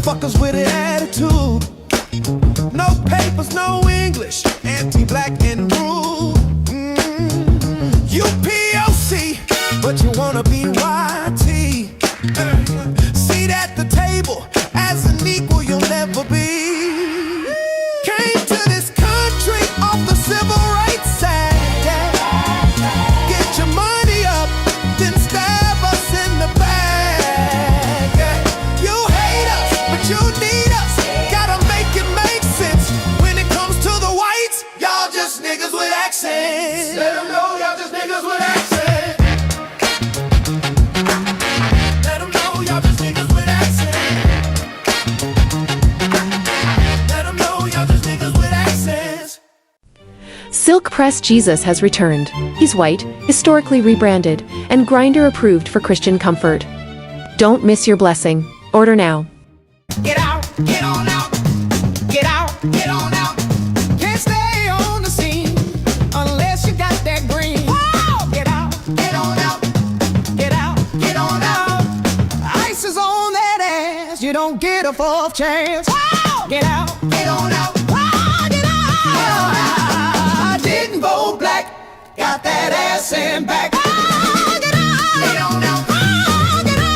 Motherfuckers with an attitude. No papers, no English. Anti-black and rude. You POC, but you wanna be YT. Seat at the table, as an equal you'll never be. Came to this country off the civil rights side. Get your money up, then stab us in the back. You hate us, but you need us. Gotta make it make sense. When it comes to the whites, y'all just niggas with accents. Let them know y'all just niggas with accents. Let them know y'all just niggas with accents. Let them know y'all just niggas with accents. Silk Press Jesus has returned. He's white, historically rebranded, and Grindr approved for Christian comfort. Don't miss your blessing. Order now. Get out, get on out. Get out, get on out. Can't stay on the scene unless you got that green. Get out, get on out. Get out, get on out. Ice is on that ass. You don't get a fourth chance. Get out, get on out. Get out. I didn't vote black. Got that ass in back. Get out, get on out. Get out.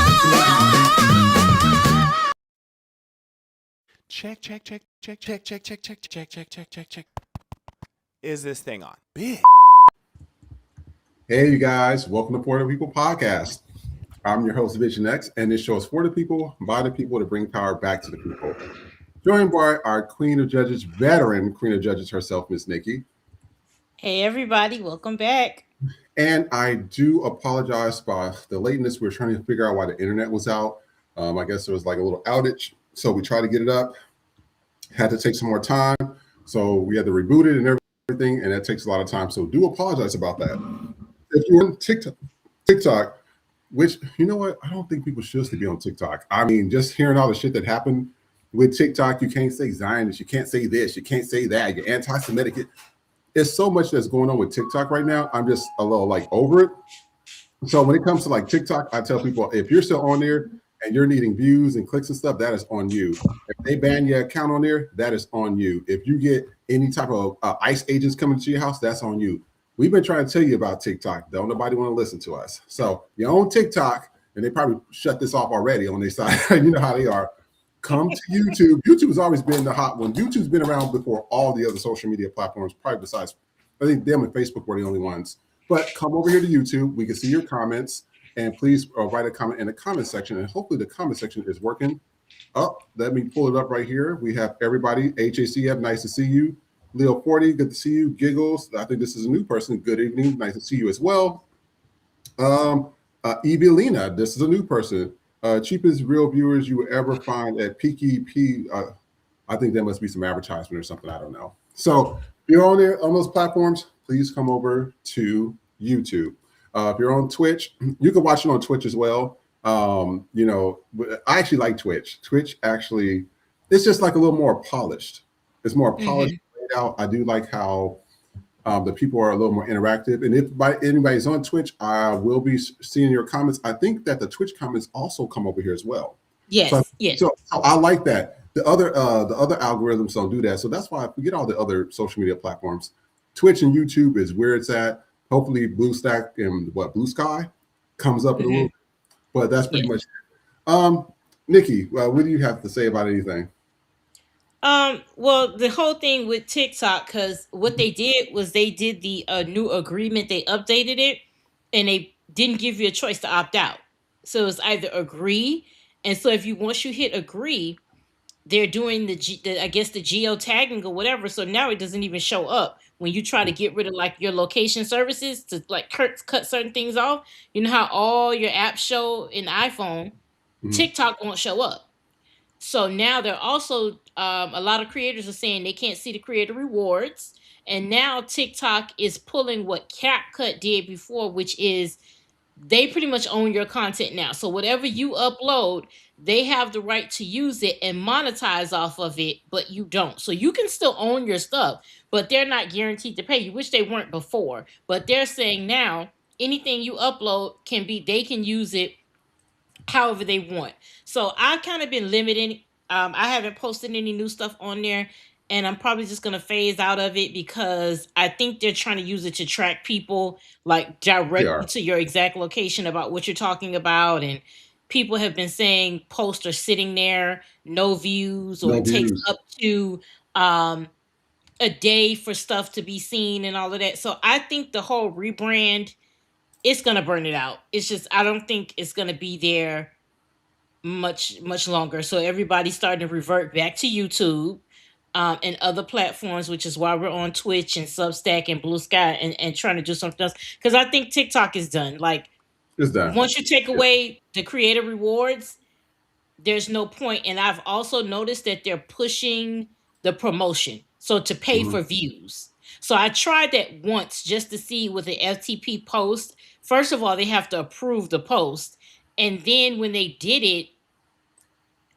Check. Is this thing on? Big. Hey, you guys, welcome to For the People podcast. I'm your host, Vision X, and this show is for the people, by the people, to bring power back to the people. Joined by our Queen of Judges, veteran Queen of Judges herself, Miss Nicki. Hey everybody, welcome back. And I do apologize for the lateness. We were trying to figure out why the internet was out. I guess there was like a little outage, so we tried to get it up. Had to take some more time, so we had to reboot it and everything, and that takes a lot of time. So do apologize about that. If you're on TikTok, which, you know what, I don't think people should be on TikTok. I mean, just hearing all the shit that happened with TikTok, you can't say Zionist, you can't say this, you can't say that, you're anti-Semitic. There's so much that's going on with TikTok right now. I'm just a little like over it. So when it comes to like TikTok, I tell people, if you're still on there and you're needing views and clicks and stuff, that is on you. If they ban your account on there, that is on you. If you get any type of ICE agents coming to your house, that's on you. We've been trying to tell you about TikTok. Don't nobody want to listen to us. So you're on TikTok, and they probably shut this off already on their side. You know how they are. Come to YouTube. YouTube has always been the hot one. YouTube's been around before all the other social media platforms, probably besides, I think them and Facebook were the only ones. But come over here to YouTube. We can see your comments, and please write a comment in the comment section. And hopefully the comment section is working. Oh, let me pull it up right here. We have everybody. HACF, nice to see you. Leo 40, good to see you. Giggles, I think this is a new person. Good evening, nice to see you as well. Evelina, this is a new person. Cheapest real viewers you will ever find at PKP. I think there must be some advertisement or something. I don't know. So if you're on there on those platforms, please come over to YouTube. If you're on Twitch, you can watch it on Twitch as well. You know, I actually like Twitch. Twitch actually, it's just like a little more polished. It's more polished laid out. I do like how the people are a little more interactive. And if anybody's on Twitch, I will be seeing your comments. I think that the Twitch comments also come over here as well. Yes, So I like that. The other algorithms don't do that. So that's why I forget all the other social media platforms. Twitch and YouTube is where it's at. Hopefully BlueStack and Blue Sky comes up in a little bit. But that's pretty much it. Nicki, what do you have to say about anything? Well, the whole thing with TikTok, because what they did was they did the new agreement, they updated it, and they didn't give you a choice to opt out. So it's either agree, and so if you once you hit agree, they're doing the I guess the geotagging or whatever. So now it doesn't even show up when you try to get rid of like your location services to like cut certain things off. You know how all your apps show in the iPhone, TikTok won't show up. So now they're also a lot of creators are saying they can't see the creator rewards, and now TikTok is pulling what CapCut did before, which is they pretty much own your content now. So whatever you upload, they have the right to use it and monetize off of it, but you don't. So you can still own your stuff, but they're not guaranteed to pay you, which they weren't before. But they're saying now anything you upload they can use it however they want. So I've kind of been limiting I haven't posted any new stuff on there, and I'm probably just gonna phase out of it because I think they're trying to use it to track people like They directly are. to your exact location about what you're talking about. And people have been saying posts are sitting there, no views, or No it takes views. up to um a day for stuff to be seen and all of that. So I think the whole rebrand, it's gonna burn it out. It's just I don't think it's gonna be there much longer. So everybody's starting to revert back to YouTube and other platforms, which is why we're on Twitch and Substack and Blue Sky and trying to do something else. Because I think TikTok is done. Like It's done. once you take Yeah. away the creator rewards, there's no point. And I've also noticed that they're pushing the promotion. So to pay Mhm. for views. So I tried that once just to see with the FTP post. First of all, they have to approve the post. And then when they did it,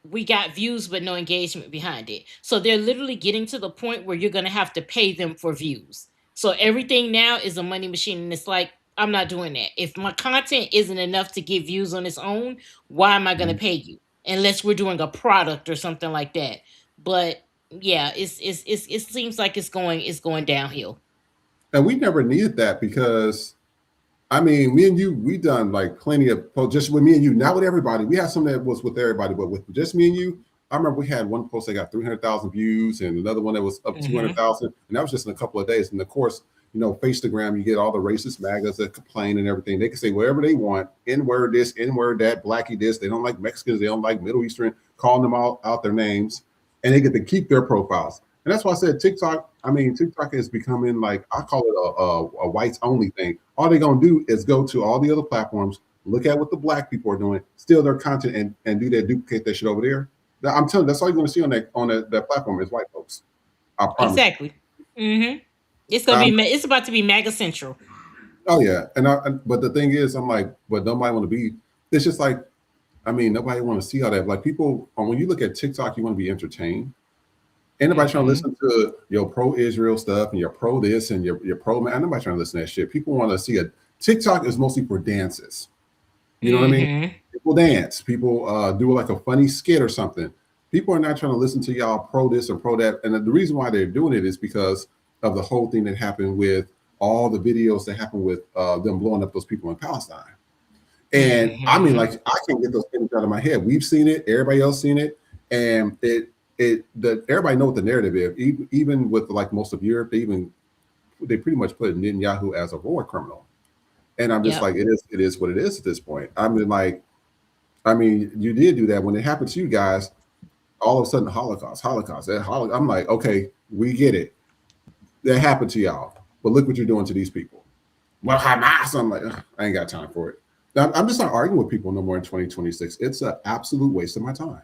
we got views but no engagement behind it. So they're literally getting to the point where you're going to have to pay them for views. So everything now is a money machine. And it's like, I'm not doing that. If my content isn't enough to get views on its own, why am I going to Mhm. pay you? Unless we're doing a product or something like that. But yeah, it seems like it's going downhill. And we never needed that because I mean, me and you, we done like plenty of posts just with me and you, not with everybody. We had some that was with everybody, but with just me and you, I remember we had one post that got 300,000 views and another one that was up Hmm. 200,000. And that was just in a couple of days. And of course, Facegram, you get all the racist MAGAs that complain and everything. They can say whatever they want, N-word this, N-word that, blackie this. They don't like Mexicans. They don't like Middle Eastern, calling them out their names. And they get to keep their profiles. And that's why I said TikTok. I mean, TikTok is becoming like I call it a whites only thing. All they're gonna do is go to all the other platforms, look at what the black people are doing, steal their content, and do that duplicate that shit over there. I'm telling you, that's all you're gonna see on that platform is white folks. I promise Exactly. Hmm. It's you. gonna be. It's about to be mega central. Oh yeah, but the thing is, I'm like, but nobody want to be. It's just like, I mean, nobody want to see all that. Like people, when you look at TikTok, you want to be entertained. Anybody trying to Hmm. listen to your pro-Israel stuff and your pro this and your pro man? Nobody trying to listen to that shit. People want to see it. TikTok is mostly for dances. You know what I mean? Hmm. People dance. People do like a funny skit or something. People are not trying to listen to y'all pro this or pro that. And the reason why they're doing it is because of the whole thing that happened with all the videos that happened with them blowing up those people in Palestine. And I mean, Hmm. like, I can't get those things out of my head. We've seen it. Everybody else seen it. And everybody know what the narrative is. Even with like most of Europe, they pretty much put Netanyahu as a war criminal. And I'm just Yep. like, it is what it is at this point. I mean, like, I mean, you did do that when it happened to you guys. All of a sudden, Holocaust. I'm like, okay, we get it. That happened to y'all, but look what you're doing to these people. Well, Hamas. I'm like, ugh, I ain't got time for it. I'm just not arguing with people no more in 2026. It's an absolute waste of my time.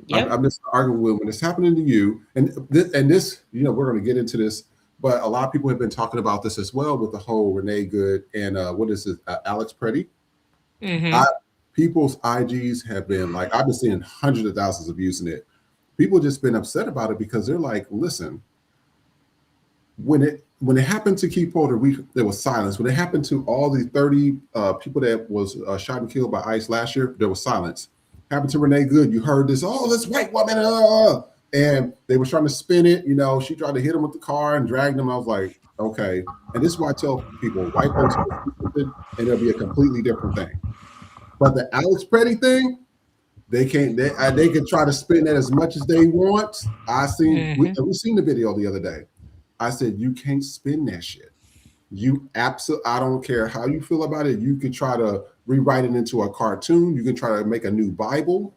Yep. I'm just arguing with when it's happening to you, and this, we're going to get into this, but a lot of people have been talking about this as well with the whole Renee Good and what is it, Alex Pretti. I Hmm. People's IGs have been like I've been seeing hundreds of thousands of views in it. People just been upset about it because they're like, listen, when it happened to Keith Porter, there was silence. When it happened to all the 30 people that was shot and killed by ICE last year, there was silence. Happened to Renee Good, you heard this, oh, this white woman, and they were trying to spin it. She tried to hit him with the car and dragged him. I was like, okay. And this is why I tell people, white folks will see something and it'll be a completely different thing. But the Alex Preddy thing, they can't. They can try to spin that as much as they want. We seen the video the other day. I said you can't spin that shit. You absolutely. I don't care how you feel about it. You can try to rewrite it into a cartoon. You can try to make a new Bible,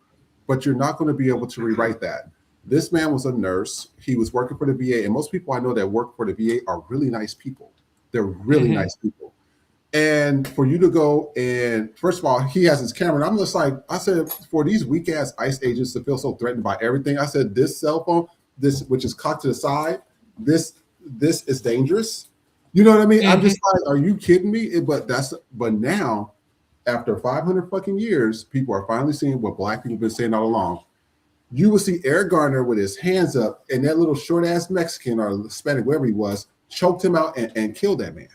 but you're not going to be able to rewrite that. This man was a nurse. He was working for the VA, and most people I know that work for the VA are really nice people. They're really Hmm. nice people. And for you to go and first of all, he has his camera. And I'm just like, I said, for these weak ass ICE agents to feel so threatened by everything, I said, this cell phone, this which is cocked to the side, this is dangerous. You know what I mean? I'm Hmm. just like, are you kidding me? But now, after 500 fucking years, people are finally seeing what black people have been saying all along. You will see Eric Garner with his hands up, and that little short ass Mexican or Hispanic, wherever he was, choked him out and killed that man.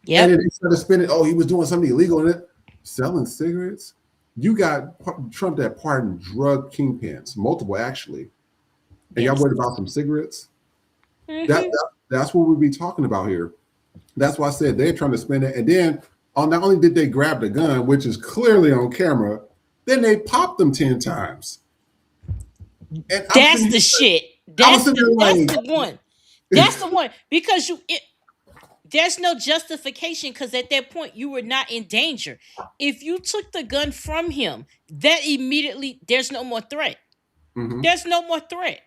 And Yep. then they started spinning, oh, he was doing something illegal in it, selling cigarettes. You got Trump that pardoned drug kingpins, multiple actually, and y'all Yes. worried about some cigarettes. Mhm. That's what we be talking about here. That's why I said they're trying to spend it. And then not only did they grab the gun, which is clearly on camera, then they popped them 10 times. And I'm That's sitting the here, shit. I was sitting there That's like, the one. That's the one because there's no justification because at that point you were not in danger. If you took the gun from him, that immediately there's no more threat. mhm, There's no more threat.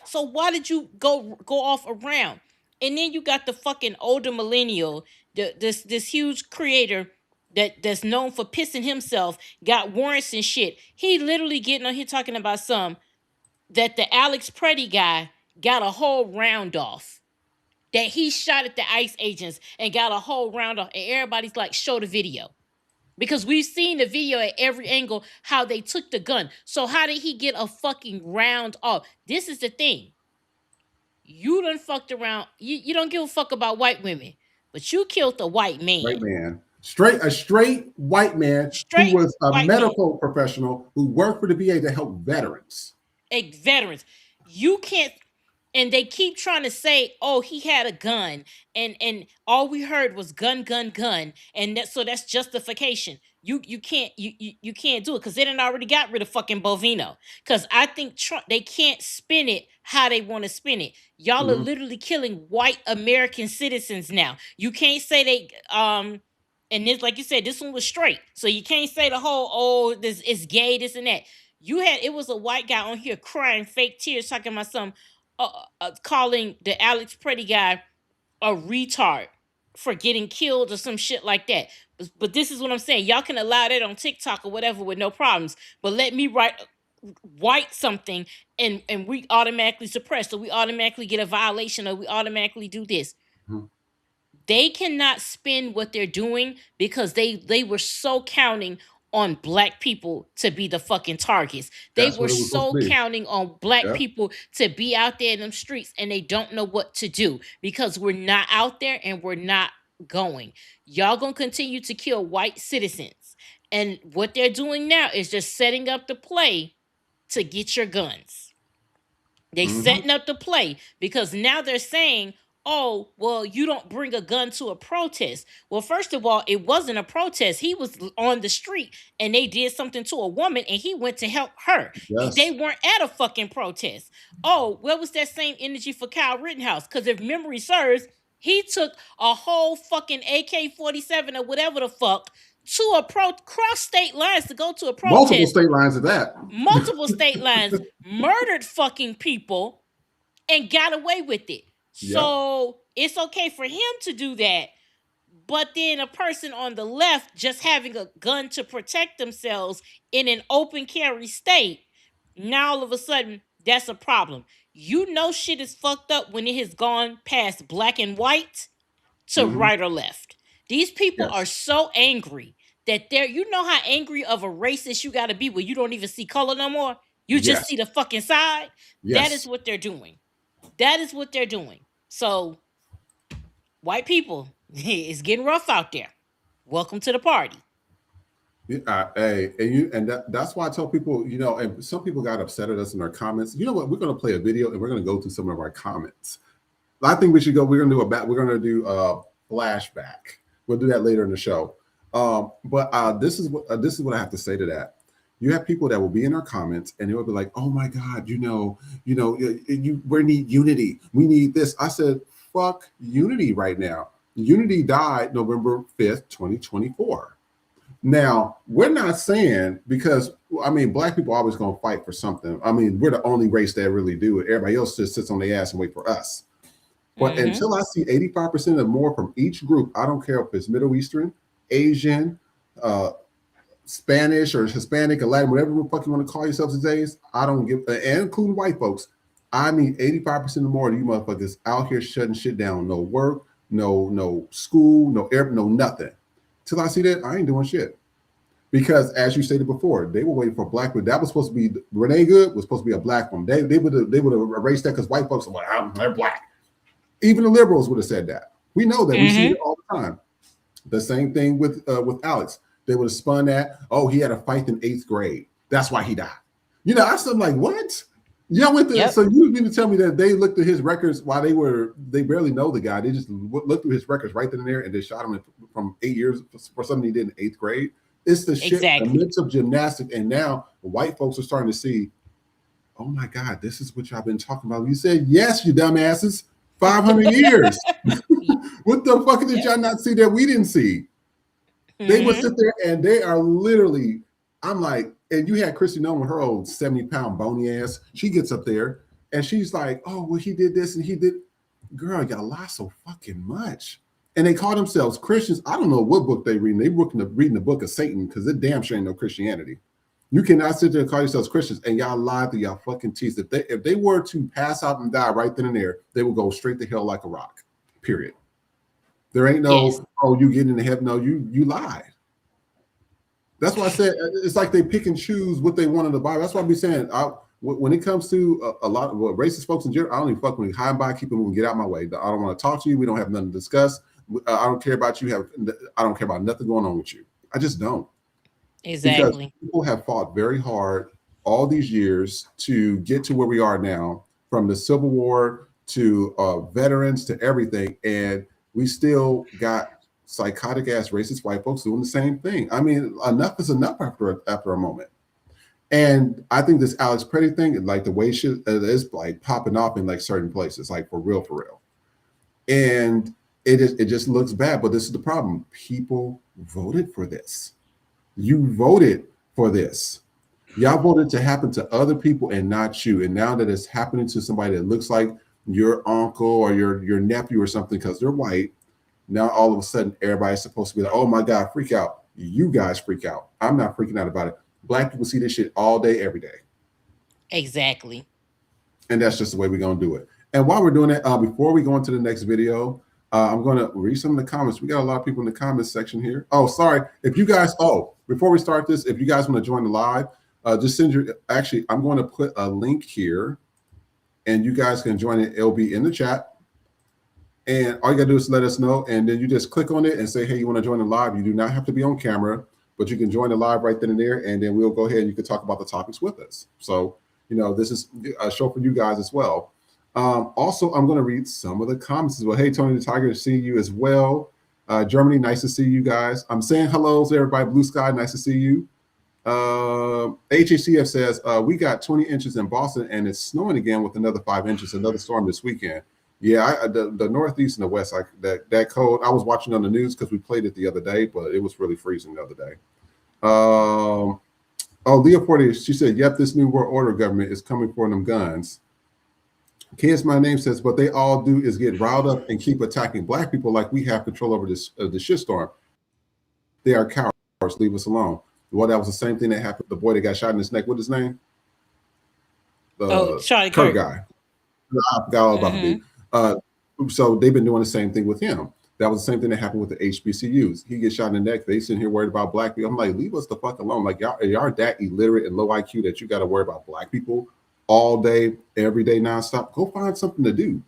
So why did you go off around? And then you got the fucking older millennial, this huge creator that's known for pissing himself, got warrants and shit. He literally getting on here talking about some that the Alex Pretti guy got a whole round off. That he shot at the ICE agents and got a whole round off. And everybody's like, show the video. Because we've seen the video at every angle how they took the gun. So how did he get a fucking round off? This is the thing. You done fucked around. You don't give a fuck about white women, but you killed a white white man. man, a straight white man who Straight was a white man. medical professional who worked for the VA to help veterans. Veterans. You can't, and they keep trying to say, oh, he had a gun, and all we heard was gun, gun, gun, and so that's justification. You can't you can't do it because they done already got rid of fucking Bovino. Because I think Trump, they can't spin it how they want to spin it. Y'all are Mhm. literally killing white American citizens now. You can't say they and this, like you said, this one was straight. So you can't say the whole, oh, this is gay, this and that. It was a white guy on here crying fake tears, talking about some, calling the Alex Pretti guy a retard for getting killed or some shit like that. But this is what I'm saying. Y'all can allow that on TikTok or whatever with no problems. But let me write something and we automatically suppress, or we automatically get a violation, or we automatically do this. Mhm. They cannot spin what they're doing because they were so counting on black people to be the fucking targets. They That's were what it was supposed so to be. counting on black Yeah. people to be out there in them streets, and they don't know what to do because we're not out there and we're not going. Y'all gonna continue to kill white citizens. And what they're doing now is just setting up the play to get your guns. They Mhm. setting up the play because now they're saying, oh, well, you don't bring a gun to a protest. Well, first of all, it wasn't a protest. He was on the street and they did something to a woman and he went to help her. They Yes. weren't at a fucking protest. Oh, where was that same energy for Kyle Rittenhouse? Because if memory serves, he took a whole fucking AK-47 or whatever the fuck to cross state lines to go to a Multiple protest, state lines of that. multiple state lines, murdered fucking people, and got away with it. Yep. So it's okay for him to do that. But then a person on the left just having a gun to protect themselves in an open carry state, now all of a sudden that's a problem. You know shit is fucked up when it has gone past black and white to Mhm. right or left. These people are Yes. so angry that you know how angry of a racist you got to be where you don't even see color no more. You just Yes. see the fucking side. That is Yes. what they're doing. That is what they're doing. So, white people, it's getting rough out there. Welcome to the party. Hey, that's why I tell people, and some people got upset at us in our comments. You know what? We're going to play a video and we're going to go through some of our comments. I think we should go. We're going to do a flashback. We'll do that later in the show. But this is what I have to say to that. You have people that will be in our comments and they will be like, "Oh my God, we need unity. We need this." I said, "Fuck unity right now." Unity died November 5th, 2024. Now, we're not saying, because black people are always going to fight for something. We're the only race that really do it. Everybody else just sits on their ass and wait for us. But until I see 85% or more from each group, I don't care if it's Middle Eastern, Asian, Spanish or Hispanic or Latin, whatever the fuck you want to call yourselves these days, I don't give, and including white folks, I need 85% or more of you motherfuckers out here shutting shit down. No work, no school, no air, no nothing. Till I see that, I ain't doing shit. Because as you stated before, they were waiting for black people. That was supposed to be, Renee Good was supposed to be a black woman. They would have erased that because white folks are like, they're black. Even the liberals would have said that. We know that. We see it all the time. The same thing with Alex. They would have spun that. Oh, he had a fight in 8th grade. That's why he died. You know, I said, like, what? Yeah, went through. Yep. So you mean to tell me that they looked at his records while they barely know the guy. They just looked through his records right then and there, and they shot him from 8 years for something he did in 8th grade. It's the shit, Exactly. the mix of gymnastics, and now white folks are starting to see, oh my God, this is what y'all been talking about. You said yes, you dumbasses. 500 years. What the fuck did y'all not see that we didn't see? They would sit there and they are literally, I'm like, and you had Christy Nolan with her old 70-pound bony ass. She gets up there and she's like, oh, well, he did this and he did. Girl, y'all lie so fucking much. And they call themselves Christians. I don't know what book they reading. They reading the book of Satan because it damn sure ain't no Christianity. You cannot sit there and call yourselves Christians and y'all lie through y'all fucking teeth. If they were to pass out and die right then and there, they would go straight to hell like a rock. Period. There ain't no, Yes. oh, you get into heaven. No, you lied. That's why I said it's like they pick and choose what they want in the Bible. That's why I be saying when it comes to a lot of racist folks in general, I don't even fuck with you. High and by, keep it moving, get out of my way. I don't want to talk to you. We don't have nothing to discuss. I don't care about you. I don't care about nothing going on with you. I just don't. Exactly. Because people have fought very hard all these years to get to where we are now, from the Civil War to veterans to everything. And we still got psychotic ass racist white folks doing the same thing. I mean, enough is enough after a moment. And I think this Alex Pretti thing, like the way shit is like popping off in like certain places, like for real. And it just looks bad. But this is the problem. People voted for this. You voted for this. Y'all voted to happen to other people and not you. And now that it's happening to somebody that looks like your uncle or your nephew or something because they're white, now all of a sudden everybody's supposed to be like, oh my God, freak out. You guys freak out. I'm not freaking out about it. Black people see this shit all day, every day. Exactly. And that's just the way we're going to do it. And while we're doing that, before we go into the next video, I'm going to read some of the comments. We got a lot of people in the comments section here. Oh, sorry. If you guys, before we start this, if you guys want to join the live, just send actually, I'm going to put a link here and you guys can join it. It'll be in the chat. And all you gotta do is let us know. And then you just click on it and say, hey, you want to join the live? You do not have to be on camera, but you can join the live right then and there. And then we'll go ahead and you can talk about the topics with us. So, you know, this is a show for you guys as well. Also, I'm going to read some of the comments as well. Hey, Tony the Tiger, to see you as well. Germany, nice to see you guys. I'm saying hello to everybody. Blue Sky, nice to see you. HHCF says, we got 20 inches in Boston and it's snowing again with another 5 inches, another storm this weekend. Yeah, the Northeast and the West, that cold. I was watching on the news because we played it the other day, but it was really freezing the other day. Leah Forty, she said, yep, this new world order government is coming for them guns. Kids, my name says, what they all do is get riled up and keep attacking Black people like we have control over this the shitstorm. They are cowards. Leave us alone. Well, that was the same thing that happened. The boy that got shot in his neck. What's his name? Charlie Kirk Kirk guy. I forgot all about the dude. So they've been doing the same thing with him. That was the same thing that happened with the HBCUs. He gets shot in the neck. They sitting here worried about Black people. I'm like, leave us the fuck alone. Like y'all that illiterate and low IQ that you got to worry about Black people all day, every day, nonstop. Go find something to do.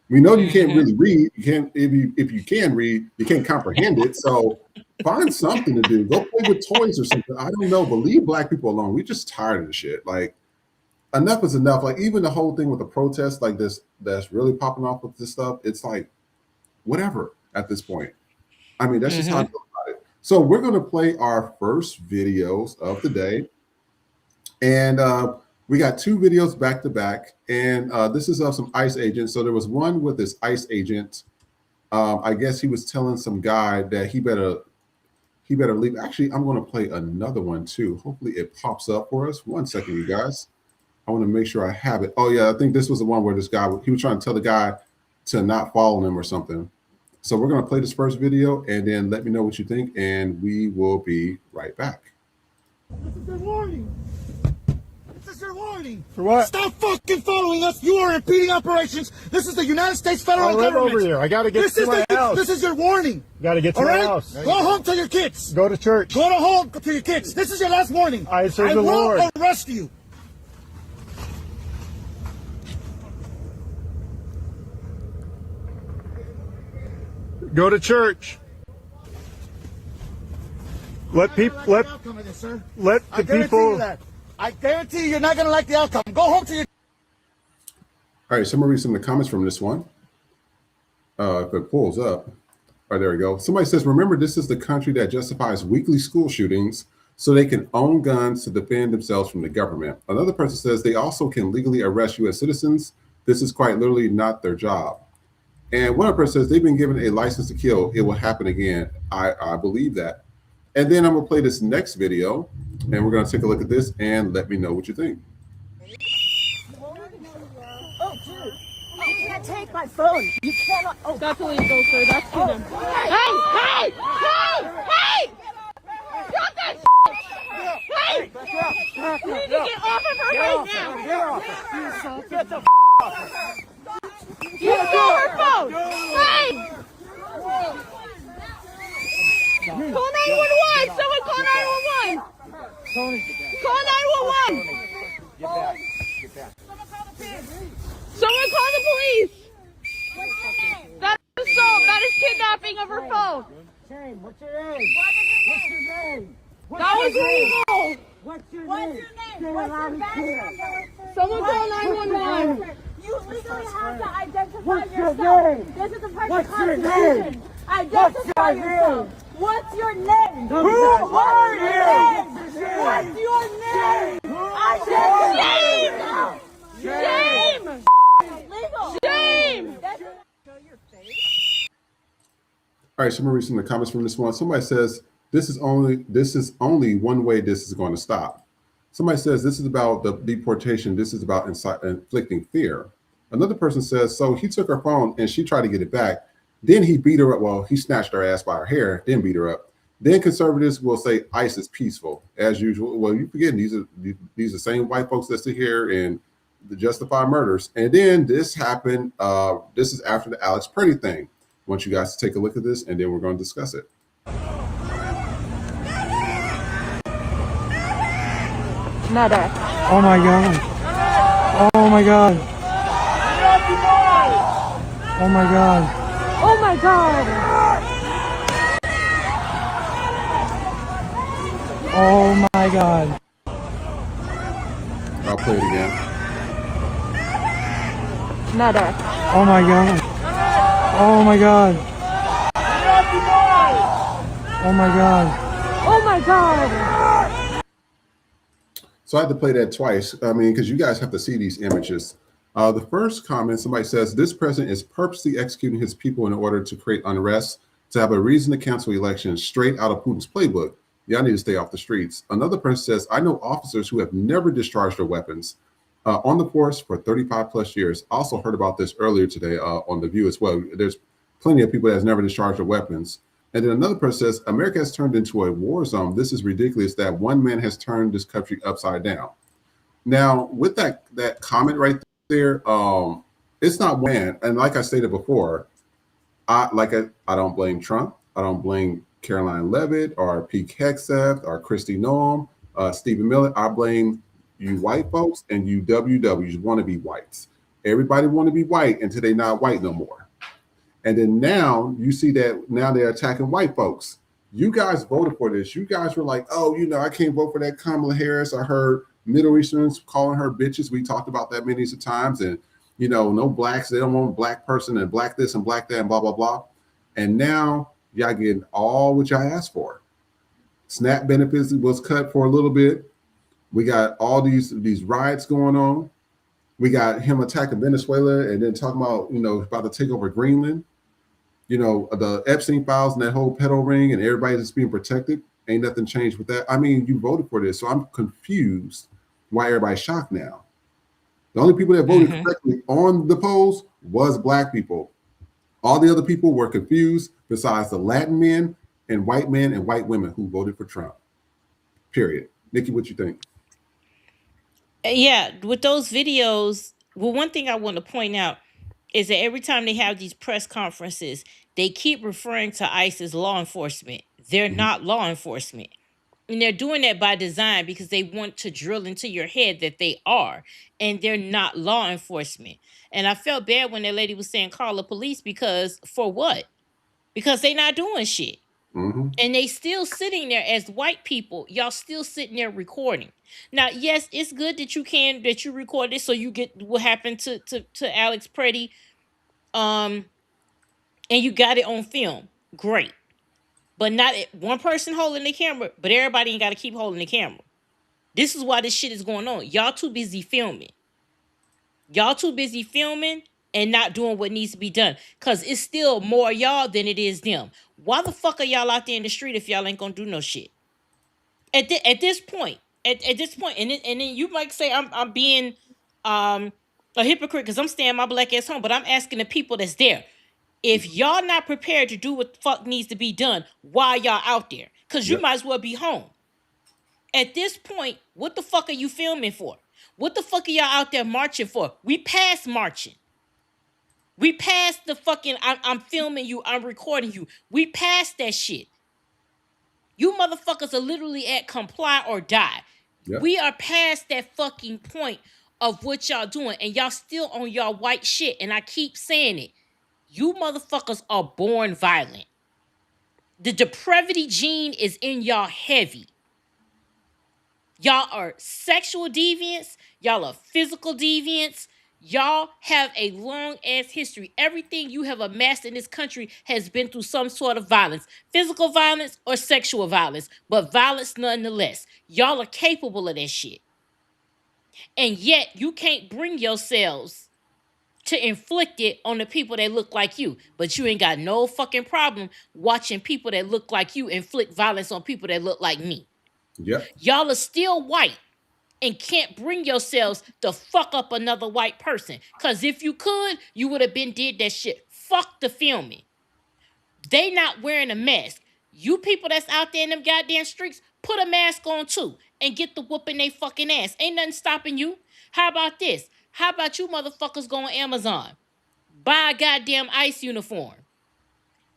We know you can't really read. You can't if you can read, you can't comprehend it. So find something to do. Go play with toys or something. I don't know, but leave Black people alone. We're just tired of the shit. Like enough is enough. Like even the whole thing with the protests like this that's really popping off with this stuff. It's like whatever at this point. I mean, that's just how I feel about it. So we're going to play our first videos of the day. And we got two videos back to back. And this is of some ICE agents. So there was one with this ICE agent. I guess he was telling some guy that he better leave. Actually, I'm going to play another one too. Hopefully it pops up for us. 1 second, you guys. I want to make sure I have it. Oh yeah, I think this was the one where this guy, he was trying to tell the guy to not follow him or something. So we're going to play this first video and then let me know what you think. And we will be right back. This is your warning. This is your warning. For what? Stop fucking following us. You are impeding operations. This is the United States federal I live government. over here. I got to get to my house. This is your warning. Got to get to All my right? house. Go home to your kids. Go to church. Go to home to your kids. This is your last warning. I serve the will Lord. arrest you. Go to church. Let people let the people. I guarantee you're not going to like the outcome. Go home to your. All right, so I'm gonna read some of the comments from this one. If it pulls up. All right, there we go. Somebody says, remember, this is the country that justifies weekly school shootings so they can own guns to defend themselves from the government. Another person says they also can legally arrest U.S. citizens. This is quite literally not their job. And one other person says they've been given a license to kill. It will happen again. I believe that. And then I'm gonna play this next video, and we're gonna take a look at this and let me know what you think. Oh, dude. You can't take my phone. You cannot. Oh, that's illegal, sir. That's too them. Hey! Hey! Hey! Hey! Stop that shit! Hey! You need to get off of her right now! Get the off her! You stole her phone! Hey! Call 911! Someone call 911! Call 911! Get back. Get back. Someone call the police! That is assault. That is kidnapping of her phone. Shane, what's your name? What's your name? That was illegal. What's your What's name? your name? What's your badge? Someone call 911. You legally have to identify yourself. This is the part of the Constitution. Identify yourself. What's your name? Who are you? What's your name? I said shame! Shame! Legal! Shame! All right, so I'm gonna read some of the comments from this one. Somebody says this is only one way this is going to stop. Somebody says this is about the deportation. This is about inflicting fear. Another person says, so he took her phone and she tried to get it back. Then he beat her up. Well, he snatched her ass by her hair, then beat her up. Then conservatives will say ICE is peaceful as usual. Well, you forget these are the same white folks that sit here and justify murders. And then this happened. This is after the Alex Pretti thing. I want you guys to take a look at this, and then we're going to discuss it. Murder. Oh my god. Oh my god. Oh my god. Oh my god. Oh my god. I'll play it again. Murder. Oh my god. Oh my god. Oh my god. Oh my god. So I had to play that twice. I mean, because you guys have to see these images. The first comment, somebody says, this president is purposely executing his people in order to create unrest, to have a reason to cancel elections, straight out of Putin's playbook. Y'all need to stay off the streets. Another person says, I know officers who have never discharged their weapons on the force for 35 plus years. I also heard about this earlier today on The View as well. There's plenty of people that has never discharged their weapons. And then another person says, America has turned into a war zone. This is ridiculous that one man has turned this country upside down. Now, with that comment right there, it's not one man. And like I stated before, I don't blame Trump. I don't blame Caroline Levitt or Pete Hegseth or Kristi Noem, Stephen Miller. I blame you white folks and you WWs want to be whites. Everybody want to be white until they're not white no more. And then now you see that now they're attacking white folks. You guys voted for this. You guys were like, oh, I can't vote for that Kamala Harris. I heard Middle Easterns calling her bitches. We talked about that many times. And, no blacks. They don't want a black person and black this and black that and blah, blah, blah. And now y'all getting all what y'all asked for. SNAP benefits was cut for a little bit. We got all these riots going on. We got him attacking Venezuela and then talking about, about to take over Greenland. The Epstein files and that whole pedo ring and everybody that's being protected. Ain't nothing changed with that. I mean, you voted for this. So I'm confused why everybody's shocked now. The only people that voted correctly on the polls was black people. All the other people were confused besides the Latin men and white women who voted for Trump. Period. Nikki, what you think? Yeah, with those videos, well, one thing I want to point out is that every time they have these press conferences, they keep referring to ICE as law enforcement. They're not law enforcement. And they're doing that by design because they want to drill into your head that they are. And they're not law enforcement. And I felt bad when that lady was saying call the police because for what? Because they not doing shit. And they still sitting there as white people. Y'all still sitting there recording. Now, yes, it's good that you record it so you get what happened to Alex Pretti, and you got it on film. Great. But not one person holding the camera, but everybody ain't got to keep holding the camera. This is why this shit is going on. Y'all too busy filming. Y'all too busy filming and not doing what needs to be done. Cause it's still more y'all than it is them. Why the fuck are y'all out there in the street if y'all ain't gonna do no shit? At this point, and then you might say I'm being a hypocrite because I'm staying my black ass home, but I'm asking the people that's there. If y'all not prepared to do what the fuck needs to be done, why y'all out there? Cause you might as well be home. At this point, what the fuck are you filming for? What the fuck are y'all out there marching for? We past marching. We passed the fucking I'm filming you, I'm recording you. We passed that shit. You motherfuckers are literally at comply or die. Yep. We are past that fucking point of what y'all doing, and y'all still on y'all white shit. And I keep saying it. You motherfuckers are born violent. The depravity gene is in y'all heavy. Y'all are sexual deviants. Y'all are physical deviants. Y'all have a long ass history. Everything you have amassed in this country has been through some sort of violence, physical violence or sexual violence, but violence nonetheless. Y'all are capable of that shit. And yet you can't bring yourselves to inflict it on the people that look like you. But you ain't got no fucking problem watching people that look like you inflict violence on people that look like me. Yep. Y'all are still white and can't bring yourselves to fuck up another white person. Because if you could, you would have been did that shit. Fuck the filming. They not wearing a mask. You people that's out there in them goddamn streets, put a mask on too and get the whooping they fucking ass. Ain't nothing stopping you. How about this? How about you motherfuckers go on Amazon? Buy a goddamn ICE uniform.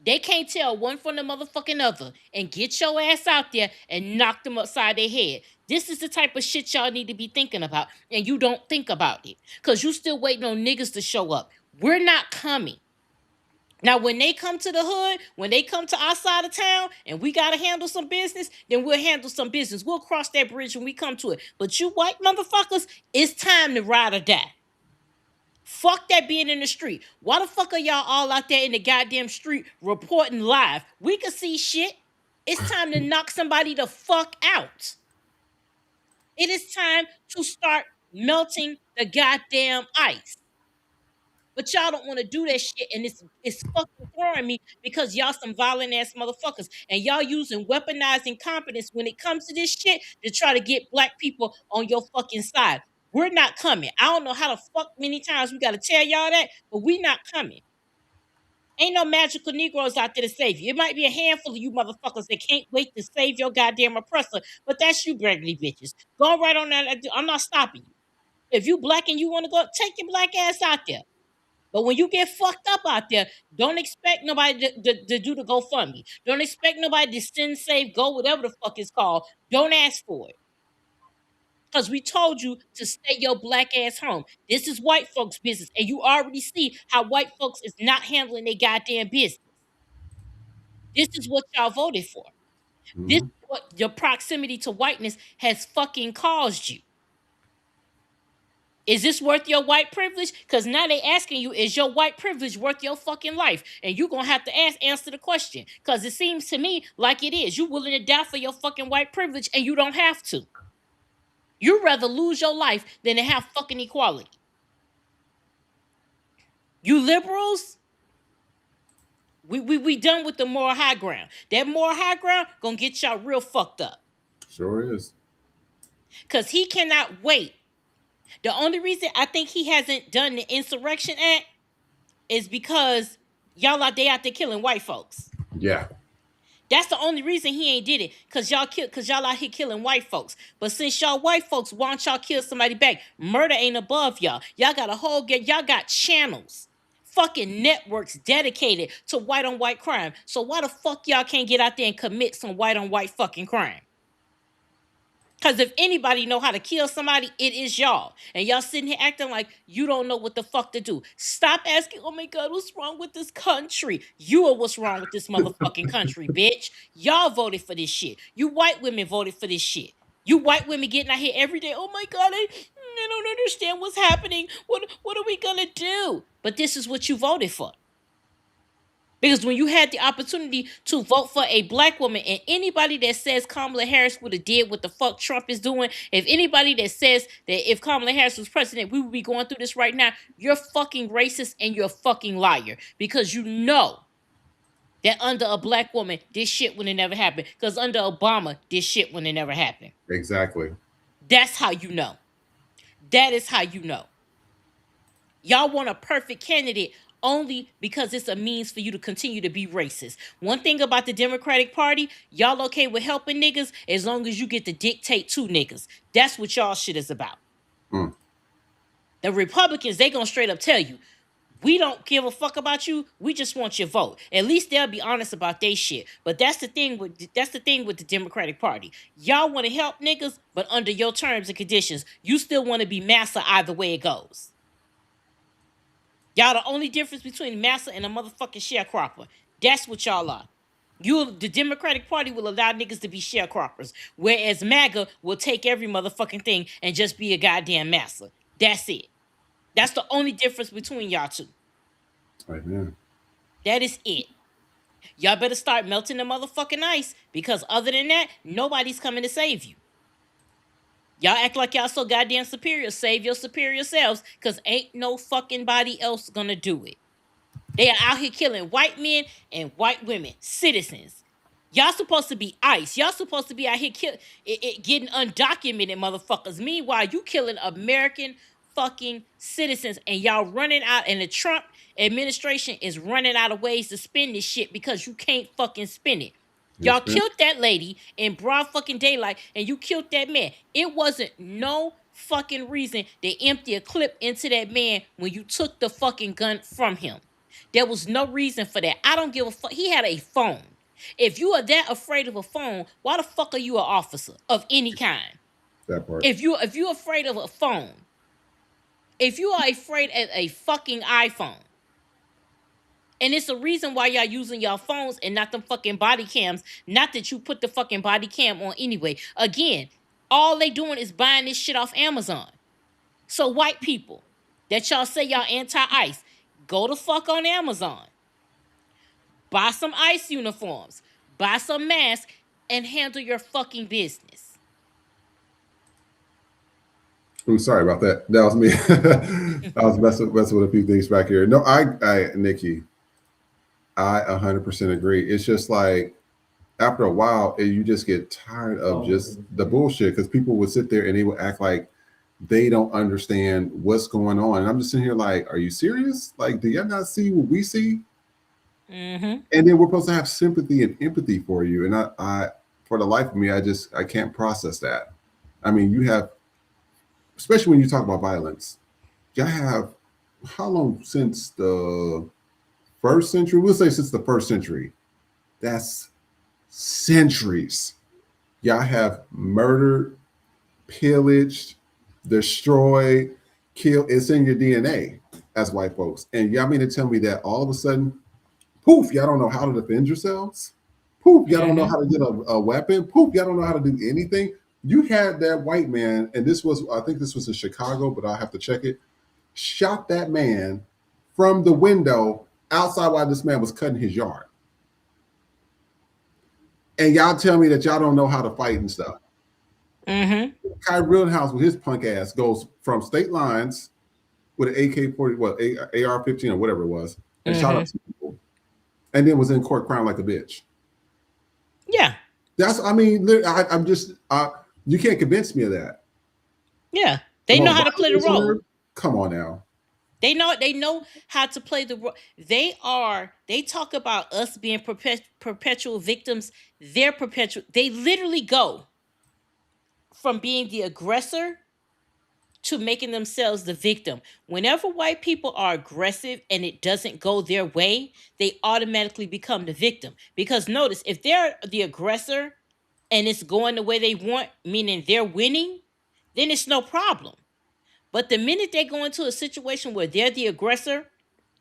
They can't tell one from the motherfucking other, and get your ass out there and knock them upside their head. This is the type of shit y'all need to be thinking about, and you don't think about it because you still waiting on niggas to show up. We're not coming. Now, when they come to the hood, when they come to our side of town and we got to handle some business, then we'll handle some business. We'll cross that bridge when we come to it. But you white motherfuckers, it's time to ride or die. Fuck that being in the street. Why the fuck are y'all all out there in the goddamn street reporting live? We can see shit. It's time to knock somebody the fuck out. It is time to start melting the goddamn ice. But y'all don't want to do that shit, and it's fucking throwing me because y'all some violent ass motherfuckers, and y'all using weaponized incompetence when it comes to this shit to try to get black people on your fucking side. We're not coming. I don't know how the fuck many times we gotta tell y'all that, but we not coming. Ain't no magical Negroes out there to save you. It might be a handful of you motherfuckers that can't wait to save your goddamn oppressor, but that's you, Gregory bitches. Go right on that. I'm not stopping you. If you black and you want to go, take your black ass out there. But when you get fucked up out there, don't expect nobody to do the GoFundMe. Don't expect nobody to send, save, go, whatever the fuck it's called. Don't ask for it. Because we told you to stay your black ass home. This is white folks' business. And you already see how white folks is not handling their goddamn business. This is what y'all voted for. This is what your proximity to whiteness has fucking caused you. Is this worth your white privilege? Because now they asking you, is your white privilege worth your fucking life? And you're going to have to answer the question. Because it seems to me like it is. You're willing to die for your fucking white privilege, and you don't have to. You'd rather lose your life than to have fucking equality. You liberals, we done with the moral high ground. That moral high ground going to get y'all real fucked up. Sure is. Because he cannot wait. The only reason I think he hasn't done the Insurrection Act is because y'all out there killing white folks. Yeah. That's the only reason he ain't did it. Cause y'all out here killing white folks. But since y'all white folks want y'all kill somebody back, murder ain't above y'all. Y'all got y'all got channels, fucking networks dedicated to white on white crime. So why the fuck y'all can't get out there and commit some white on white fucking crime? Because if anybody know how to kill somebody, it is y'all. And y'all sitting here acting like you don't know what the fuck to do. Stop asking, oh my God, what's wrong with this country? You are what's wrong with this motherfucking country, bitch. Y'all voted for this shit. You white women voted for this shit. You white women getting out here every day. Oh my God, I don't understand what's happening. What are we gonna do? But this is what you voted for. Because when you had the opportunity to vote for a black woman, and anybody that says Kamala Harris would have did what the fuck Trump is doing, if anybody that says that if Kamala Harris was president, we would be going through this right now, you're fucking racist and you're a fucking liar. Because you know that under a black woman, this shit would have never happened. Because under Obama, this shit would have never happened. Exactly. That's how you know. That is how you know. Y'all want a perfect candidate only because it's a means for you to continue to be racist. One thing about the Democratic Party, y'all okay with helping niggas as long as you get to dictate to niggas. That's what y'all shit is about. Mm. The Republicans, they gonna straight up tell you, we don't give a fuck about you. We just want your vote. At least they'll be honest about their shit. But that's the thing with the Democratic Party. Y'all want to help niggas, but under your terms and conditions, you still want to be massa either way it goes. Y'all the only difference between massa and a motherfucking sharecropper. That's what y'all are. The Democratic Party will allow niggas to be sharecroppers, whereas MAGA will take every motherfucking thing and just be a goddamn massa. That's it. That's the only difference between y'all two. Amen. That is it. Y'all better start melting the motherfucking ice, because other than that, nobody's coming to save you. Y'all act like y'all so goddamn superior. Save your superior selves, because ain't no fucking body else gonna do it. They are out here killing white men and white women, citizens. Y'all supposed to be ICE. Y'all supposed to be out here getting undocumented motherfuckers. Meanwhile, you killing American fucking citizens, and y'all running out, and the Trump administration is running out of ways to spend this shit because you can't fucking spend it. Y'all killed that lady in broad fucking daylight, and you killed that man. It wasn't no fucking reason to empty a clip into that man when you took the fucking gun from him. There was no reason for that. I don't give a fuck. He had a phone. If you are that afraid of a phone, why the fuck are you an officer of any kind? That part. If you're afraid of a phone, if you are afraid of a fucking iPhone, and it's a reason why y'all using y'all phones and not them fucking body cams. Not that you put the fucking body cam on anyway. Again, all they doing is buying this shit off Amazon. So white people that y'all say y'all anti-ICE, go the fuck on Amazon. Buy some ICE uniforms. Buy some masks and handle your fucking business. I'm sorry about that. That was me. I was messing with a few things back here. No, Nikki, I 100% agree. It's just like after a while, you just get tired of just the bullshit, because people would sit there and they would act like they don't understand what's going on. And I'm just sitting here like, are you serious? Like, do y'all not see what we see? Mm-hmm. And then we're supposed to have sympathy and empathy for you. And I for the life of me, I can't process that. I mean, you have, especially when you talk about violence, y'all have, how long since the first century? We'll say since the first century. That's centuries. Y'all have murdered, pillaged, destroyed, killed. It's in your DNA as white folks. And y'all mean to tell me that all of a sudden, poof, y'all don't know how to defend yourselves? Poof, y'all don't know how to get a weapon? Poof, y'all don't know how to do anything? You had that white man, and I think this was in Chicago, but I'll have to check it, shot that man from the window outside while this man was cutting his yard. And y'all tell me that y'all don't know how to fight and stuff. Mm-hmm. Kai Rittenhouse with his punk ass goes from state lines with an AK-40, AR-15 or whatever it was, and shot up some people, and then was in court crying like a bitch. Yeah. I'm just, you can't convince me of that. Yeah. They know how to play the role. Come on now. They know how to play the role. They talk about us being perpetual victims. They literally go from being the aggressor to making themselves the victim. Whenever white people are aggressive and it doesn't go their way, they automatically become the victim. Because notice, if they're the aggressor and it's going the way they want, meaning they're winning, then it's no problem. But the minute they go into a situation where they're the aggressor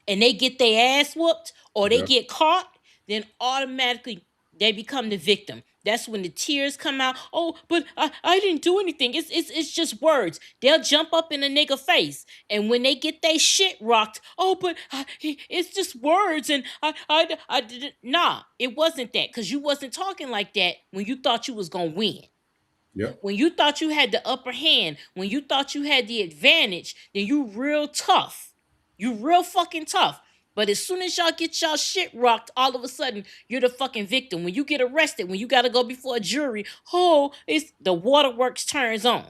and they get their ass whooped or they Yep. get caught, then automatically they become the victim. That's when the tears come out. Oh, but I didn't do anything. It's just words. They'll jump up in a nigga face, and when they get their shit rocked, oh, but it's just words, and I didn't. Nah, it wasn't that, because you wasn't talking like that when you thought you was gonna win. Yep. When you thought you had the upper hand, when you thought you had the advantage, then you real tough. You real fucking tough. But as soon as y'all get y'all shit rocked, all of a sudden you're the fucking victim. When you get arrested, when you gotta go before a jury, oh, it's the waterworks turns on.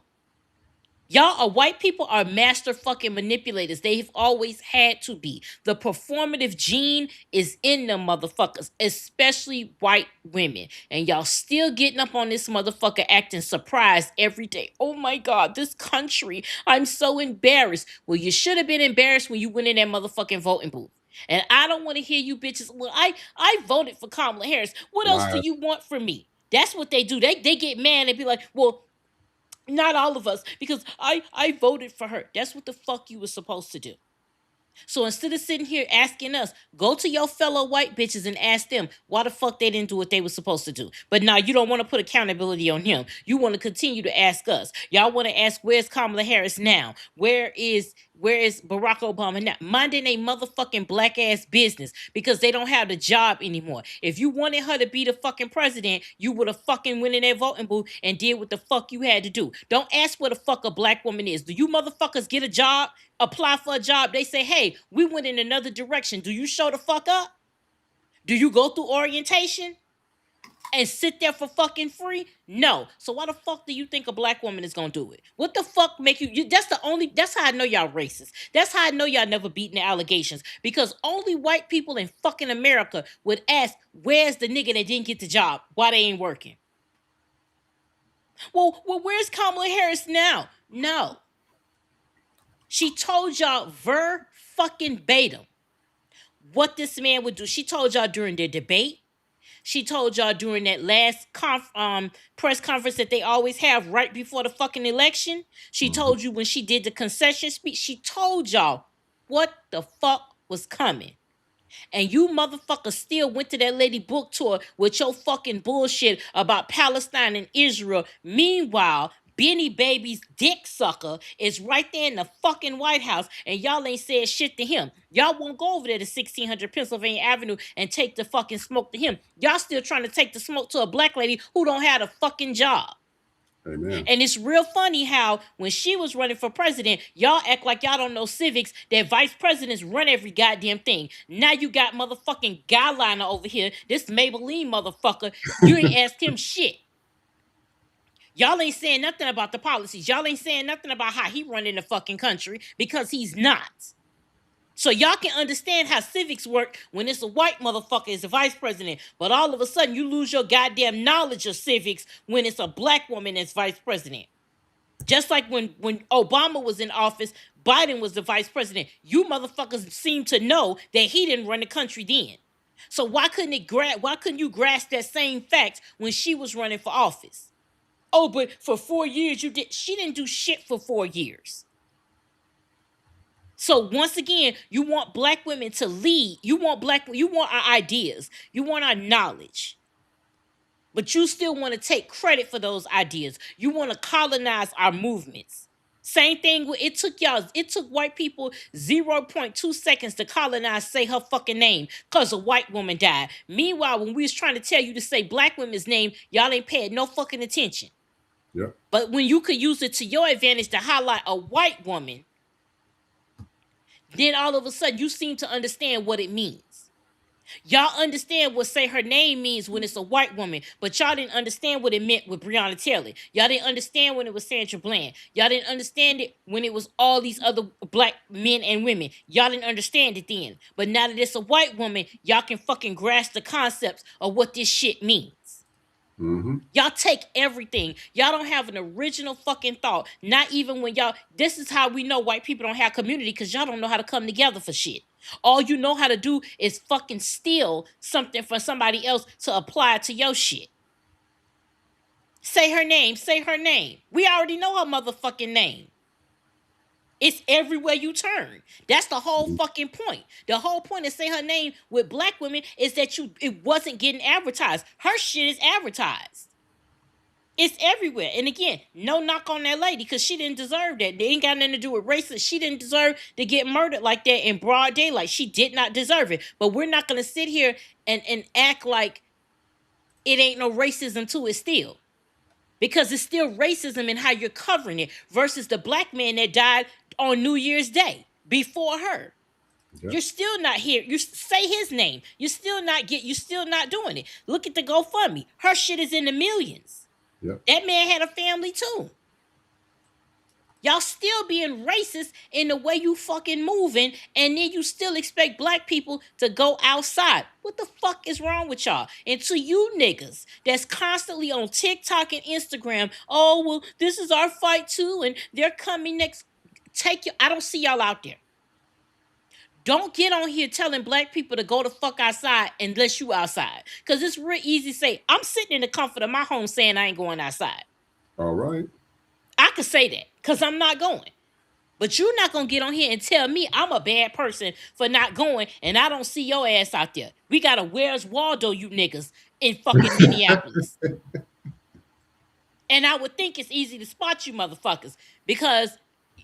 Y'all white people are master fucking manipulators. They've always had to be. The performative gene is in them motherfuckers, especially white women. And y'all still getting up on this motherfucker acting surprised every day. Oh my God, this country, I'm so embarrassed. Well, you should have been embarrassed when you went in that motherfucking voting booth. And I don't want to hear you bitches. Well, I voted for Kamala Harris. What else do Liar. you want from me? That's what they do. They get mad and be like, well, not all of us, because I voted for her. That's what the fuck you were supposed to do. So instead of sitting here asking us, go to your fellow white bitches and ask them why the fuck they didn't do what they were supposed to do. But now you don't want to put accountability on him. You want to continue to ask us. Y'all want to ask, where's Kamala Harris now? Where is Barack Obama now? Minding a motherfucking black ass business, because they don't have the job anymore. If you wanted her to be the fucking president, you would have fucking went in that voting booth and did what the fuck you had to do. Don't ask where the fuck a black woman is. Do you motherfuckers get a job? Apply for a job, they say, hey, we went in another direction. Do you show the fuck up? Do you go through orientation and sit there for fucking free? No. So why the fuck do you think a black woman is gonna do it? What the fuck make you that's how I know y'all racist. That's how I know y'all never beaten the allegations. Because only white people in fucking America would ask, where's the nigga that didn't get the job? Why they ain't working? Well, where's Kamala Harris now? No. She told y'all fucking-batum what this man would do. She told y'all during their debate. She told y'all during that last press conference that they always have right before the fucking election. She told you when she did the concession speech. She told y'all what the fuck was coming. And you motherfuckers still went to that lady book tour with your fucking bullshit about Palestine and Israel. Meanwhile, Benny Baby's dick sucker is right there in the fucking White House, and y'all ain't said shit to him. Y'all won't go over there to 1600 Pennsylvania Avenue and take the fucking smoke to him. Y'all still trying to take the smoke to a black lady who don't have a fucking job. Amen. And it's real funny how when she was running for president, y'all act like y'all don't know civics, that vice presidents run every goddamn thing. Now you got motherfucking Guyliner over here, this Maybelline motherfucker. You ain't asked him shit. Y'all ain't saying nothing about the policies. Y'all ain't saying nothing about how he running the fucking country, because he's not. So y'all can understand how civics work when it's a white motherfucker as the vice president. But all of a sudden you lose your goddamn knowledge of civics when it's a black woman as vice president. Just like when Obama was in office, Biden was the vice president. You motherfuckers seem to know that he didn't run the country then. So why couldn't you grasp that same fact when she was running for office? Oh, but for 4 years she didn't do shit for 4 years. So once again, you want black women to lead. You want our ideas. You want our knowledge. But you still want to take credit for those ideas. You want to colonize our movements. Same thing with it took white people 0.2 seconds to colonize say her fucking name because a white woman died. Meanwhile, when we was trying to tell you to say black women's name, y'all ain't paid no fucking attention. Yep. But when you could use it to your advantage to highlight a white woman, then all of a sudden you seem to understand what it means. Y'all understand what say her name means when it's a white woman, but y'all didn't understand what it meant with Breonna Taylor. Y'all didn't understand when it was Sandra Bland. Y'all didn't understand it when it was all these other black men and women. Y'all didn't understand it then. But now that it's a white woman, y'all can fucking grasp the concepts of what this shit means. Y'all take everything. Y'all don't have an original fucking thought. Not even when this is how we know white people don't have community, because y'all don't know how to come together for shit. All you know how to do is fucking steal something from somebody else to apply it to your shit. Say her name. Say her name. We already know her motherfucking name. It's everywhere you turn. That's the whole fucking point. The whole point of say her name with black women is that it wasn't getting advertised. Her shit is advertised. It's everywhere. And again, no knock on that lady because she didn't deserve that. They ain't got nothing to do with racism. She didn't deserve to get murdered like that in broad daylight. She did not deserve it. But we're not going to sit here and act like it ain't no racism to it still. Because it's still racism in how you're covering it versus the black man that died on New Year's Day before her. Yep. You're still not here. You say his name. You're still not doing it. Look at the GoFundMe. Her shit is in the millions. Yep. That man had a family too. Y'all still being racist in the way you fucking moving, and then you still expect black people to go outside. What the fuck is wrong with y'all? And to you niggas that's constantly on TikTok and Instagram, oh, well, this is our fight too, and they're coming next. I don't see y'all out there. Don't get on here telling black people to go the fuck outside unless you outside. Because it's real easy to say, I'm sitting in the comfort of my home saying I ain't going outside. All right. I could say that because I'm not going. But you're not going to get on here and tell me I'm a bad person for not going and I don't see your ass out there. We got a Where's Waldo, you niggas, in fucking Minneapolis. And I would think it's easy to spot you motherfuckers because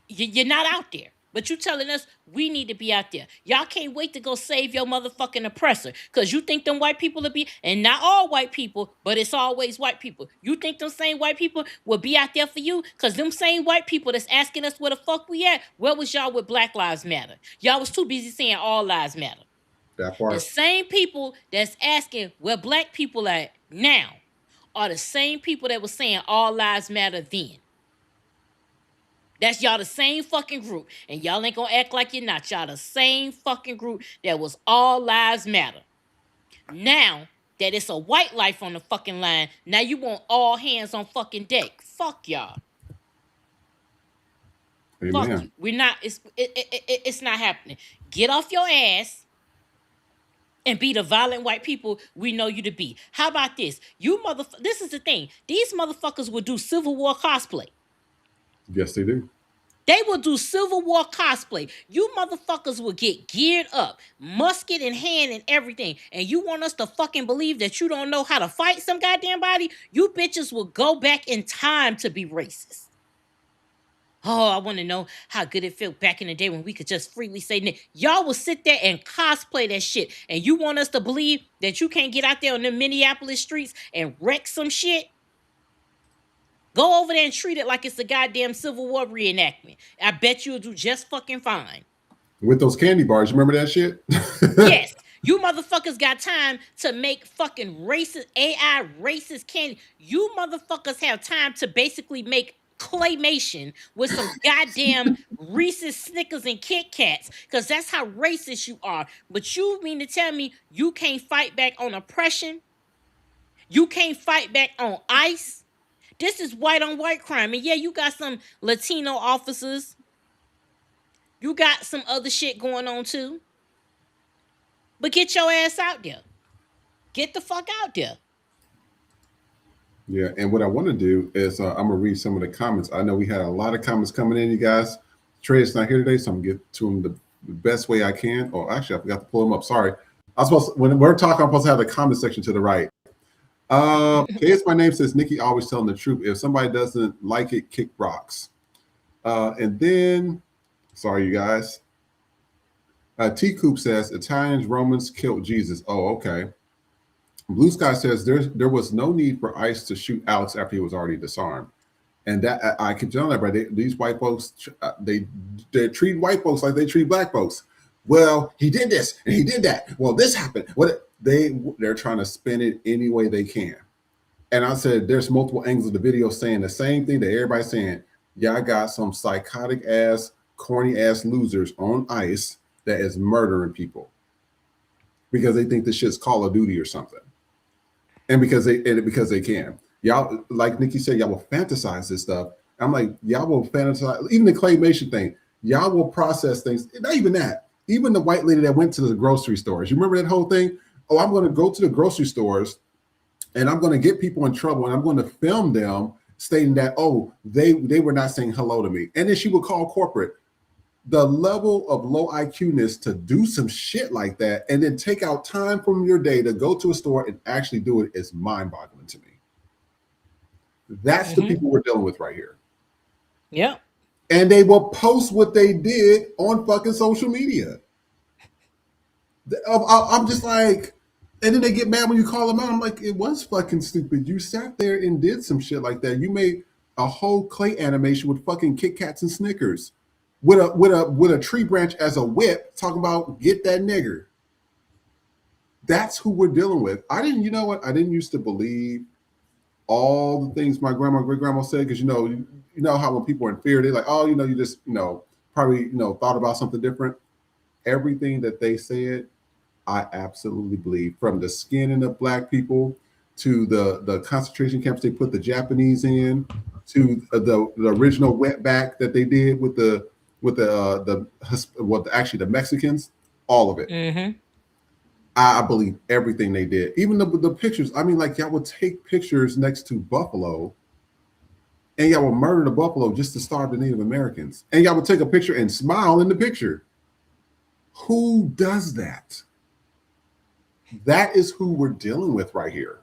you're not out there. But you telling us we need to be out there. Y'all can't wait to go save your motherfucking oppressor. Because you think them white people will be, and not all white people, but it's always white people. You think them same white people will be out there for you? Because them same white people that's asking us where the fuck we at, where was y'all with Black Lives Matter? Y'all was too busy saying all lives matter. That part. The same people that's asking where black people at now are the same people that were saying all lives matter then. That's y'all the same fucking group. And y'all ain't gonna act like you're not. Y'all the same fucking group that was all lives matter. Now that it's a white life on the fucking line, now you want all hands on fucking deck. Fuck y'all. Amen. Fuck you. We're not, it's not happening. Get off your ass and be the violent white people we know you to be. How about this? This is the thing. These motherfuckers will do Civil War cosplay. Yes, they do. They will do Civil War cosplay. You motherfuckers will get geared up, musket in hand and everything. And you want us to fucking believe that you don't know how to fight some goddamn body? You bitches will go back in time to be racist. Oh, I want to know how good it felt back in the day when we could just freely say, y'all will sit there and cosplay that shit. And you want us to believe that you can't get out there on the Minneapolis streets and wreck some shit? Go over there and treat it like it's a goddamn Civil War reenactment. I bet you'll do just fucking fine. With those candy bars, you remember that shit? Yes. You motherfuckers got time to make fucking racist, AI racist candy. You motherfuckers have time to basically make claymation with some goddamn Reese's, Snickers, and Kit Kats. Because that's how racist you are. But you mean to tell me you can't fight back on oppression? You can't fight back on ICE? This is white on white crime. And yeah, you got some Latino officers. You got some other shit going on too. But get your ass out there. Get the fuck out there. Yeah, and what I want to do is I'm going to read some of the comments. I know we had a lot of comments coming in, you guys. Trey's not here today, so I'm going to get to him the best way I can. Oh, actually, I forgot to pull him up. Sorry. When we're talking, I'm supposed to have the comment section to the right. It's my name says Nicki always telling the truth. If somebody doesn't like it, kick rocks. And then, sorry, you guys. T Coop says Italians, Romans killed Jesus. Oh, okay. Blue Sky says there was no need for ICE to shoot Alex after he was already disarmed. And that I can tell that, but these white folks, they treat white folks like they treat black folks. Well, he did this and he did that. Well, this happened. They're trying to spin it any way they can. And I said, there's multiple angles of the video saying the same thing that everybody's saying. Y'all got some psychotic ass, corny ass losers on ICE that is murdering people because they think this shit's Call of Duty or something. And because they can. Y'all, like Nicki said, y'all will fantasize this stuff. I'm like, y'all will fantasize, even the claymation thing, y'all will process things. Not even that. Even the white lady that went to the grocery stores. You remember that whole thing? Oh, I'm going to go to the grocery stores and I'm going to get people in trouble, and I'm going to film them stating that, oh, they were not saying hello to me. And then she would call corporate. The level of low IQ-ness to do some shit like that and then take out time from your day to go to a store and actually do it is mind-boggling to me. That's the people we're dealing with right here. Yeah. And they will post what they did on fucking social media. I'm just like, and then they get mad when you call them out. I'm like, it was fucking stupid. You sat there and did some shit like that. You made a whole clay animation with fucking Kit Kats and Snickers with a tree branch as a whip, talking about get that nigger. That's who we're dealing with. You know what? I didn't used to believe all the things my great grandma said, because you know how when people are in fear, they're like, oh, you just probably thought about something different. Everything that they said, I absolutely believe, from the skinning of black people to the concentration camps they put the Japanese in, to the original wetback that they did with the Mexicans, all of it. I believe everything they did, even the pictures. I mean, like, y'all would take pictures next to buffalo, and y'all would murder the buffalo just to starve the Native Americans, and y'all would take a picture and smile in the picture. Who does that? That is who we're dealing with right here.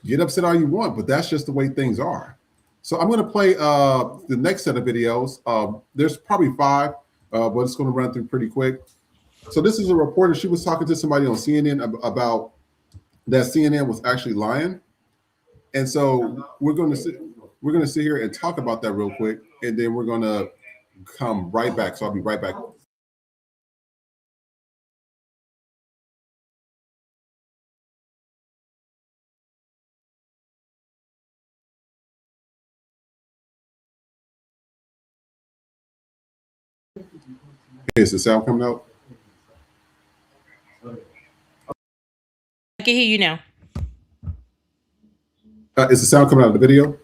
Get upset all you want, but that's just the way things are. So I'm going to play the next set of videos. There's probably 5, but it's going to run through pretty quick. So this is a reporter. She was talking to somebody on CNN about that CNN was actually lying. And so we're going to sit here and talk about that real quick, and then we're going to come right back. So I'll be right back. Is the sound coming out? I can hear you now. Is the sound coming out of the video?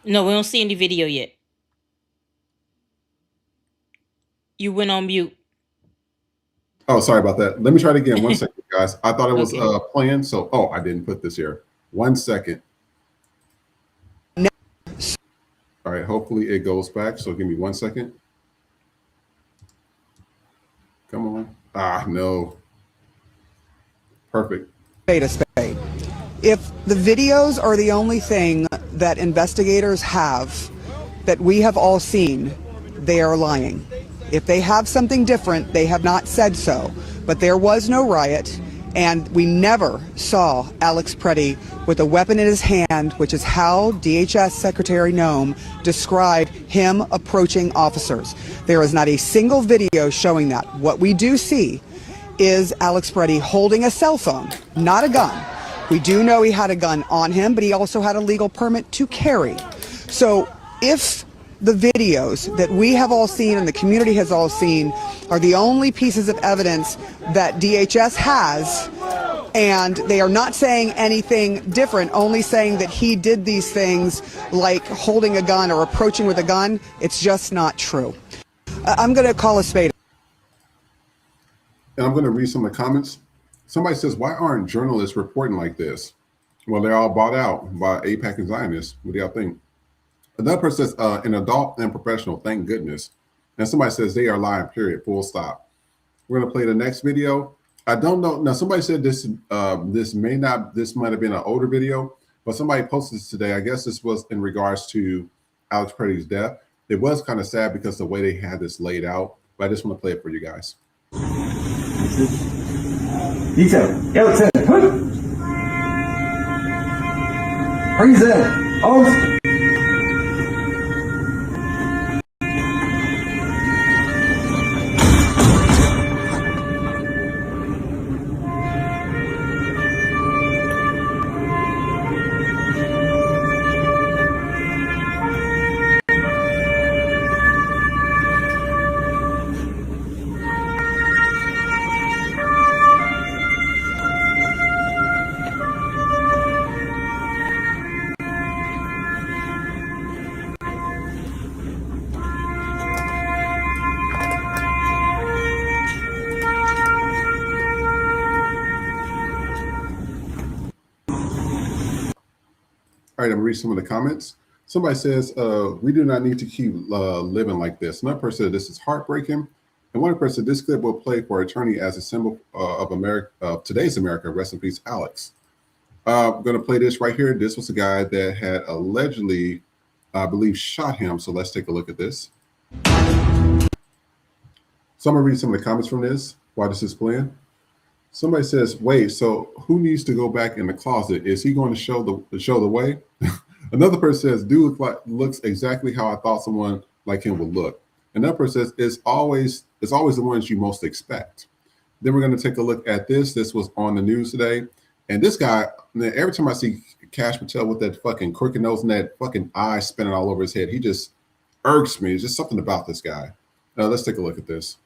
No, we don't see any video yet. You went on mute. Oh, sorry about that. Let me try it again. 1 second, guys. I thought it was Okay. playing. So, I didn't put this here. 1 second. All right. Hopefully it goes back. So give me 1 second. Come on. No. Perfect. Spade a spade. If the videos are the only thing that investigators have that we have all seen, they are lying. If they have something different, they have not said so. But there was no riot, and we never saw Alex Pretti with a weapon in his hand, which is how DHS Secretary Noem described him approaching officers. There is not a single video showing that. What we do see is Alex Pretti holding a cell phone, not a gun. We do know he had a gun on him, but he also had a legal permit to carry. So if the videos that we have all seen and the community has all seen are the only pieces of evidence that DHS has, and they are not saying anything different, only saying that he did these things like holding a gun or approaching with a gun, it's just not true. I'm going to call a spade. And I'm going to read some of the comments. Somebody says, why aren't journalists reporting like this? Well, they're all bought out by AIPAC and Zionists. What do y'all think? Another person says, an adult and professional, thank goodness. And somebody says, they are lying, period, full stop. We're going to play the next video. I don't know. Now, somebody said this might have been an older video, but somebody posted this today. I guess this was in regards to Alex Pretti's death. It was kind of sad because the way they had this laid out, but I just want to play it for you guys. right, I'm gonna read some of the comments. Somebody says, we do not need to keep living like this. Another person said, this is heartbreaking. And one person said, this clip will play for attorney as a symbol of America, of today's America. Rest in peace, Alex. I'm going to play this right here. This was a guy that had allegedly, I believe, shot him. So let's take a look at this. So I'm going to read some of the comments from this while this is playing. Somebody says, wait, so who needs to go back in the closet? Is he going to show the way? Another person says, dude looks exactly how I thought someone like him would look. Another person says, it's always the ones you most expect. Then we're going to take a look at this. This was on the news today. And this guy, every time I see Cash Patel with that fucking crooked nose and that fucking eye spinning all over his head, he just irks me. There's just something about this guy. Let's take a look at this.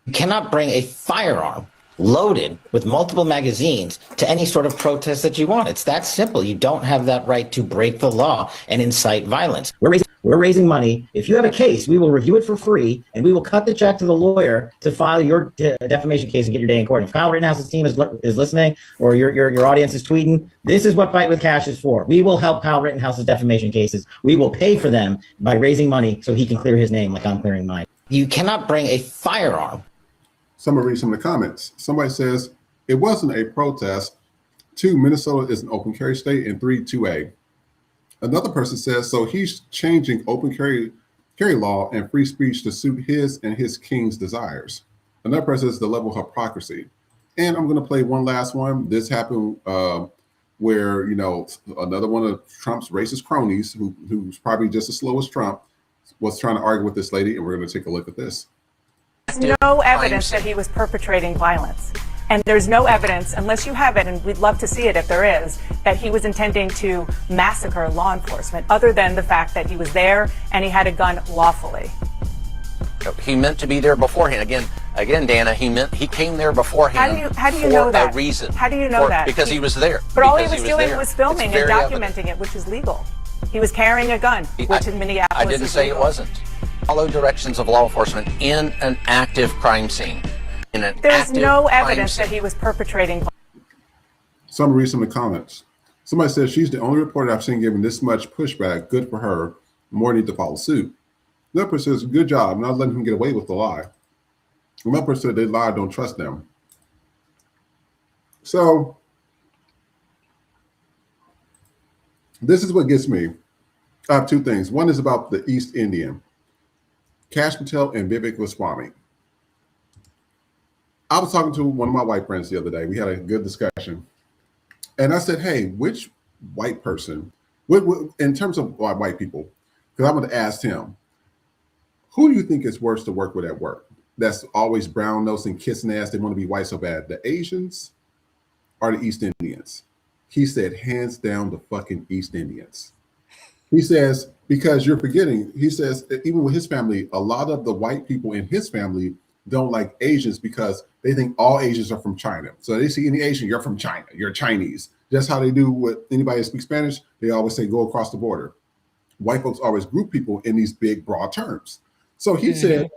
You cannot bring a firearm loaded with multiple magazines to any sort of protest that you want. It's that simple. You don't have that right to break the law and incite violence. We're raising money. If you have a case, we will review it for free, and we will cut the check to the lawyer to file your defamation case and get your day in court. If Kyle Rittenhouse's team is listening, or your audience is tweeting, this is what Fight with Cash is for. We will help Kyle Rittenhouse's defamation cases. We will pay for them by raising money so he can clear his name like I'm clearing mine. You cannot bring a firearm. Somebody read some of the comments. Somebody says, it wasn't a protest. 2, Minnesota is an open carry state, and 3, 2A. Another person says, so he's changing open carry law and free speech to suit his and his king's desires. Another person says the level of hypocrisy. And I'm going to play one last one. This happened where, another one of Trump's racist cronies, who's probably just as slow as Trump, was trying to argue with this lady, and we're going to take a look at this. There's no evidence that he was perpetrating violence. And there's no evidence, unless you have it, and we'd love to see it if there is, that he was intending to massacre law enforcement, other than the fact that he was there and he had a gun lawfully. He meant to be there beforehand. Again, Dana, he came there beforehand. How do you know that? For a reason. How do you know that? Because he was there. But all he was doing was filming and documenting it, which is legal. He was carrying a gun, which in Minneapolis I didn't say it wasn't. Follow directions of law enforcement in an active crime scene. There's no evidence that he was perpetrating. So I'm going to read some of the comments. Somebody says, she's the only reporter I've seen giving this much pushback. Good for her. More need to follow suit. Another person says, good job, not letting him get away with the lie. Another person said, they lie, don't trust them. So this is what gets me. I have 2 things. One is about the East Indian, Cash Patel and Vivek Goswami. I was talking to one of my white friends the other day. We had a good discussion. And I said, hey, which white person, in terms of white people, because I'm going to ask him, who do you think is worse to work with at work? That's always brown-nosed and kissing ass. They want to be white so bad. The Asians or the East Indians? He said, hands down, the fucking East Indians. He says, because you're forgetting, he says, even with his family, a lot of the white people in his family don't like Asians because they think all Asians are from China. So they see any Asian, you're from China, you're Chinese. That's how they do with anybody that speaks Spanish. They always say, go across the border. White folks always group people in these big, broad terms. So he said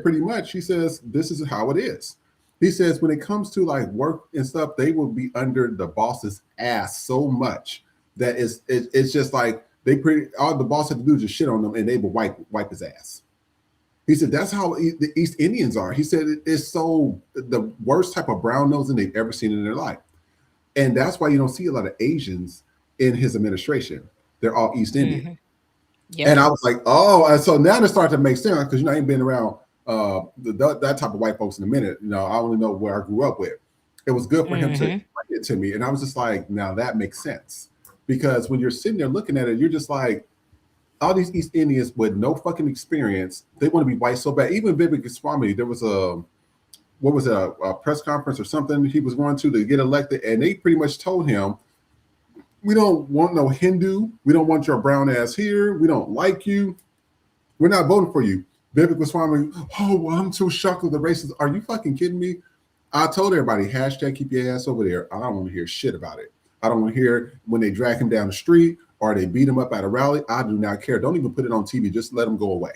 pretty much, he says, this is how it is. He says, when it comes to like work and stuff, they will be under the boss's ass so much that it's just like all the boss had to do is just shit on them and they will wipe his ass. He said, that's how the East Indians are. He said, it's so the worst type of brown nosing they've ever seen in their life. And that's why you don't see a lot of Asians in his administration. They're all East Indian. Mm-hmm. Yep. And I was like, oh, and so now it started to make sense because, I ain't been around that type of white folks in a minute. I only know where I grew up with. It was good for him to explain it to me. And I was just like, now that makes sense. Because when you're sitting there looking at it, you're just like, all these East Indians with no fucking experience, they want to be white so bad. Even Vivek Goswami, there was a press conference or something he was going to get elected, and they pretty much told him, we don't want no Hindu. We don't want your brown ass here. We don't like you. We're not voting for you. Vivek Goswami, oh, I'm too shocked with the racism. Are you fucking kidding me? I told everybody, hashtag keep your ass over there. I don't want to hear shit about it. I don't want to hear when they drag him down the street or they beat him up at a rally. I do not care. Don't even put it on TV. Just let him go away.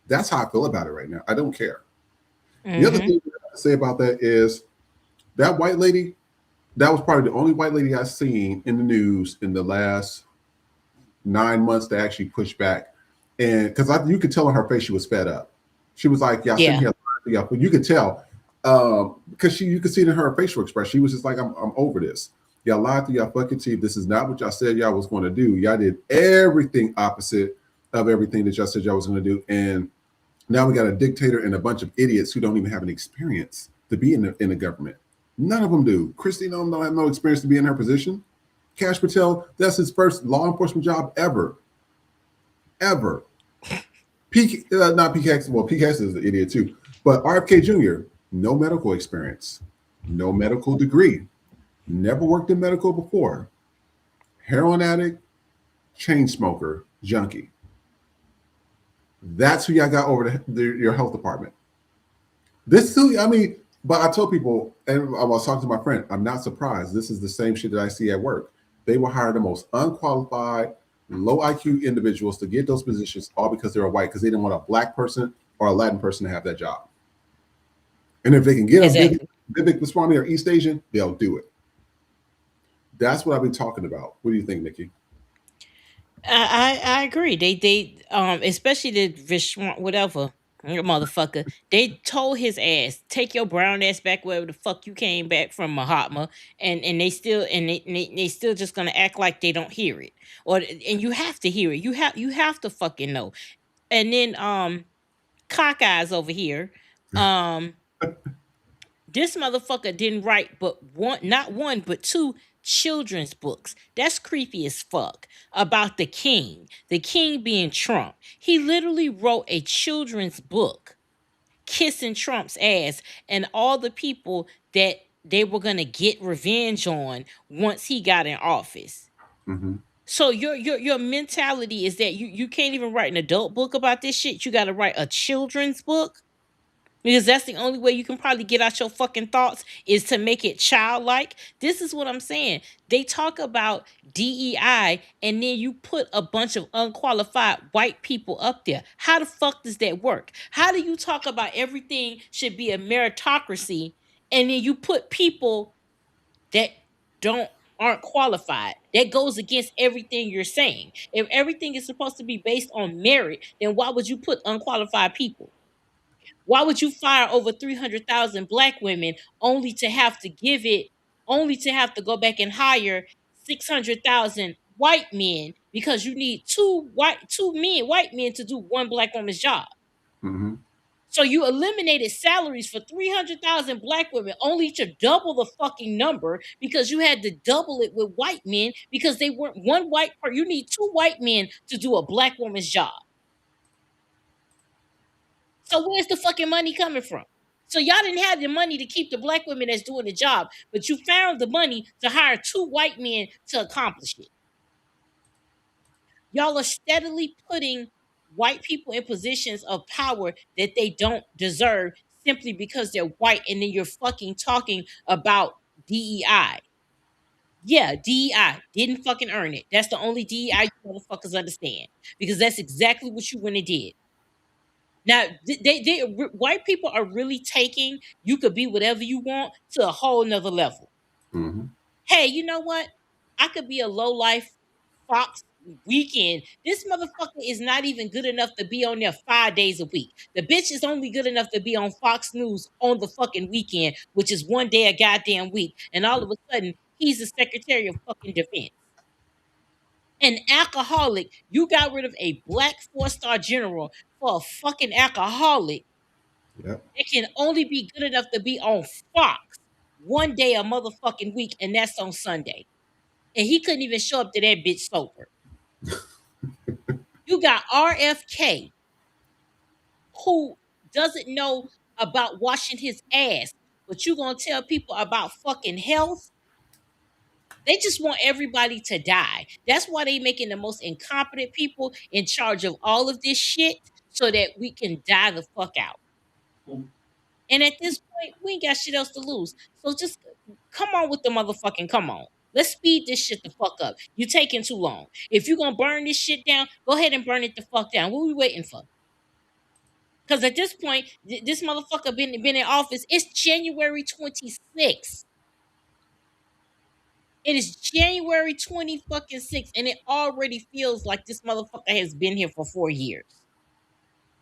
That's how I feel about it right now. I don't care. The other thing I have to say about that is that white lady, that was probably the only white lady I've seen in the news in the last 9 months to actually push back. And because you could tell on her face she was fed up. She was like, "Yeah, sitting here, yeah." But you could tell because you could see it in her facial expression. She was just like, I'm over this. Y'all lied to y'all fucking teeth. This is not what y'all said y'all was going to do. Y'all did everything opposite of everything that y'all said y'all was going to do. And now we got a dictator and a bunch of idiots who don't even have an experience to be in the government. None of them do. Christine don't have no experience to be in her position. Kash Patel, that's his first law enforcement job ever. Ever. Not PKX, well, PKX is an idiot too. But RFK Jr., no medical experience, no medical degree, never worked in medical before. Heroin addict, chain smoker, junkie. That's who y'all got over your health department. But I told people, and I was talking to my friend, I'm not surprised. This is the same shit that I see at work. They will hire the most unqualified, low IQ individuals to get those positions, all because they're white, because they didn't want a black person or a Latin person to have that job. And if they can get a Vivek Ramaswamy or East Asian, they'll do it. That's what I've been talking about. What do you think, Nikki? I agree. They especially the Vishwan whatever motherfucker. They told his ass, take your brown ass back wherever the fuck you came back from, Mahatma, and they still just gonna act like they don't hear it. And you have to hear it. You have to fucking know. And then cockeyes over here. This motherfucker didn't write not one, but two children's books. That's creepy as fuck. About the king being Trump. He literally wrote a children's book kissing Trump's ass and all the people that they were gonna get revenge on once he got in office. Mm-hmm. So your mentality is that you can't even write an adult book about this shit. You got to write a children's book. Because that's the only way you can probably get out your fucking thoughts is to make it childlike. This is what I'm saying. They talk about DEI and then you put a bunch of unqualified white people up there. How the fuck does that work? How do you talk about everything should be a meritocracy and then you put people that aren't qualified? That goes against everything you're saying. If everything is supposed to be based on merit, then why would you put unqualified people? Why would you fire over 300,000 black women only to have to go back and hire 600,000 white men because you need white men to do one black woman's job? Mm-hmm. So you eliminated salaries for 300,000 black women only to double the fucking number because you had to double it with white men because they weren't one white person. You need two white men to do a black woman's job. So where's the fucking money coming from? So y'all didn't have the money to keep the black women that's doing the job, but you found the money to hire two white men to accomplish it. Y'all are steadily putting white people in positions of power that they don't deserve simply because they're white, and then you're fucking talking about DEI. Yeah, DEI didn't fucking earn it. That's the only DEI you motherfuckers understand, because that's exactly what you went and did. Now, white people are really taking you could be whatever you want to a whole nother level. Mm-hmm. Hey, you know what? I could be a low life Fox weekend. This motherfucker is not even good enough to be on there 5 days a week. The bitch is only good enough to be on Fox News on the fucking weekend, which is one day a goddamn week. And all of a sudden, he's the Secretary of fucking Defense. An alcoholic. You got rid of a black 4-star general for a fucking alcoholic. Yep. It can only be good enough to be on Fox one day a motherfucking week, and that's on Sunday. And he couldn't even show up to that bitch sober. You got RFK, who doesn't know about washing his ass, but you gonna tell people about fucking health? They just want everybody to die. That's why they making the most incompetent people in charge of all of this shit so that we can die the fuck out. And at this point, we ain't got shit else to lose. So just come on with the motherfucking come on. Let's speed this shit the fuck up. You taking too long. If you're gonna burn this shit down, go ahead and burn it the fuck down. What are we waiting for? Because at this point, this motherfucker been in office. It's January 26th. It is January 20 and it already feels like this motherfucker has been here for 4 years.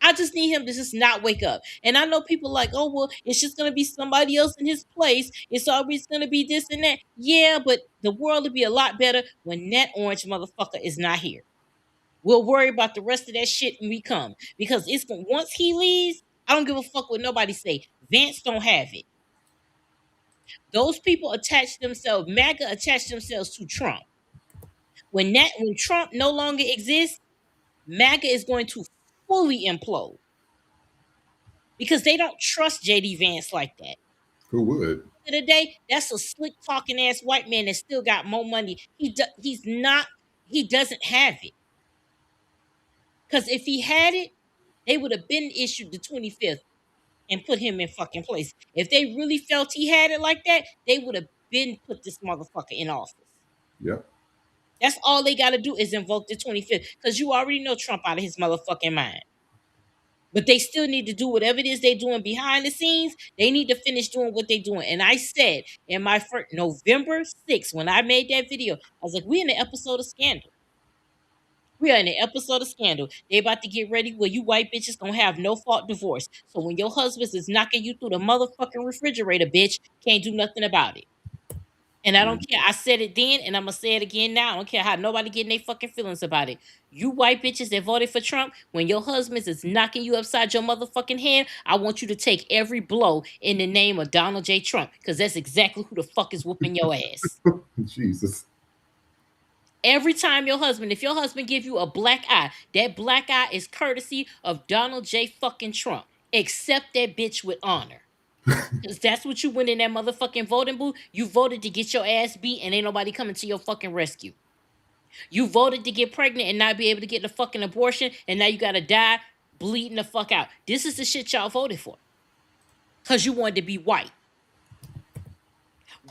I just need him to just not wake up. And I know people like, oh, well, it's just going to be somebody else in his place. It's always going to be this and that. Yeah, but the world will be a lot better when that orange motherfucker is not here. We'll worry about the rest of that shit when we come. Because it's once he leaves, I don't give a fuck what nobody say. Vance don't have it. Those people attach themselves, MAGA attach themselves to Trump. When Trump no longer exists, MAGA is going to fully implode. Because they don't trust JD Vance like that. Who would? Of the day, that's a slick talking ass white man that still got more money. He doesn't have it. Because if he had it, they would have been issued the 25th and put him in fucking place. If they really felt he had it like that, they would have been put this motherfucker in office. Yep. That's all they got to do is invoke the 25th. Because you already know Trump out of his motherfucking mind. But they still need to do whatever it is they're doing behind the scenes. They need to finish doing what they're doing. And I said in my first November 6th, when I made that video, I was like, we're in an episode of Scandal. We are in an episode of Scandal. They about to get ready where you white bitches gonna have no fault divorce. So when your husband is knocking you through the motherfucking refrigerator, bitch, can't do nothing about it. And I don't care. I said it then, and I'm going to say it again now. I don't care how nobody getting their fucking feelings about it. You white bitches that voted for Trump, when your husband is knocking you upside your motherfucking head, I want you to take every blow in the name of Donald J. Trump, because that's exactly who the fuck is whooping your ass. Jesus. Every time if your husband give you a black eye, that black eye is courtesy of Donald J. fucking Trump. Accept that bitch with honor. Because that's what you went in that motherfucking voting booth. You voted to get your ass beat and ain't nobody coming to your fucking rescue. You voted to get pregnant and not be able to get the fucking abortion, and now you gotta die bleeding the fuck out. This is the shit y'all voted for. Because you wanted to be white.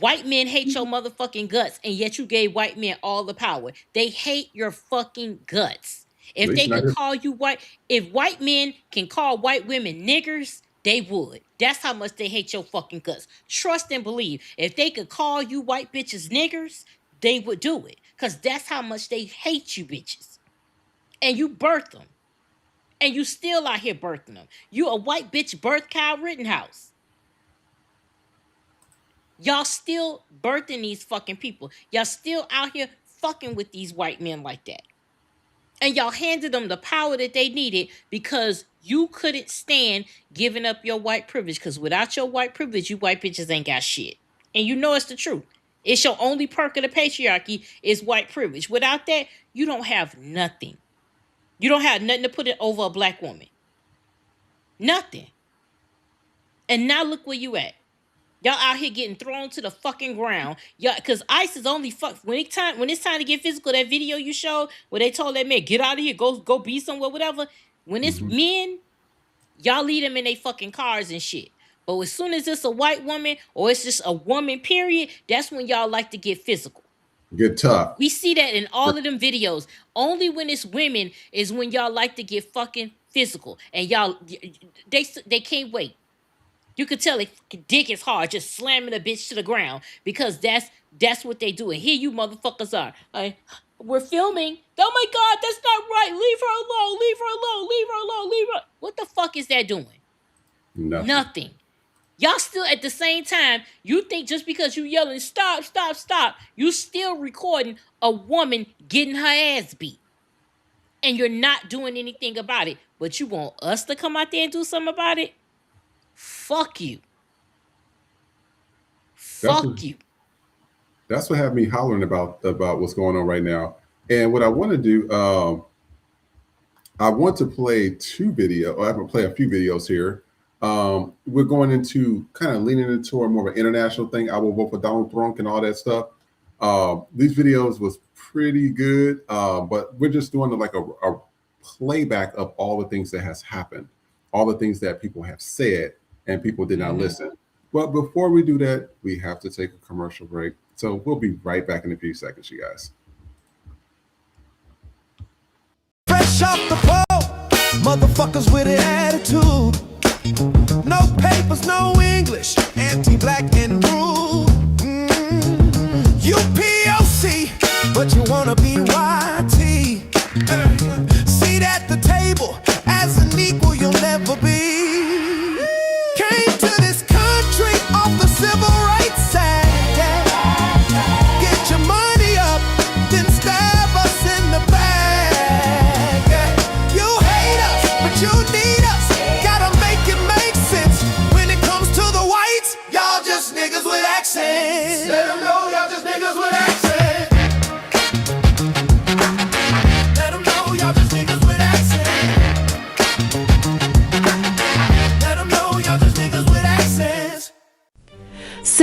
White men hate your motherfucking guts, and yet you gave white men all the power. They hate your fucking guts. If they could call you white, if white men can call white women niggers, they would. That's how much they hate your fucking guts. Trust and believe. If they could call you white bitches niggers, they would do it. Because that's how much they hate you bitches. And you birthed them. And you still out here birthing them. You a white bitch birth Kyle Rittenhouse. Y'all still birthing these fucking people. Y'all still out here fucking with these white men like that. And y'all handed them the power that they needed because you couldn't stand giving up your white privilege. Because without your white privilege, you white bitches ain't got shit. And you know it's the truth. It's your only perk of the patriarchy is white privilege. Without that, you don't have nothing. You don't have nothing to put it over a black woman. Nothing. And now look where you at. Y'all out here getting thrown to the fucking ground. Y'all, because ICE is only when it's time to get physical, that video you showed where they told that man, get out of here, go be somewhere, whatever. When it's men, y'all leave them in their fucking cars and shit. But as soon as it's a white woman or it's just a woman, period, that's when y'all like to get physical. Get tough. We see that in all of them videos. Only when it's women is when y'all like to get fucking physical. And y'all, they can't wait. You could tell dick is hard, just slamming a bitch to the ground because that's what they do. And here you motherfuckers are. We're filming. Oh my God, that's not right. Leave her alone. Leave her alone. Leave her alone. Leave her. What the fuck is that doing? Nothing. Y'all still at the same time, you think just because you yelling, stop, stop, stop, you still recording a woman getting her ass beat. And you're not doing anything about it. But you want us to come out there and do something about it? Fuck you. Fuck you. That's what had me hollering about what's going on right now. And what I want to do, I want to play I'm going to play a few videos here. We're going into kind of leaning into a more of an international thing. I will vote for Donald Trump and all that stuff. These videos was pretty good, but we're just doing like a playback of all the things that has happened, all the things that people have said, and people did not listen. But before we do that, we have to take a commercial break. So we'll be right back in a few seconds, you guys. Fresh off the boat, motherfuckers with an attitude. No papers, no English, anti-black and rude. UPO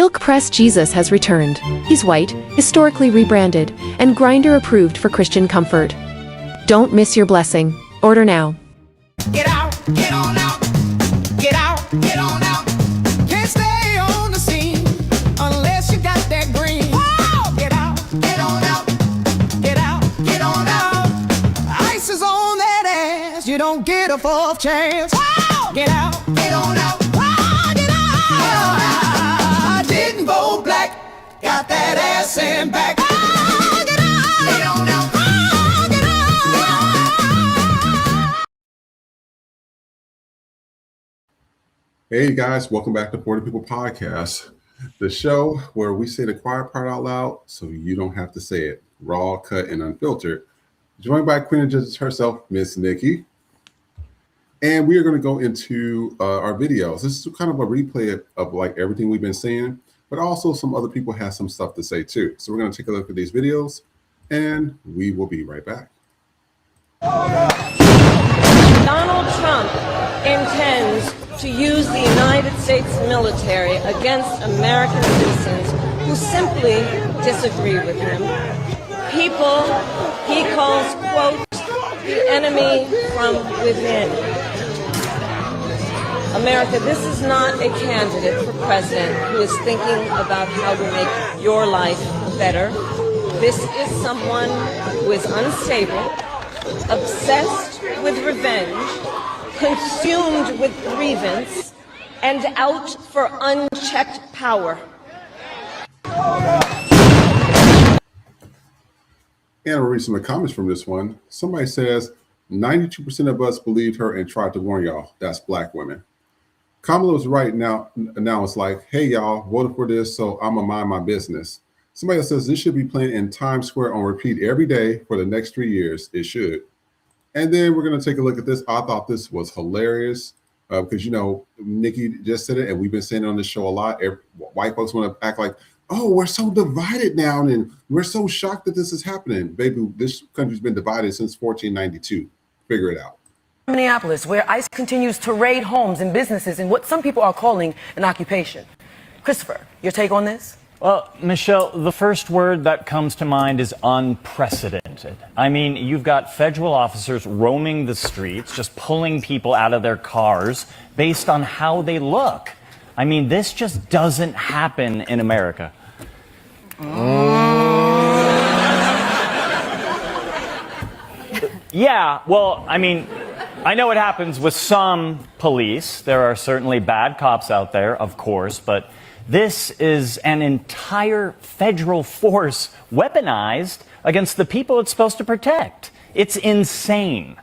Silk Press Jesus has returned. He's white, historically rebranded, and Grindr approved for Christian comfort. Don't miss your blessing. Order now. Get out, get on out. Get out, get on out. Can't stay on the scene unless you got that green. Whoa! Get out, get on out. Get out, get on out. Ice is on that ass. You don't get a fourth chance. Whoa! Get out, get on out. Whoa! Get out. I didn't vote black. Got that ass in back. Whoa! Get out, get on out. Whoa! Get out. Hey guys, welcome back to 40 People Podcast, the show where we say the quiet part out loud so you don't have to say it, raw, cut, and unfiltered. Joined by Queen of Judges herself, Miss Nicki. And we are going to go into our videos. This is kind of a replay of like everything we've been saying, but also some other people have some stuff to say too. So we're going to take a look at these videos and we will be right back. Donald Trump intends to use the United States military against American citizens who simply disagree with him. People he calls, quote, the enemy from within. America, this is not a candidate for president who is thinking about how to make your life better. This is someone who is unstable, obsessed with revenge, consumed with grievance, and out for unchecked power. And I'll read some of the comments from this one. Somebody says, 92% of us believed her and tried to warn y'all. That's black women. Kamala was right now. Now it's like, hey, y'all, voted for this, so I'm going to mind my business. Somebody else says this should be playing in Times Square on repeat every day for the next 3 years. It should. And then we're going to take a look at this. I thought this was hilarious because, you know, Nicki just said it, and we've been saying it on this show a lot. White folks want to act like, oh, we're so divided now, and we're so shocked that this is happening. Baby, this country's been divided since 1492. Figure it out. Minneapolis, where ICE continues to raid homes and businesses in what some people are calling an occupation. Christopher, your take on this? Well, Michelle, the first word that comes to mind is unprecedented. I mean, you've got federal officers roaming the streets, just pulling people out of their cars based on how they look. I mean, this just doesn't happen in America. Yeah, well, I mean, I know it happens with some police. There are certainly bad cops out there, of course, but this is an entire federal force weaponized against the people it's supposed to protect. It's insane.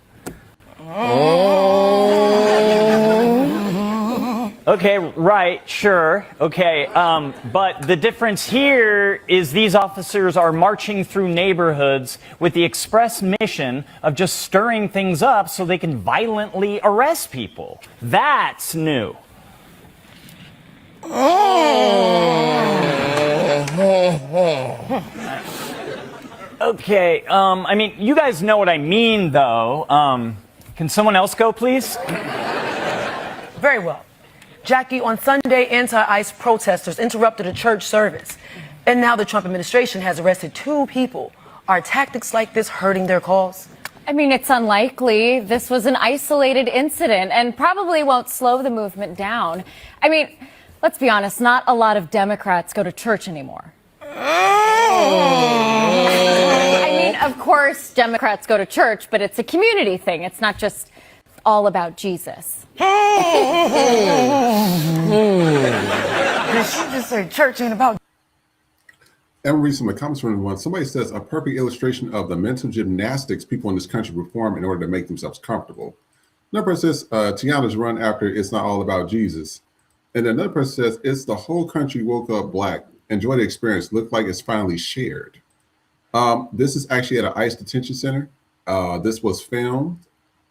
Okay, right, sure, okay, but the difference here is these officers are marching through neighborhoods with the express mission of just stirring things up so they can violently arrest people. That's new. Okay, I mean, you guys know what I mean, though. Can someone else go, please? Very well. Jackie, on Sunday, anti-ICE protesters interrupted a church service. And now the Trump administration has arrested 2 people. Are tactics like this hurting their cause? I mean, it's unlikely. This was an isolated incident and probably won't slow the movement down. I mean, let's be honest, not a lot of Democrats go to church anymore. I mean, of course, Democrats go to church, but it's a community thing. It's not just all about Jesus. Did she just say church ain't about? And we'll read some of the comments from one. Somebody says a perfect illustration of the mental gymnastics people in this country perform in order to make themselves comfortable. Another person says Tiana's run after it's not all about Jesus. And another person says it's the whole country woke up black. Enjoy the experience. Look like it's finally shared. This is actually at an ICE detention center. This was filmed.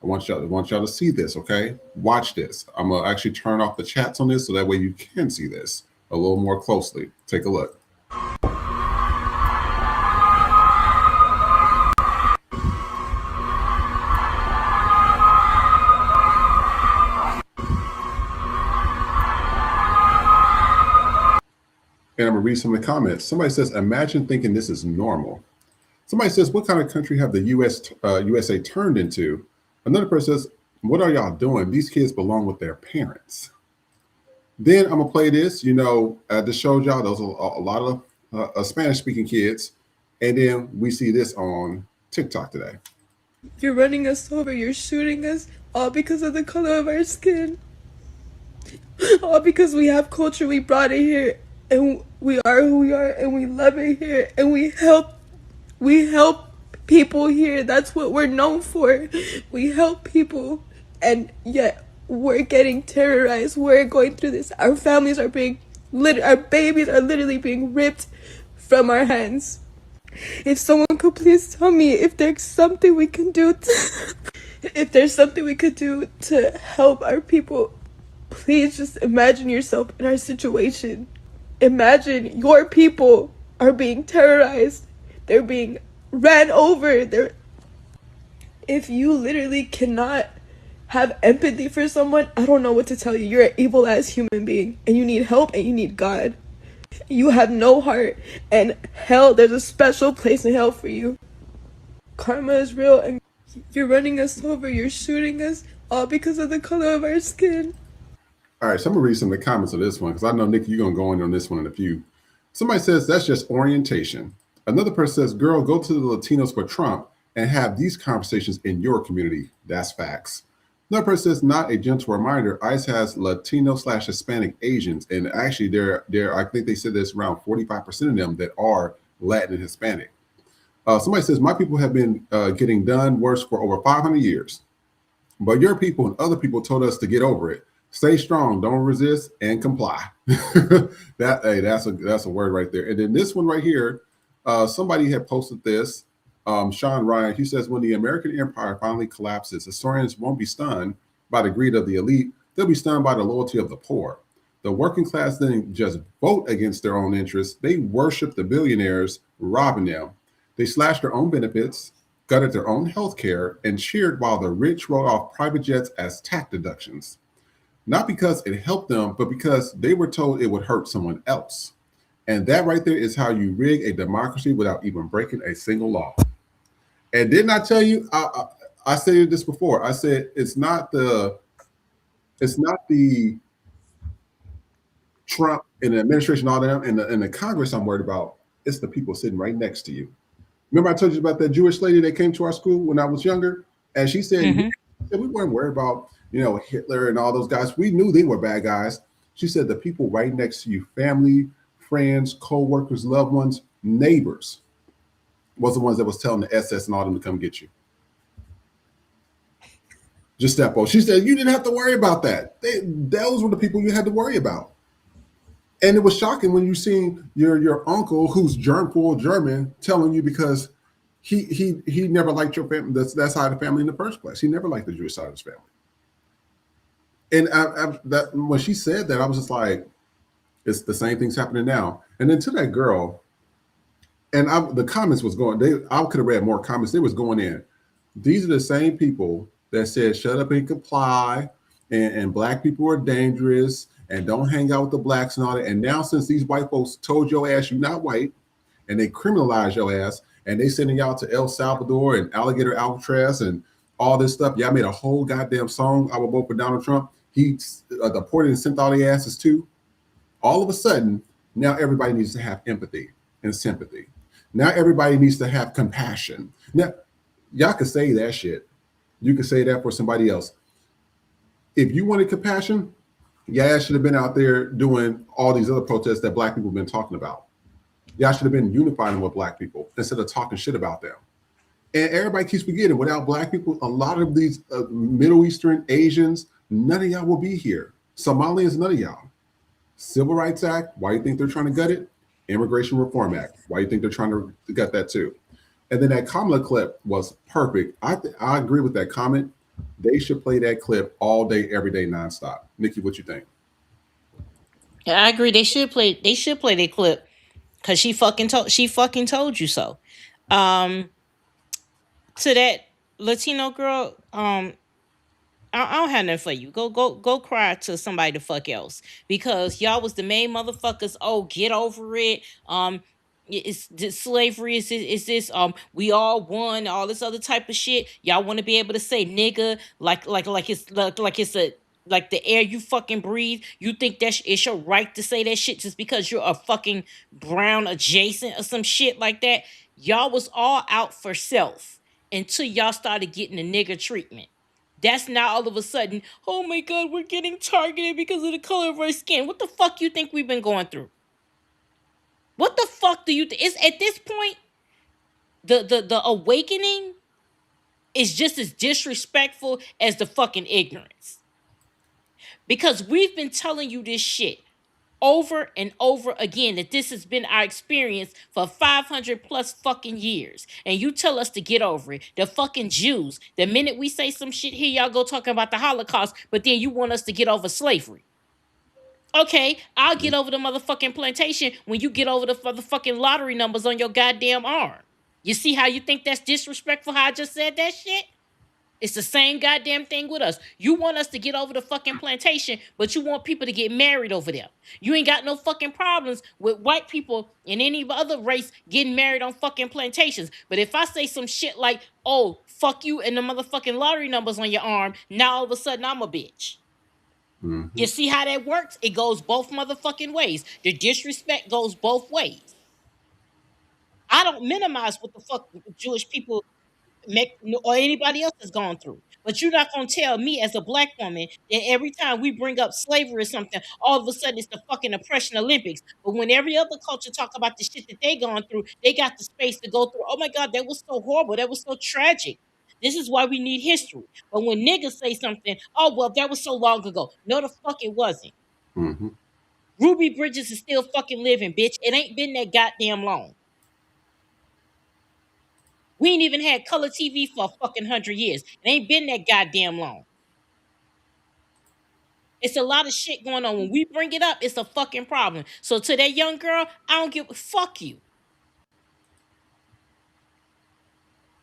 I want y'all to see this, okay? Watch this. I'm gonna actually turn off the chats on this so that way you can see this a little more closely. Take a look. And I'm gonna read some of the comments. Somebody says, imagine thinking this is normal. Somebody says, what kind of country have the USA turned into? Another person says, what are y'all doing? These kids belong with their parents. Then I'm gonna play this. I just showed y'all those a lot of Spanish-speaking kids, and then we see this on TikTok today. You're running us over, you're shooting us, all because of the color of our skin. All because we have culture, we brought it here, and we are who we are, and we love it here, and we help people here. That's what we're known for. We help people, and yet we're getting terrorized. We're going through this. Our families are our babies are literally being ripped from our hands. If someone could please tell me if there's something we can do to help our people, please just imagine yourself in our situation. Imagine your people are being terrorized. They're being ran over. If you literally cannot have empathy for someone, I don't know what to tell you. You're an evil ass human being, and you need help, and you need God. You have no heart, and hell, there's a special place in hell for you. Karma is real, and you're running us over, you're shooting us, all because of the color of our skin. All right, so I'm gonna read some of the comments of this one, because I know, Nikki, you're gonna go in on this one in a few. Somebody says, that's just orientation. Another person says, girl, go to the Latinos for Trump and have these conversations in your community. That's facts. Another person says, not a gentle reminder, ICE has Latino/Hispanic Asians, and actually I think they said there's around 45% of them that are Latin and Hispanic. Somebody says, my people have been getting done worse for over 500 years, but your people and other people told us to get over it. Stay strong, don't resist, and comply. That's a word right there. And then this one right here, somebody had posted this. Sean Ryan, he says, when the American empire finally collapses, historians won't be stunned by the greed of the elite. They'll be stunned by the loyalty of the poor. The working class didn't just vote against their own interests. They worshiped the billionaires, robbing them. They slashed their own benefits, gutted their own health care, and cheered while the rich wrote off private jets as tax deductions. Not because it helped them, but because they were told it would hurt someone else. And that right there is how you rig a democracy without even breaking a single law. And didn't I tell you, I said this before, I said, it's not the Trump and the administration, all them, and the Congress I'm worried about. It's the people sitting right next to you. Remember I told you about that Jewish lady that came to our school when I was younger? And she said, we weren't worried about, Hitler and all those guys. We knew they were bad guys. She said the people right next to you, family, friends, co-workers, loved ones, neighbors, was the ones that was telling the SS and all them to come get you. Giuseppe. She said, you didn't have to worry about that. Those were the people you had to worry about. And it was shocking when you seen your uncle, who's full German, telling you because he never liked your family, that side of the family in the first place. He never liked the Jewish side of his family. And when she said that, I was just like, it's the same thing's happening now. And then to that girl, and the comments was going, I could have read more comments. They was going in. These are the same people that said, shut up and comply, and black people are dangerous, and don't hang out with the blacks and all that. And now since these white folks told your ass you're not white, and they criminalize your ass, and they sending y'all to El Salvador and Alligator Alcatraz and all this stuff, y'all made a whole goddamn song, I will vote for Donald Trump. He deported and sent all the asses too. All of a sudden, now everybody needs to have empathy and sympathy. Now everybody needs to have compassion. Now, y'all can say that shit. You can say that for somebody else. If you wanted compassion, y'all should have been out there doing all these other protests that black people have been talking about. Y'all should have been unifying with black people instead of talking shit about them. And everybody keeps forgetting, without black people, a lot of these Middle Eastern, Asians, none of y'all will be here. Somalians, none of y'all. Civil Rights Act, why you think they're trying to gut it? Immigration Reform Act, why you think they're trying to gut that too? And then that Kamala clip was perfect. I agree with that comment. They should play that clip all day, every day, nonstop. Nikki, what you think? Yeah, I agree. They should play that clip because she fucking told you so. To that Latino girl, I I don't have nothing for you. Go cry to somebody the fuck else, because y'all was the main motherfuckers. Oh, get over it. It's this slavery. Is this we all won, all this other type of shit. Y'all want to be able to say nigga like it's a like the air you fucking breathe. You think that it's your right to say that shit just because you're a fucking brown adjacent or some shit like that? Y'all was all out for self until y'all started getting the nigga treatment. That's now all of a sudden, oh my god, we're getting targeted because of the color of our skin. What the fuck you think we've been going through? What the fuck do you think? It's at this point, the awakening is just as disrespectful as the fucking ignorance. Because we've been telling you this shit over and over again, that this has been our experience for 500 plus fucking years. And you tell us to get over it. The fucking Jews, the minute we say some shit here, y'all go talking about the Holocaust, but then you want us to get over slavery. Okay, I'll get over the motherfucking plantation when you get over the motherfucking lottery numbers on your goddamn arm. You see how you think that's disrespectful how I just said that shit? It's the same goddamn thing with us. You want us to get over the fucking plantation, but you want people to get married over there. You ain't got no fucking problems with white people and any other race getting married on fucking plantations. But if I say some shit like, oh, fuck you and the motherfucking lottery numbers on your arm, now all of a sudden I'm a bitch. Mm-hmm. You see how that works? It goes both motherfucking ways. The disrespect goes both ways. I don't minimize what the fuck Jewish people or anybody else has gone through. But you're not going to tell me as a black woman that every time we bring up slavery or something, all of a sudden it's the fucking oppression Olympics. But when every other culture talk about the shit that they gone through, they got the space to go through. Oh my God, that was so horrible. That was so tragic. This is why we need history. But when niggas say something, oh, well, that was so long ago. No, the fuck it wasn't. Mm-hmm. Ruby Bridges is still fucking living, bitch. It ain't been that goddamn long. We ain't even had color TV for a fucking 100 years. It ain't been that goddamn long. It's a lot of shit going on. When we bring it up, it's a fucking problem. So to that young girl, I don't give a fuck you.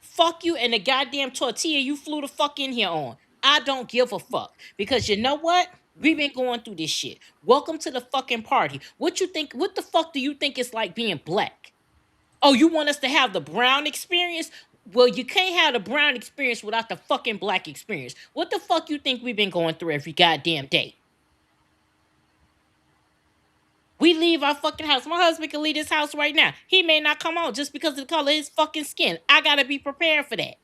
Fuck you and the goddamn tortilla you flew the fuck in here on. I don't give a fuck. Because you know what? We've been going through this shit. Welcome to the fucking party. What you think? What the fuck do you think it's like being black? Oh, you want us to have the brown experience? Well, you can't have the brown experience without the fucking black experience. What the fuck you think we've been going through every goddamn day? We leave our fucking house. My husband can leave his house right now. He may not come out just because of the color of his fucking skin. I gotta be prepared for that.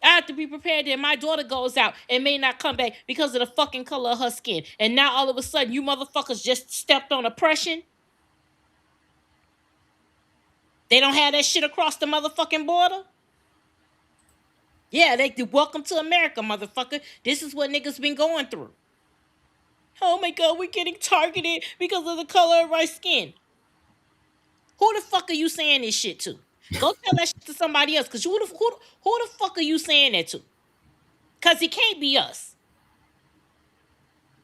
I have to be prepared that my daughter goes out and may not come back because of the fucking color of her skin. And now all of a sudden you motherfuckers just stepped on oppression. They don't have that shit across the motherfucking border? Yeah, they do. Welcome to America, motherfucker. This is what niggas been going through. Oh my God, we're getting targeted because of the color of our skin. Who the fuck are you saying this shit to? Go tell that shit to somebody else, because who the fuck are you saying that to? Because it can't be us.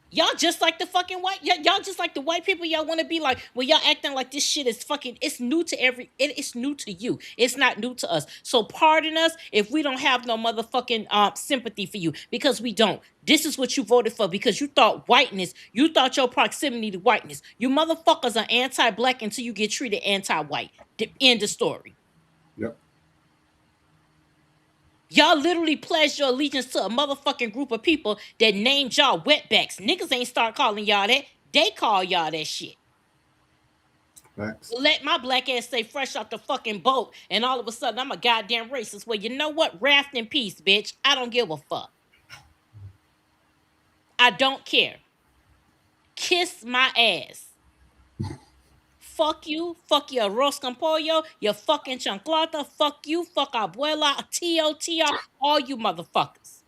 Y'all just like the fucking white, y'all just like the white people y'all want to be like, well, y'all acting like this shit is fucking, it's new to it's new to you. It's not new to us. So pardon us if we don't have no motherfucking sympathy for you, because we don't. This is what you voted for, because you thought whiteness, you thought your proximity to whiteness. You motherfuckers are anti-black until you get treated anti-white. End of story. Yep. Y'all literally pledged your allegiance to a motherfucking group of people that named y'all wetbacks. Niggas ain't start calling y'all that. They call y'all that shit. Facts. Let my black ass stay fresh off the fucking boat, and all of a sudden I'm a goddamn racist. Well, you know what? Raft in peace, bitch. I don't give a fuck. I don't care. Kiss my ass. Fuck you, fuck your arroz con pollo, your fucking chanclata, fuck you, fuck abuela, TOTR, all you motherfuckers.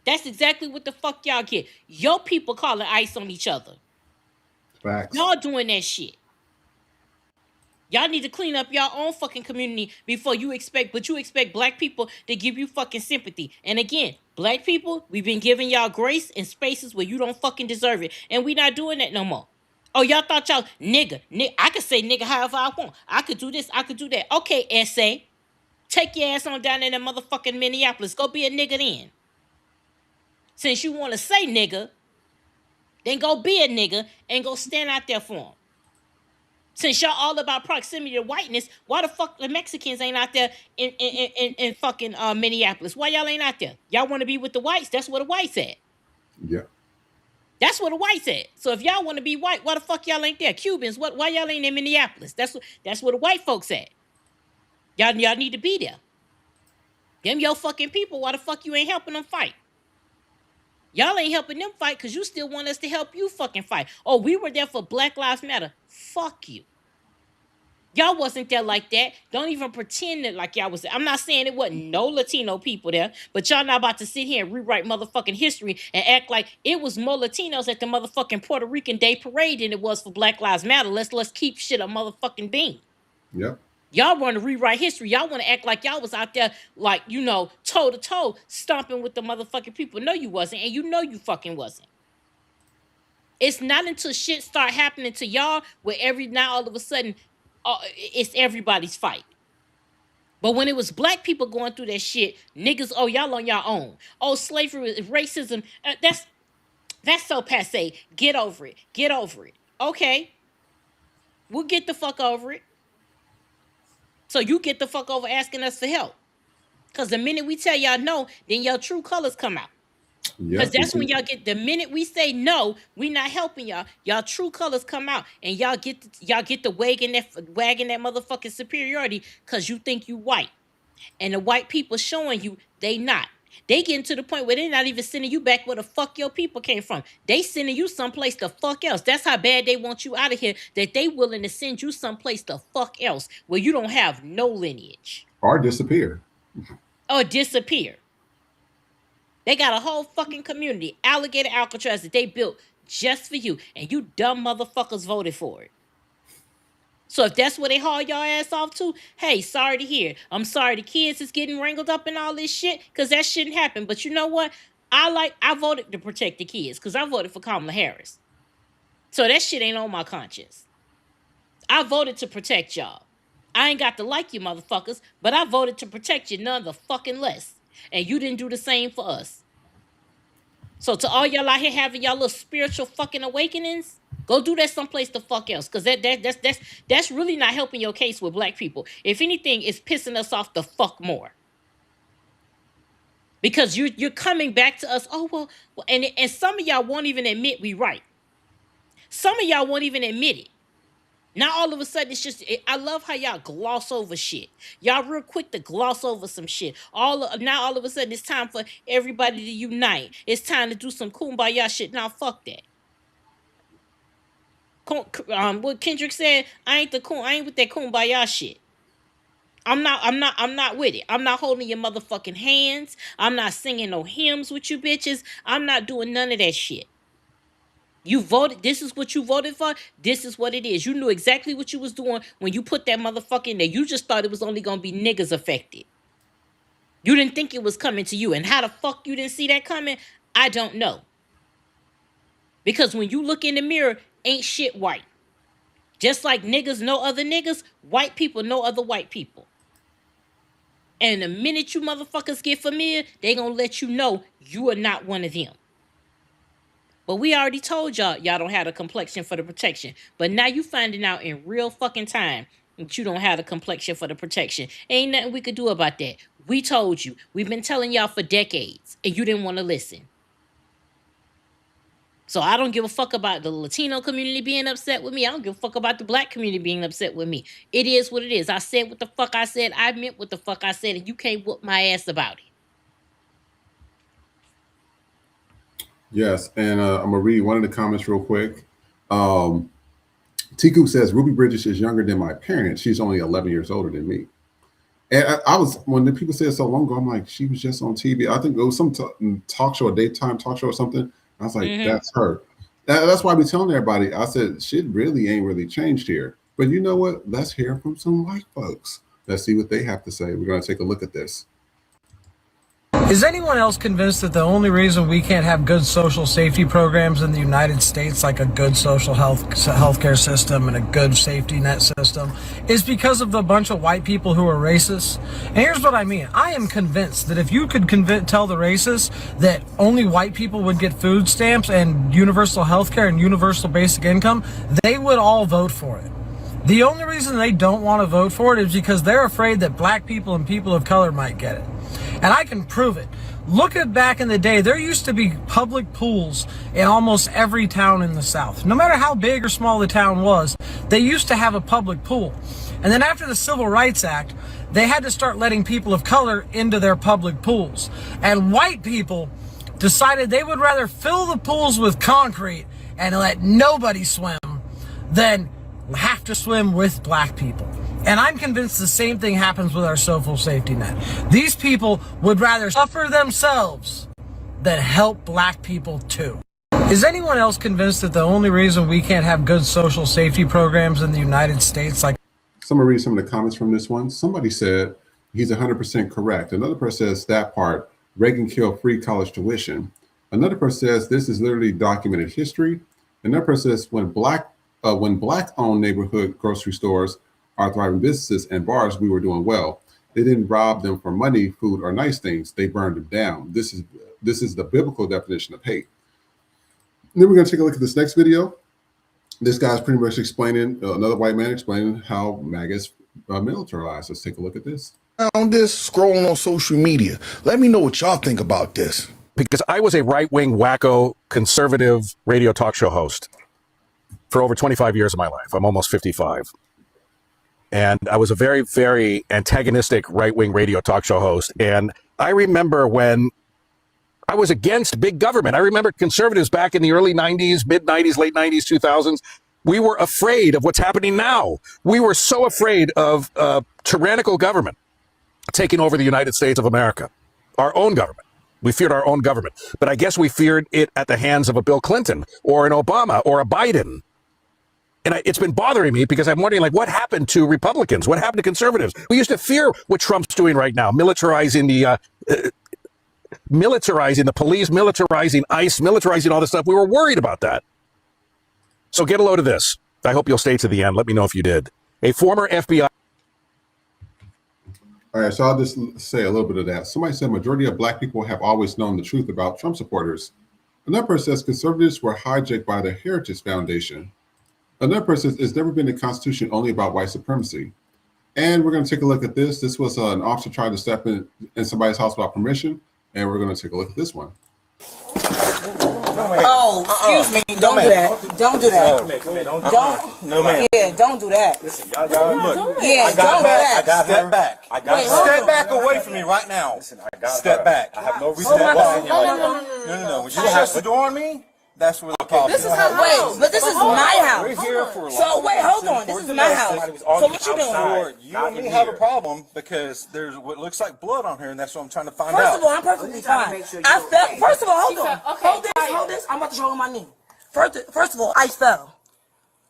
That's exactly what the fuck y'all get. Your people calling ICE on each other. Facts. Y'all doing that shit. Y'all need to clean up your own fucking community before you expect black people to give you fucking sympathy. And again, black people, we've been giving y'all grace in spaces where you don't fucking deserve it. And we not doing that no more. Oh, y'all thought y'all, nigga, I could say nigga however I want. I could do this, I could do that. Okay, essay. Take your ass on down there in motherfucking Minneapolis. Go be a nigga then. Since you want to say nigga, then go be a nigga and go stand out there for them. Since y'all all about proximity to whiteness, why the fuck the Mexicans ain't out there in fucking Minneapolis? Why y'all ain't out there? Y'all want to be with the whites? That's where the whites at. Yeah. That's where the whites at. So if y'all want to be white, why the fuck y'all ain't there? Cubans, why y'all ain't in Minneapolis? That's where the white folks at. Y'all need to be there. Them your fucking people. Why the fuck you ain't helping them fight? Y'all ain't helping them fight because you still want us to help you fucking fight. Oh, we were there for Black Lives Matter. Fuck you. Y'all wasn't there like that. Don't even pretend that like y'all was there. I'm not saying it wasn't no Latino people there, but y'all not about to sit here and rewrite motherfucking history and act like it was more Latinos at the motherfucking Puerto Rican Day Parade than it was for Black Lives Matter. Let's keep shit a motherfucking bean. Yep. Y'all want to rewrite history. Y'all want to act like y'all was out there like, you know, toe to toe stomping with the motherfucking people. No, you wasn't. And you know you fucking wasn't. It's not until shit start happening to y'all where now all of a sudden it's everybody's fight. But when it was black people going through that shit, niggas, oh, y'all on your own. Oh, slavery, racism, that's so passe. Get over it. Get over it. Okay. We'll get the fuck over it. So you get the fuck over asking us for help. Because the minute we tell y'all no, then your true colors come out. Because that's when y'all get, the minute we say no, we not helping y'all, y'all true colors come out. And y'all get the wagging that motherfucking superiority because you think you white. And the white people showing you they not. They getting to the point where they're not even sending you back where the fuck your people came from. They sending you someplace the fuck else. That's how bad they want you out of here, that they willing to send you someplace the fuck else where you don't have no lineage. Or disappear. Or disappear. They got a whole fucking community, Alligator Alcatraz, that they built just for you. And you dumb motherfuckers voted for it. So if that's where they haul your ass off to, hey, sorry to hear. I'm sorry the kids is getting wrangled up in all this shit, because that shouldn't happen. But you know what? I voted to protect the kids because I voted for Kamala Harris. So that shit ain't on my conscience. I voted to protect y'all. I ain't got to like you motherfuckers, but I voted to protect you none the fucking less. And you didn't do the same for us. So to all y'all out here having y'all little spiritual fucking awakenings, go do that someplace the fuck else. Because that's really not helping your case with black people. If anything, it's pissing us off the fuck more. Because you're coming back to us, oh, well, and some of y'all won't even admit we right. Some of y'all won't even admit it. Now all of a sudden it's just, I love how y'all gloss over shit. Y'all real quick to gloss over some shit. Now all of a sudden it's time for everybody to unite. It's time to do some kumbaya shit. Now fuck that. What Kendrick said, I ain't with that kumbaya shit. I'm not with it. I'm not holding your motherfucking hands. I'm not singing no hymns with you bitches. I'm not doing none of that shit. You voted, this is what you voted for, this is what it is. You knew exactly what you was doing when you put that motherfucker in there. You just thought it was only gonna be niggas affected. You didn't think it was coming to you. And how the fuck you didn't see that coming, I don't know. Because when you look in the mirror, ain't shit white. Just like niggas know other niggas, white people know other white people. And the minute you motherfuckers get familiar, they gonna let you know you are not one of them. But we already told y'all don't have the complexion for the protection. But now you finding out in real fucking time that you don't have the complexion for the protection. Ain't nothing we could do about that. We told you. We've been telling y'all for decades, and you didn't want to listen. So I don't give a fuck about the Latino community being upset with me. I don't give a fuck about the black community being upset with me. It is what it is. I said what the fuck I said. I meant what the fuck I said, and you can't whoop my ass about it. Yes, and I'm gonna read one of the comments real quick. Tiku says Ruby Bridges is younger than my parents. She's only 11 years older than me. And I was, when the people said it so long ago, I'm like, she was just on TV. I think it was some talk show, a daytime talk show or something. I was like, that's her. That's why I be telling everybody. I said shit really ain't really changed here. But you know what? Let's hear from some white folks. Let's see what they have to say. We're gonna take a look at this. Is anyone else convinced that the only reason we can't have good social safety programs in the United States, like a good social healthcare system and a good safety net system, is because of the bunch of white people who are racist? And here's what I mean. I am convinced that if you could tell the racists that only white people would get food stamps and universal healthcare and universal basic income, they would all vote for it. The only reason they don't want to vote for it is because they're afraid that black people and people of color might get it. And I can prove it. Look at back in the day, there used to be public pools in almost every town in the South. No matter how big or small the town was, they used to have a public pool. And then after the Civil Rights Act, they had to start letting people of color into their public pools. And white people decided they would rather fill the pools with concrete and let nobody swim than have to swim with black people. And I'm convinced the same thing happens with our social safety net. These people would rather suffer themselves than help black people too. Is anyone else convinced that the only reason we can't have good social safety programs in the United States, like... So I'm gonna read some of the comments from this one. Somebody said he's 100% correct. Another person says that part, Reagan killed free college tuition. Another person says this is literally documented history. Another person says when black-owned neighborhood grocery stores are thriving businesses and bars, we were doing well. They didn't rob them for money, food, or nice things. They burned them down. This is the biblical definition of hate. And then we're going to take a look at this next video. This guy's pretty much explaining, another white man explaining how MAGA is militarized. Let's take a look at this. On this, scrolling on social media. Let me know what y'all think about this. Because I was a right-wing, wacko, conservative radio talk show host for over 25 years of my life. I'm almost 55. And I was a very, very antagonistic right-wing radio talk show host. And I remember when I was against big government. I remember conservatives back in the early 90s, mid-90s, late 90s, 2000s. We were afraid of what's happening now. We were so afraid of tyrannical government taking over the United States of America, our own government. We feared our own government. But I guess we feared it at the hands of a Bill Clinton or an Obama or a Biden. And it's been bothering me because I'm wondering, like, what happened to Republicans? What happened to conservatives? We used to fear what Trump's doing right now, militarizing the police, militarizing ICE, militarizing all this stuff. We were worried about that. So get a load of this. I hope you'll stay to the end. Let me know if you did. A former FBI. All right, so I'll just say a little bit of that. Somebody said majority of black people have always known the truth about Trump supporters. Another person says conservatives were hijacked by the Heritage Foundation. Another person says it's never been a constitution only about white supremacy. And we're going to take a look at this. This was an officer trying to step in somebody's house without permission. And we're going to take a look at this one. Oh, excuse me. Don't do that. Don't do that. Don't. No, ma'am. Yeah, don't do that. Listen, y'all look. Yeah, don't do that. Step back. Step back away from me right now. Listen, step back. I have no reason to walk. No. When you shut the door on me, that's where the problem is. This is wait, but this is my house. We're here for so wait, hold on. This is my house. So what you doing? You and me have a problem because there's what looks like blood on here, and that's what I'm trying to find out. First of all, I'm perfectly fine. I fell. First of all, hold on. Hold this. I'm about to show on my knee. First of all, I fell.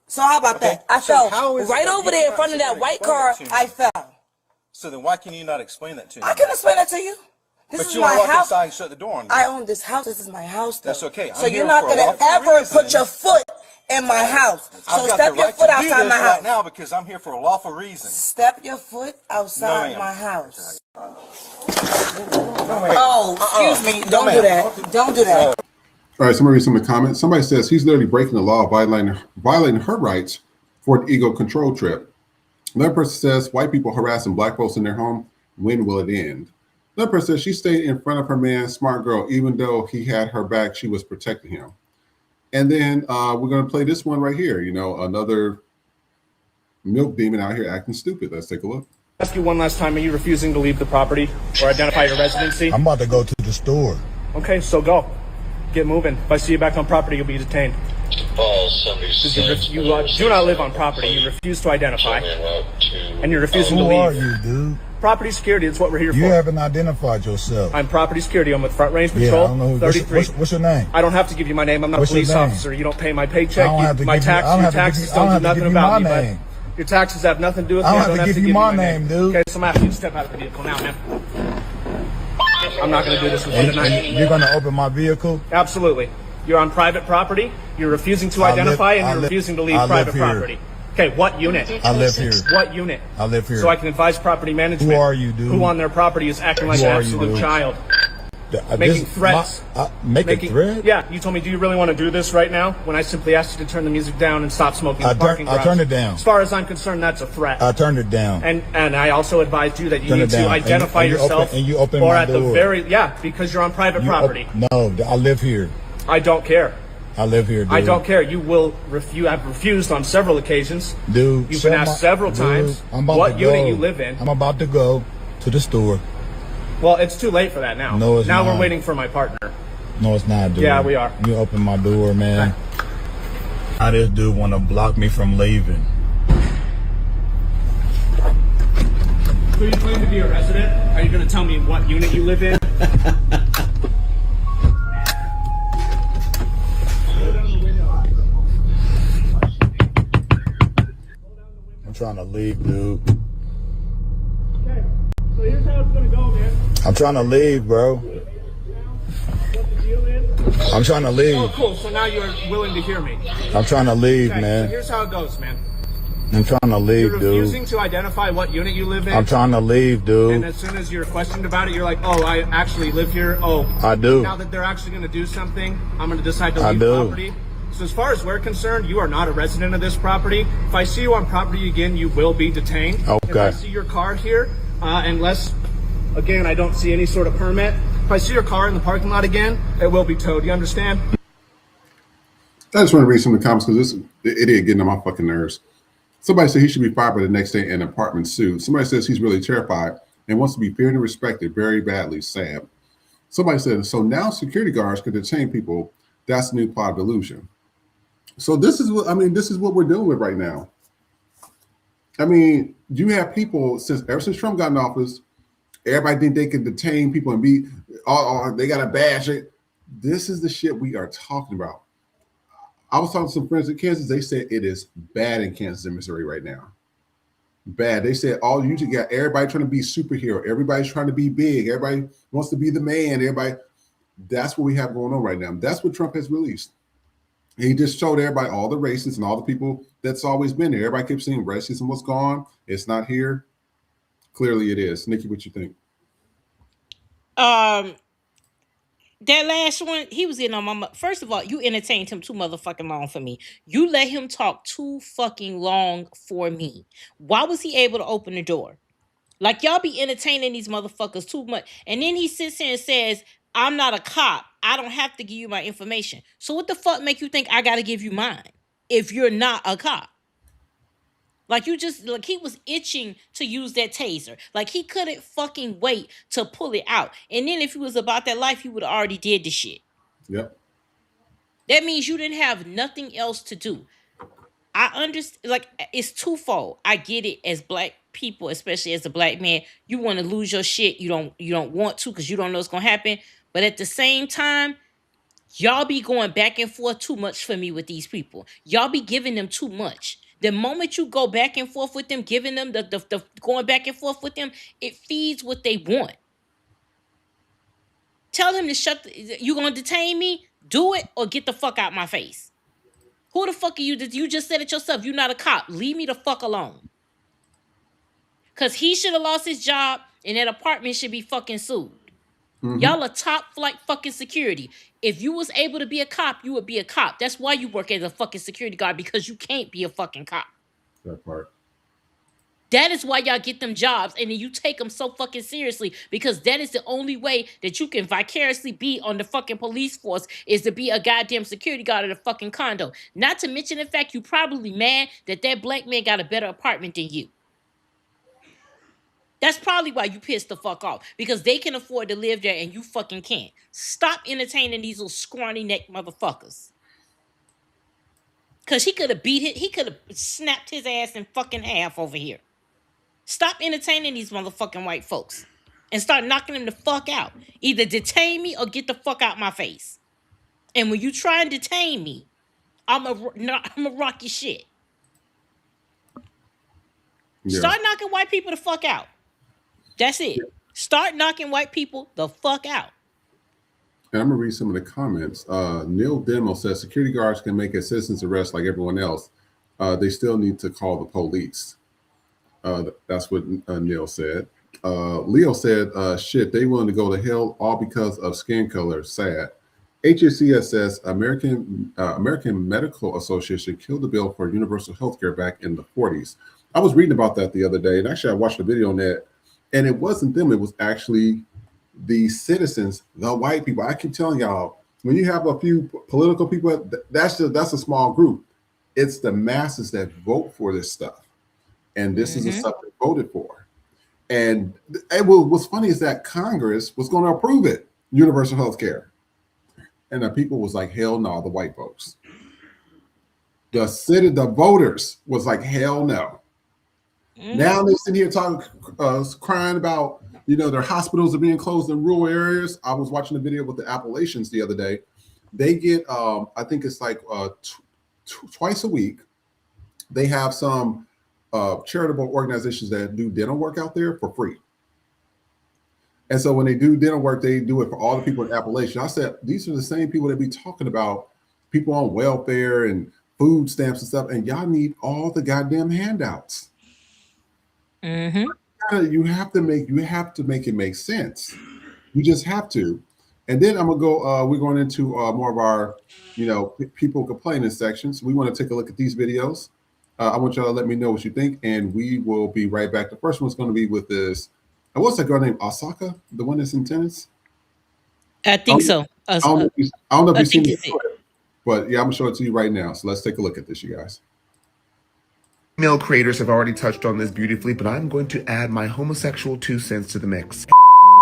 So how about that? I fell right over there in front of that white car. I fell. So then why can you not explain that to me? I can explain that to you. This is my house. Walk inside and shut the door on me. I own this house. This is my house. Though. That's okay. So you're not gonna ever put your foot in my house. So step your foot outside my house right now because I'm here for a lawful reason. Step your foot outside my house. Oh, excuse me. Don't do that. Don't do that. All right, somebody read some of the comments. Somebody says he's literally breaking the law, violating her rights for an ego control trip. Another person says white people harassing black folks in their home. When will it end? Another person says she stayed in front of her man, smart girl, even though he had her back, she was protecting him. And then we're going to play this one right here. You know, another milk demon out here acting stupid. Let's take a look. Ask you one last time, are you refusing to leave the property or identify your residency? I'm about to go to the store. Okay, so go. Get moving. If I see you back on property, you'll be detained. You do not live on property. You refuse to identify. And you're refusing to leave. Who are you, dude? Property security, that's what we're here for. You haven't identified yourself. I'm property security. I'm with Front Range Patrol, I don't know 33. What's your name? I don't have to give you my name. I'm not a police officer. You don't pay my paycheck. My taxes don't do nothing about me. But your taxes have nothing to do with me. I don't have to give you my name, dude. Okay, so I'm asking you to step out of the vehicle now, man. I'm not going to do this with you tonight. And you're going to open my vehicle? Absolutely. You're on private property. You're refusing to identify, and you're refusing to leave private property. Okay, what unit? I live here. What unit? I live here. So I can advise property management. Who are you, dude? Who on their property is acting like an absolute child? Making threats. Making threats? Yeah, you told me, do you really want to do this right now? When I simply asked you to turn the music down and stop smoking in the parking garage. I turned it down. As far as I'm concerned, that's a threat. I turned it down. And I also advised you that you need to identify yourself. And you open or my at door. the very, because you're on private property. No, I live here. I don't care. I live here, dude. I don't care. You will refuse. I've refused on several occasions. Dude, you've been asked several times what unit you live in. I'm about to go to the store. Well, it's too late for that now. No, it's not. Now we're waiting for my partner. No, it's not, dude. Yeah, we are. You open my door, man. How this dude want to block me from leaving? So you claim to be a resident? Are you going to tell me what unit you live in? I'm trying to leave, dude. Okay, so here's how it's gonna go, man. I'm trying to leave, bro. What the deal is? I'm trying to leave. Oh, cool. So now you're willing to hear me. I'm trying to leave, Okay, man. so here's how it goes, man. I'm trying to leave, You're dude. refusing to identify what unit you live in. I'm trying to leave, dude. And as soon as you're questioned about it, you're like, oh, I actually live here. Oh, I do. Now that they're actually going to do something, I'm going to decide to I leave do. property. So as far as we're concerned, you are not a resident of this property. If I see you on property again, you will be detained. Okay. If I see your car here, unless, again, I don't see any sort of permit. If I see your car in the parking lot again, it will be towed. You understand? I just want to read some of the comments because this idiot getting on my fucking nerves. Somebody said he should be fired by the next day in an apartment suit. Somebody says he's really terrified and wants to be feared and respected very badly. Sam. Somebody said, so now security guards can detain people. That's the new plot of delusion. So this is what we're dealing with right now. I mean, you have people ever since Trump got in office, everybody think they can detain people and be, they got to bash it. This is the shit we are talking about. I was talking to some friends in Kansas. They said it is bad in Kansas and Missouri right now. Bad. They said you got everybody trying to be superhero. Everybody's trying to be big. Everybody wants to be the man. Everybody. That's what we have going on right now. That's what Trump has released. He just showed everybody all the racists and all the people that's always been there. Everybody keeps saying racism was gone. It's not here. Clearly it is. Nikki, what you think? That last one, he was in on my. First of all, you entertained him too motherfucking long for me. You let him talk too fucking long for me. Why was he able to open the door? Like, y'all be entertaining these motherfuckers too much. And then he sits here and says, I'm not a cop. I don't have to give you my information. So what the fuck make you think I gotta give you mine if you're not a cop? Like, he was itching to use that taser. Like, he couldn't fucking wait to pull it out. And then if he was about that life, he would have already did the shit. Yep. That means you didn't have nothing else to do. I understand, like, it's twofold. I get it as black people, especially as a black man. You want to lose your shit. You don't want to because you don't know what's going to happen. But at the same time, y'all be going back and forth too much for me with these people. Y'all be giving them too much. The moment you go back and forth with them, giving them the going back and forth with them, it feeds what they want. Tell him to you gonna detain me? Do it or get the fuck out my face. Who the fuck are you? You just said it yourself. You're not a cop. Leave me the fuck alone. Because he should have lost his job and that apartment should be fucking sued. Mm-hmm. Y'all are top flight fucking security. If you was able to be a cop, you would be a cop. That's why you work as a fucking security guard, because you can't be a fucking cop. That part. That is why y'all get them jobs, and then you take them so fucking seriously, because that is the only way that you can vicariously be on the fucking police force, is to be a goddamn security guard at a fucking condo. Not to mention the fact you probably mad that black man got a better apartment than you. That's probably why you pissed the fuck off, because they can afford to live there and you fucking can't. Stop entertaining these little scrawny neck motherfuckers. Because he could have he could have snapped his ass in fucking half over here. Stop entertaining these motherfucking white folks and start knocking them the fuck out. Either detain me or get the fuck out my face. And when you try and detain me, I'm a rock your shit. Yeah. Start knocking white people the fuck out. That's it. Start knocking white people the fuck out. And I'm gonna read some of the comments. Neil Demo says security guards can make a citizen's arrest like everyone else. They still need to call the police. That's what Neil said. Leo said, shit, they willing to go to hell all because of skin color. Sad. HACS says American Medical Association killed the bill for universal health care back in the 40s. I was reading about that the other day, and actually I watched a video on that, and it wasn't them. It was actually the citizens, the white people. I keep telling y'all, when you have a few political people, that's a small group. It's the masses that vote for this stuff. And this is the stuff they voted for. And what's funny is that Congress was going to approve it, universal health care. And the people was like, hell no, the white folks. The voters was like, hell no. Now they're sitting here talking, crying about, their hospitals are being closed in rural areas. I was watching a video with the Appalachians the other day. They get, I think it's like twice a week, they have some charitable organizations that do dental work out there for free. And so when they do dental work, they do it for all the people in Appalachia. I said, these are the same people that be talking about people on welfare and food stamps and stuff, and y'all need all the goddamn handouts. You have to make it make sense. You just have to. And then I'm gonna go. We're going into more of our, people complaining sections. We want to take a look at these videos. I want y'all to let me know what you think, and we will be right back. The first one's going to be with this. What's that girl named Osaka? The one that's in tennis? I think so. I don't know if you've seen it, but yeah, I'm gonna show it to you right now. So let's take a look at this, you guys. Male creators have already touched on this beautifully, but I'm going to add my homosexual 2 cents to the mix.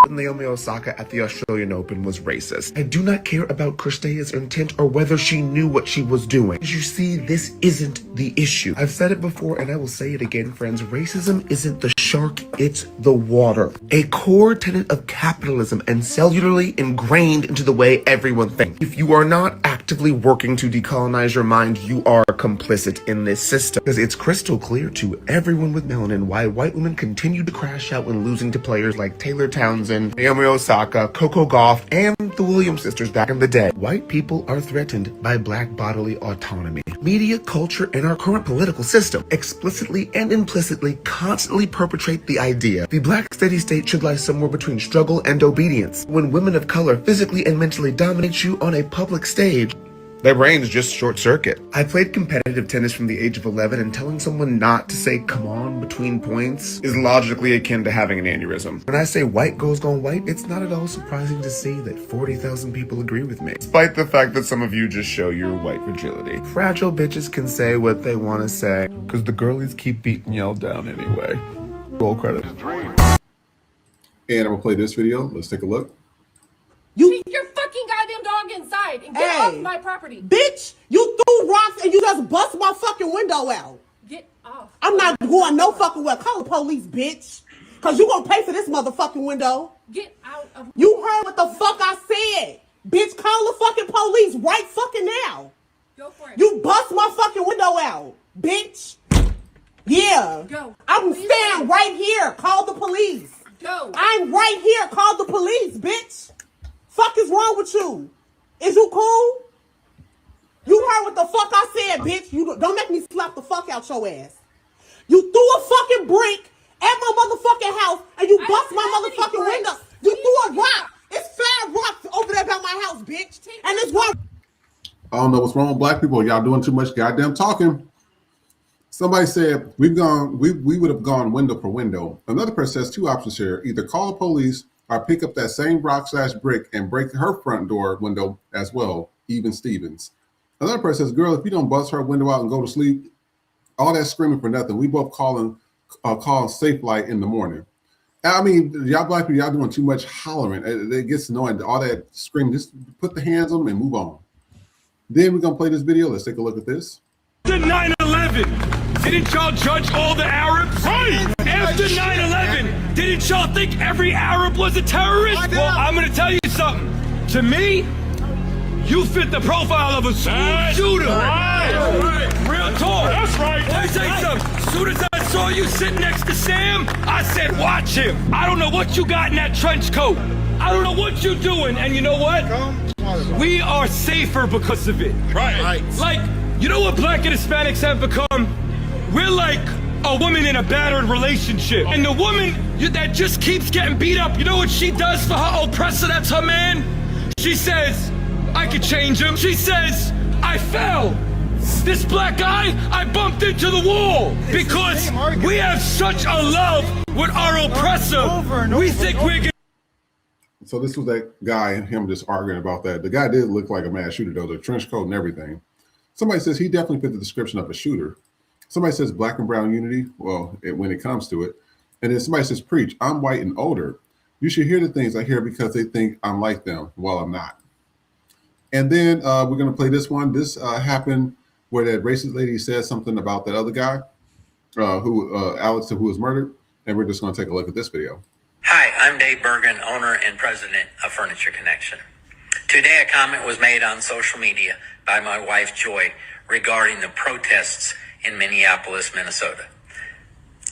Naomi Osaka at the Australian Open was racist. I do not care about Kristea's intent or whether she knew what she was doing. As you see, this isn't the issue. I've said it before and I will say it again, friends. Racism isn't the shark, it's the water. A core tenet of capitalism and cellularly ingrained into the way everyone thinks. If you are not actively working to decolonize your mind, you are complicit in this system. Because it's crystal clear to everyone with melanin why white women continue to crash out when losing to players like Taylor Townsend, Naomi Osaka, Coco Gauff, and the Williams sisters back in the day. White people are threatened by black bodily autonomy. Media, culture, and our current political system explicitly and implicitly constantly perpetrate the idea the black steady state should lie somewhere between struggle and obedience. When women of color physically and mentally dominate you on a public stage, their brains just short circuit. I played competitive tennis from the age of 11, and telling someone not to say come on between points is logically akin to having an aneurysm. When I say white girls gone white, it's not at all surprising to see that 40,000 people agree with me, despite the fact that some of you just show your white fragility. Fragile bitches can say what they want to say, because the girlies keep beating y'all down anyway. Roll credit. And I'm gonna play this video. Let's take a look. You your fucking goddamn dog inside and get off my property. Bitch, you threw rocks and you just bust my fucking window out. Get off. I'm not going no fucking well. Call the police, bitch. Cause you gonna pay for this motherfucking window. Get out of You heard what the fuck I said. Bitch, call the fucking police right fucking now. Go for it. You bust my fucking window out, bitch. Yeah. Go. I'm standing right here. Call the police. Go. I'm right here. Call the police, bitch. Fuck is wrong with you? Is you cool? You heard what the fuck I said, bitch. You don't make me slap the fuck out your ass. You threw a fucking brick at my motherfucking house and you bust my motherfucking window. You threw a rock. It's 5 rocks over there by my house, bitch. And it's one. I don't know what's wrong with black people. Y'all doing too much goddamn talking. Somebody said we would have gone window for window. Another person says 2 options here: either call the police or pick up that same rock/brick and break her front door window as well, even Stevens. Another person says, girl, if you don't bust her window out and go to sleep, all that screaming for nothing. We both call Safe Light in the morning. I mean, y'all black people, y'all doing too much hollering. It gets annoying. All that screaming, just put the hands on them and move on. Then we're going to play this video. Let's take a look at this. After 9/11, didn't y'all judge all the Arabs? Right. After 9/11, didn't y'all think every Arab was a terrorist? Well, I'm gonna tell you something. To me, you fit the profile of a school shooter. Right. Real talk. That's right. Let me tell you something. As soon as I saw you sitting next to Sam, I said, watch him. I don't know what you got in that trench coat. I don't know what you're doing. And you know what? We are safer because of it. Right. Like, you know what black and Hispanics have become? We're like a woman in a battered relationship. And the woman that just keeps getting beat up, you know what she does for her oppressor? That's her man. She says, I could change him. She says, I fell. This black guy, I bumped into the wall because we have such a love with our oppressor. We think we're good. So this was that guy and him just arguing about that. The guy did look like a mass shooter, though, the trench coat and everything. Somebody says he definitely fit the description of a shooter. Somebody says black and brown unity, well, when it comes to it. And then somebody says, preach, I'm white and older. You should hear the things I hear because they think I'm like them. Well, I'm not. And then we're going to play this one. This happened where that racist lady said something about that other guy, Alex, who was murdered. And we're just going to take a look at this video. Hi, I'm Dave Bergen, owner and president of Furniture Connection. Today, a comment was made on social media by my wife, Joy, regarding the protests in Minneapolis, Minnesota.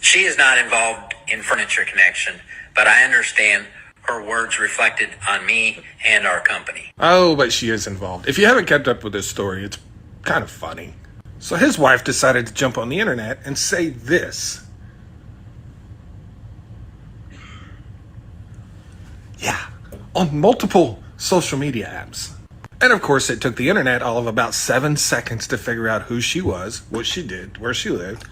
She is not involved in Furniture Connection, but I understand her words reflected on me and our company. Oh, but she is involved. If you haven't kept up with this story, it's kind of funny. So his wife decided to jump on the internet and say this. Yeah, on multiple social media apps. And of course, it took the internet all of about 7 seconds to figure out who she was, what she did, where she lived,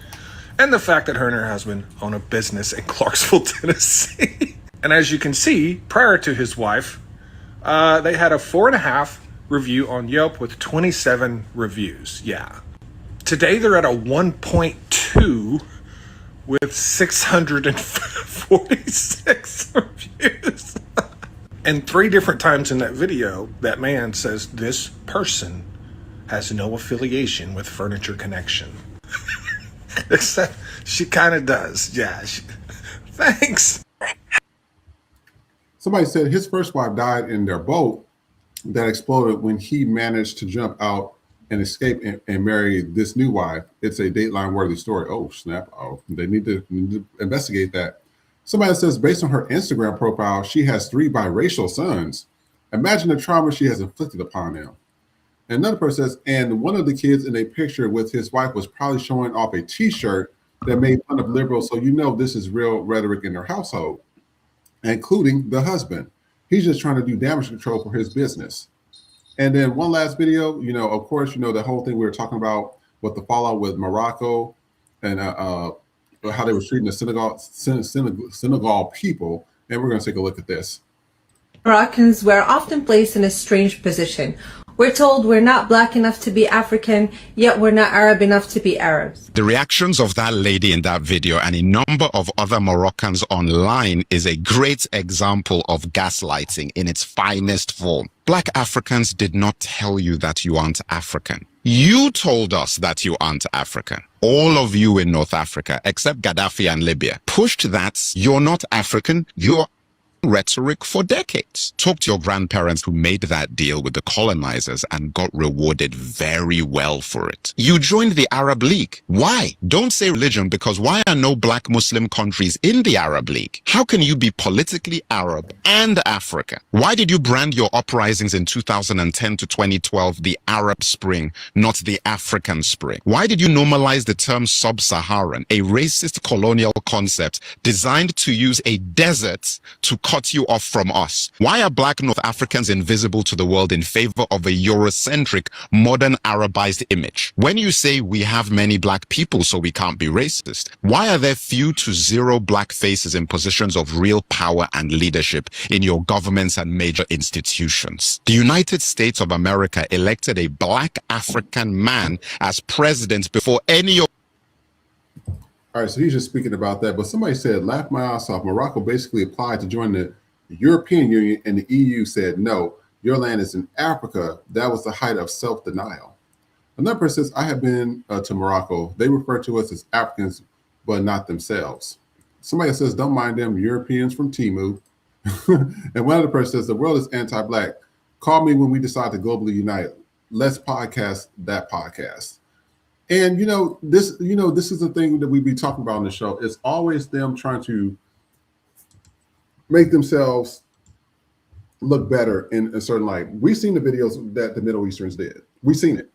and the fact that her and her husband own a business in Clarksville, Tennessee. And as you can see, prior to his wife, they had a 4.5 review on Yelp with 27 reviews. Yeah. Today, they're at a 1.2 with 646 reviews. And 3 different times in that video, that man says this person has no affiliation with Furniture Connection. Except she kind of does. Yeah. Thanks. Somebody said his first wife died in their boat that exploded when he managed to jump out and escape and marry this new wife. It's a Dateline worthy story. Oh, snap. Oh, they need to investigate that. Somebody says, based on her Instagram profile, she has 3 biracial sons. Imagine the trauma she has inflicted upon them. And another person says, and one of the kids in a picture with his wife was probably showing off a T-shirt that made fun of liberals. So you know this is real rhetoric in their household, including the husband. He's just trying to do damage control for his business. And then one last video, of course, the whole thing we were talking about with the fallout with Morocco and how they were treating the Senegal people. And we're going to take a look at this. Moroccans were often placed in a strange position. We're told we're not black enough to be African, yet we're not Arab enough to be Arabs. The reactions of that lady in that video and a number of other Moroccans online is a great example of gaslighting in its finest form. Black Africans did not tell you that you aren't African. You told us that you aren't African. All of you in North Africa, except Gaddafi and Libya, pushed that you're not African, you're rhetoric for decades. Talk to your grandparents who made that deal with the colonizers and got rewarded very well for it. You joined the Arab League. Why? Don't say religion, because why are no black Muslim countries in the Arab League? How can you be politically Arab and African? Why did you brand your uprisings in 2010 to 2012 the Arab Spring, not the African Spring? Why did you normalize the term sub-Saharan, a racist colonial concept designed to use a desert to cut you off from us? Why are black North Africans invisible to the world in favor of a Eurocentric, modern Arabized image? When you say we have many black people so we can't be racist, why are there few to zero black faces in positions of real power and leadership in your governments and major institutions? The United States of America elected a black African man as president before any of... All right, so he's just speaking about that. But somebody said, laugh my ass off. Morocco basically applied to join the European Union, and the EU said, no, your land is in Africa. That was the height of self-denial. Another person says, I have been to Morocco. They refer to us as Africans, but not themselves. Somebody says, don't mind them Europeans from Timu. And one other person says, the world is anti-black. Call me when we decide to globally unite. Let's podcast that podcast. And this is the thing that we be talking about on the show. It's always them trying to make themselves look better in a certain light. We've seen the videos that the Middle Easterns did. We've seen it.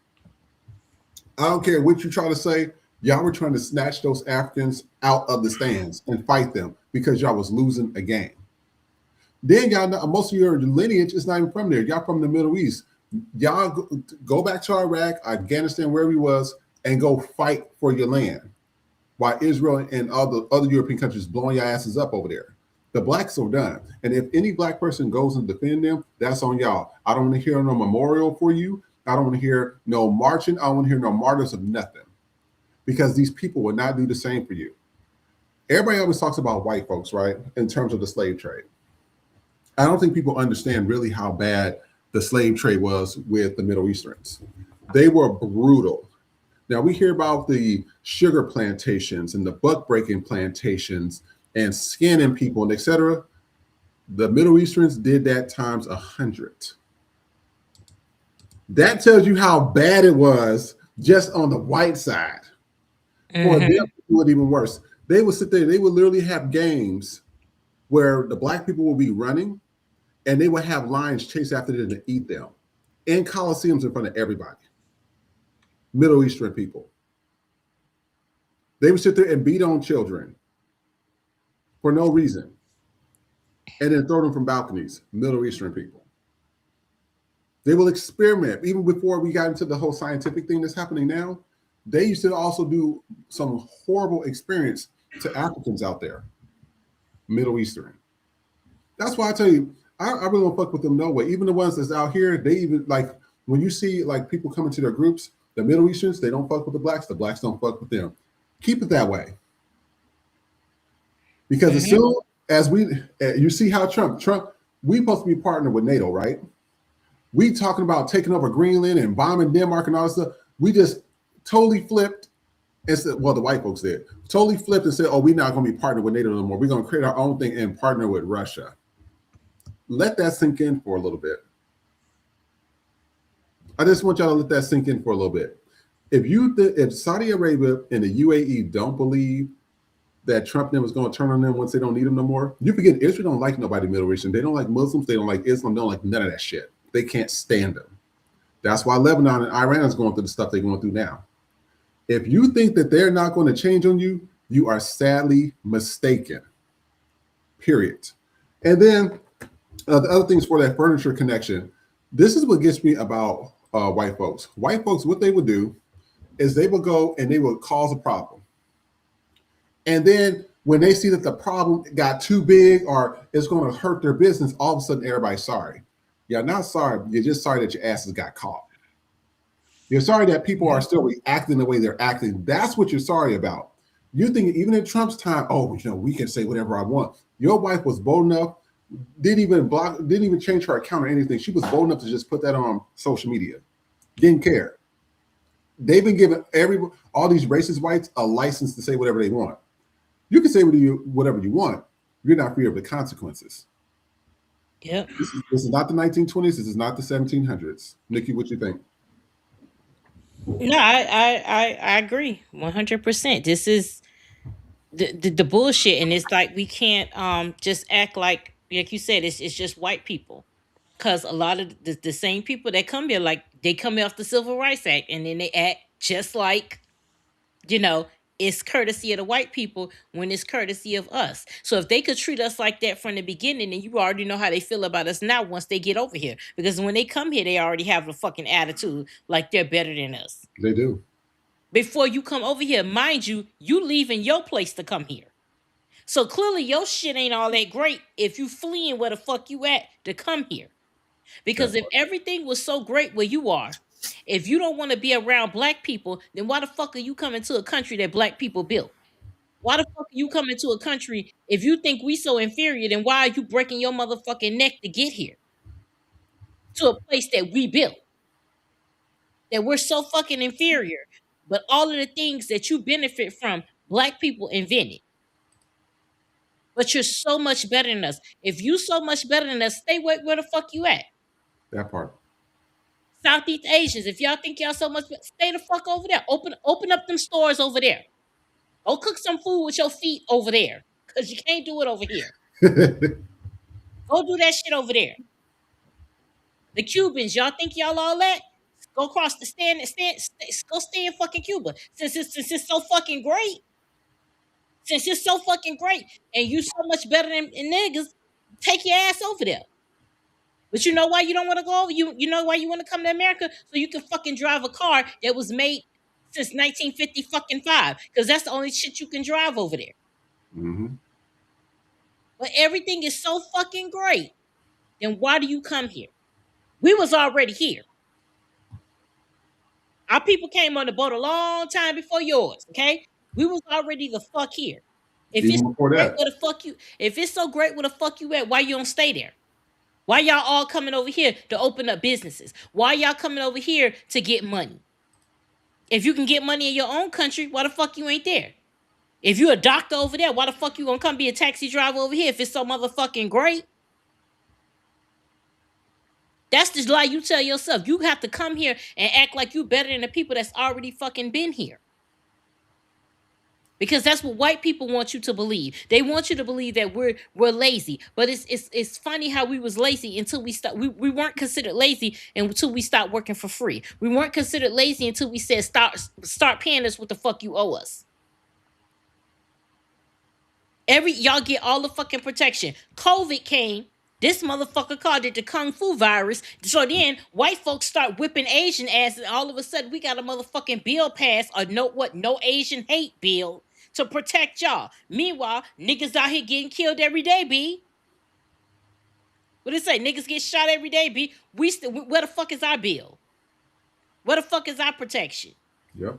I don't care what you try to say. Y'all were trying to snatch those Africans out of the stands and fight them because y'all was losing a game. Then y'all know, most of your lineage is not even from there. Y'all from the Middle East. Y'all go back to Iraq, Afghanistan, wherever he was, and go fight for your land. While Israel and other European countries blowing your asses up over there. The blacks are done. And if any black person goes and defend them, that's on y'all. I don't want to hear no memorial for you. I don't want to hear no marching. I don't want to hear no martyrs of nothing. Because these people will not do the same for you. Everybody always talks about white folks, right? In terms of the slave trade. I don't think people understand really how bad the slave trade was with the Middle Easterns. They were brutal. Now we hear about the sugar plantations and the buck breaking plantations and skinning people and etc. The Middle Easterns did that times 100. That tells you how bad it was just on the white side. For them, it was even worse. They would sit there, they would literally have games where the black people will be running and they would have lions chase after them to eat them in coliseums in front of everybody. Middle Eastern people. They would sit there and beat on children for no reason and then throw them from balconies. Middle Eastern people. They will experiment. Even before we got into the whole scientific thing that's happening now, they used to also do some horrible experience to Africans out there. Middle Eastern. That's why I tell you, I really don't fuck with them no way. Even the ones that's out here, they even like when you see like people coming to their groups, the Middle Easterns, they don't fuck with the blacks don't fuck with them. Keep it that way. Because as soon as you see how Trump, we supposed to be partnered with NATO, right? We talking about taking over Greenland and bombing Denmark and all this stuff. We just totally flipped and said, well, the white folks did, totally flipped and said, oh, we're not going to be partnered with NATO no more. We're going to create our own thing and partner with Russia. Let that sink in for a little bit. I just want y'all to let that sink in for a little bit. If Saudi Arabia and the UAE don't believe that Trump then was going to turn on them once they don't need them no more, you forget Israel don't like nobody Middle Eastern. They don't like Muslims. They don't like Islam. They don't like none of that shit. They can't stand them. That's why Lebanon and Iran is going through the stuff they're going through now. If you think that they're not going to change on you, you are sadly mistaken. Period. And then the other things for that furniture connection, this is what gets me about white folks. White folks, what they would do is they would go and they would cause a problem. And then when they see that the problem got too big or it's going to hurt their business, all of a sudden everybody's sorry. You're not sorry. You're just sorry that your asses got caught. You're sorry that people are still reacting the way they're acting. That's what you're sorry about. You think even in Trump's time, oh, we can say whatever I want. Your wife was bold enough, didn't even change her account or anything. She was bold enough to just put that on social media. Didn't care. They've been giving all these racist whites a license to say whatever they want. You can say whatever you want. You're not free of the consequences. Yep. This is not the 1920s. This is not the 1700s. Nikki, what you think? No, I agree 100%. This is the bullshit, and it's like we can't just act like you said. It's just white people, because a lot of the same people that come here, like they come here off the Civil Rights Act, and then they act just like it's courtesy of the white people when it's courtesy of us. So if they could treat us like that from the beginning, then you already know how they feel about us now once they get over here. Because when they come here, they already have a fucking attitude like they're better than us. They do. Before you come over here, mind you, you leaving your place to come here. So clearly your shit ain't all that great if you fleeing where the fuck you at to come here. Because if everything was so great where you are, if you don't want to be around black people, then why the fuck are you coming to a country that black people built? Why the fuck are you coming to a country if you think we so inferior? Then why are you breaking your motherfucking neck to get here? To a place that we built. That we're so fucking inferior. But all of the things that you benefit from, black people invented. But you're so much better than us. If you so much better than us, stay where the fuck you at. That part. Southeast Asians, if y'all think y'all so much, stay the fuck over there. Open up them stores over there. Go cook some food with your feet over there, cause you can't do it over here. Go do that shit over there. The Cubans, y'all think y'all all that? Go across the go stay in fucking Cuba. Since it's so fucking great. Since it's so fucking great, and you so much better than niggas, take your ass over there. But you know why you don't want to go over? You know why you want to come to America? So you can fucking drive a car that was made since 1950 fucking 5. Because that's the only shit you can drive over there. Mm-hmm. But everything is so fucking great. Then why do you come here? We was already here. Our people came on the boat a long time before yours, okay? We was already the fuck here. If Even it's before great that. where the fuck you, if it's so great where the fuck you at, why you don't stay there? Why y'all all coming over here to open up businesses? Why y'all coming over here to get money? If you can get money in your own country, why the fuck you ain't there? If you a doctor over there, why the fuck you gonna come be a taxi driver over here if it's so motherfucking great? That's the lie you tell yourself. You have to come here and act like you better than the people that's already fucking been here. Because that's what white people want you to believe. They want you to believe that we're lazy. But it's funny how we was lazy until we start. We weren't considered lazy until we stopped working for free. We weren't considered lazy until we said start paying us what the fuck you owe us. Y'all get all the fucking protection. COVID came. This motherfucker called it the Kung Fu virus. So then white folks start whipping Asian ass, and all of a sudden we got a motherfucking bill passed, or no Asian hate bill to protect y'all. Meanwhile, niggas out here getting killed every day, B. What it say? Niggas get shot every day, B. Where the fuck is our bill? Where the fuck is our protection? Yep.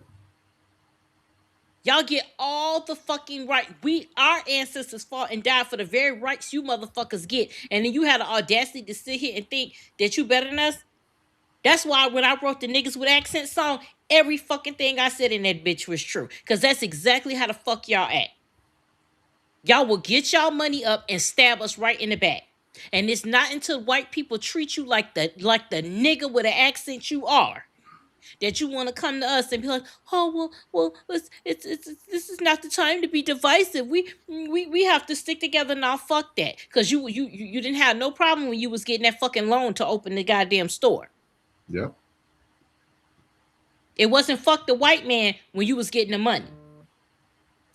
Y'all get all the fucking right. Our ancestors fought and died for the very rights you motherfuckers get. And then you had the audacity to sit here and think that you better than us. That's why when I wrote the Niggas with Accents song, every fucking thing I said in that bitch was true. Because that's exactly how the fuck y'all act. Y'all will get y'all money up and stab us right in the back. And it's not until white people treat you like the nigga with an accent you are that you want to come to us and be like, oh well, it's this is not the time to be divisive. We have to stick together now. Fuck that, because you didn't have no problem when you was getting that fucking loan to open the goddamn store. Yep. It wasn't fuck the white man when you was getting the money.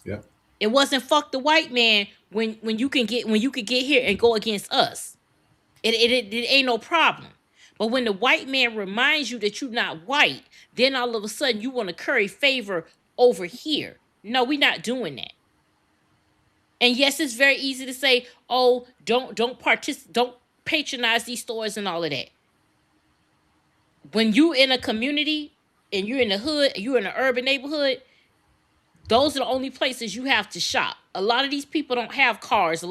Yep. It wasn't fuck the white man when you could get here and go against us. It ain't no problem. But when the white man reminds you that you're not white, then all of a sudden you want to curry favor over here. No, we're not doing that. And yes, it's very easy to say, oh, don't patronize these stores and all of that. When you in a community and you're in the hood, you're in an urban neighborhood, those are the only places you have to shop. A lot of these people don't have cars.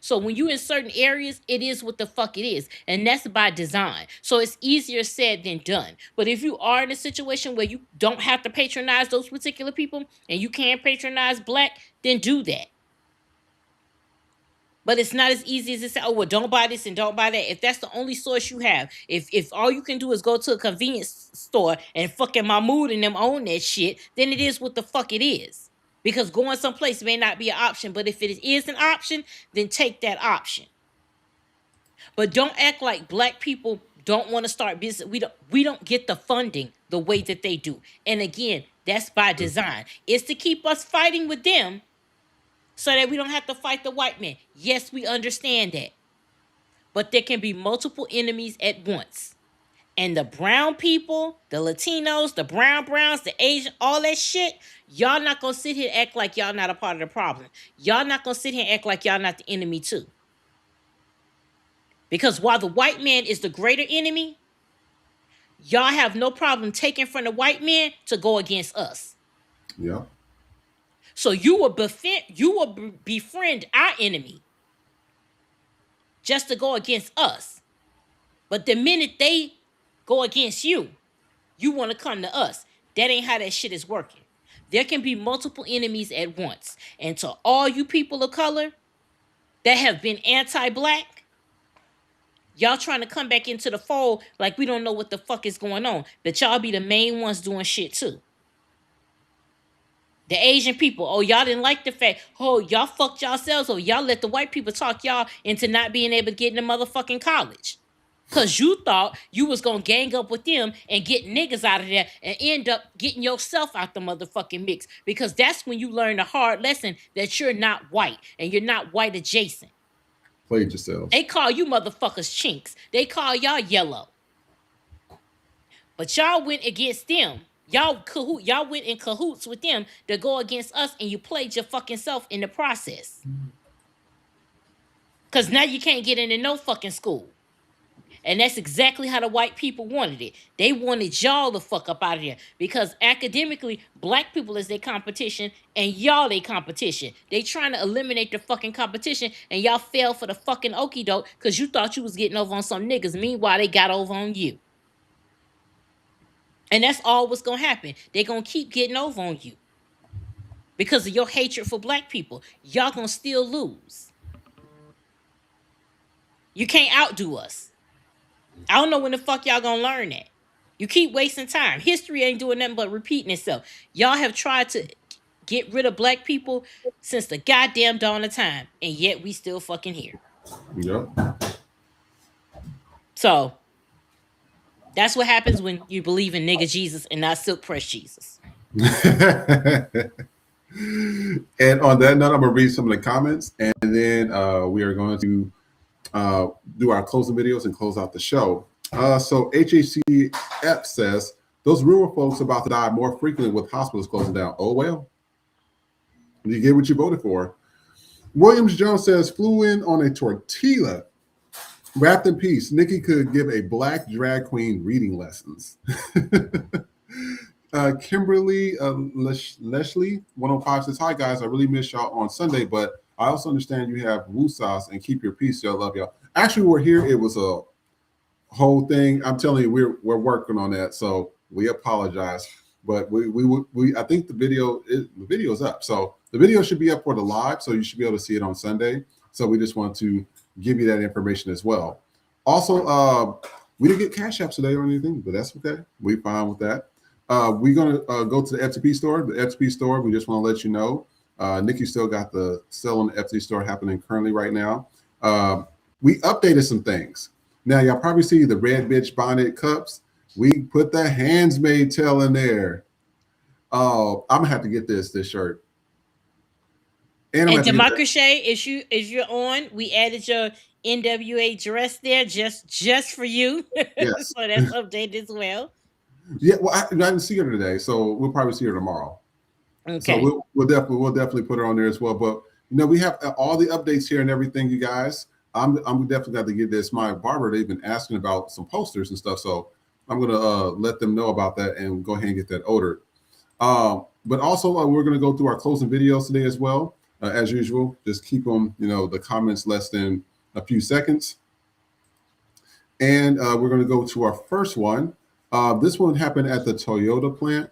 So when you in certain areas, it is what the fuck it is. And that's by design. So it's easier said than done. But if you are in a situation where you don't have to patronize those particular people and you can patronize black, then do that. But it's not as easy as to say, oh, well, don't buy this and don't buy that. If that's the only source you have, if all you can do is go to a convenience store and fucking Mahmoud and them own that shit, then it is what the fuck it is. Because going someplace may not be an option. But if it is an option, then take that option. But don't act like black people don't want to start business. We don't get the funding the way that they do. And again, that's by design. It's to keep us fighting with them, so that we don't have to fight the white man. Yes, we understand that. But there can be multiple enemies at once. And the brown people, the Latinos, the browns, the Asian, all that shit, y'all not going to sit here and act like y'all not a part of the problem. Y'all not going to sit here and act like y'all not the enemy too. Because while the white man is the greater enemy, y'all have no problem taking from the white man to go against us. Yeah. So you will befriend our enemy just to go against us. But the minute they go against you, you want to come to us. That ain't how that shit is working. There can be multiple enemies at once. And to all you people of color that have been anti-black, Y'all trying to come back into the fold like we don't know what the fuck is going on. But y'all be the main ones doing shit too. The Asian people, oh, y'all didn't like the fact, oh, y'all fucked yourselves, or y'all let the white people talk y'all into not being able to get in the motherfucking college. Because you thought you was going to gang up with them and get niggas out of there and end up getting yourself out the motherfucking mix. Because that's when you learn the hard lesson that you're not white and you're not white adjacent. Played yourself. They call you motherfuckers chinks. They call y'all yellow. But y'all went against them. Y'all went in cahoots with them to go against us, and you played your fucking self in the process. Because now you can't get into no fucking school. And that's exactly how the white people wanted it. They wanted y'all to fuck up out of here. Because academically, black people is their competition, and y'all their competition. They trying to eliminate the fucking competition, and y'all fell for the fucking okie doke because you thought you was getting over on some niggas. Meanwhile, they got over on you. And that's all what's going to happen. They're going to keep getting over on you. Because of your hatred for black people. Y'all going to still lose. You can't outdo us. I don't know when the fuck y'all going to learn that. You keep wasting time. History ain't doing nothing but repeating itself. Y'all have tried to get rid of black people since the goddamn dawn of time. And yet we still fucking here. Yep. So... that's what happens when you believe in nigga Jesus and not silk press Jesus. And on that note, I'm going to read some of the comments, and then we are going to do our closing videos and close out the show. So HACF says, those rumor folks about to die more frequently with hospitals closing down. Oh, well. You get what you voted for. Williams Jones says, flew in on a tortilla. Wrapped in peace, Nicki could give a black drag queen reading lessons. Kimberly Leslie 105 says, hi guys, I really miss y'all on Sunday, but I also understand you have woo sauce and keep your peace. Y'all love y'all. Actually, we're here. It was a whole thing. I'm telling you, we're working on that, so we apologize. But we I think the video is up, so the video should be up for the live, so you should be able to see it on Sunday. So we just want to give you that information as well. Also, we didn't get cash apps today or anything, but that's okay. We're fine with that. We're going to go to the FTP store. The FTP store, we just want to let you know, Nicki still got the sale on the FTP store happening currently right now. We updated some things. Now, y'all probably see the red bitch bonnet cups. We put the Handmaid's Tale in there. I'm going to have to get this shirt. And Democracy, if you're on, we added your NWA dress there just for you. Yes. So that's updated as well. Yeah, well, I didn't see her today, so we'll probably see her tomorrow. Okay. So we'll definitely put her on there as well. But we have all the updates here and everything, you guys. I'm definitely got to get this. My barber, they've been asking about some posters and stuff, so I'm gonna let them know about that and go ahead and get that ordered. But also, we're gonna go through our closing videos today as well. As usual, just keep them, the comments less than a few seconds. And we're going to go to our first one. This one happened at the Toyota plant.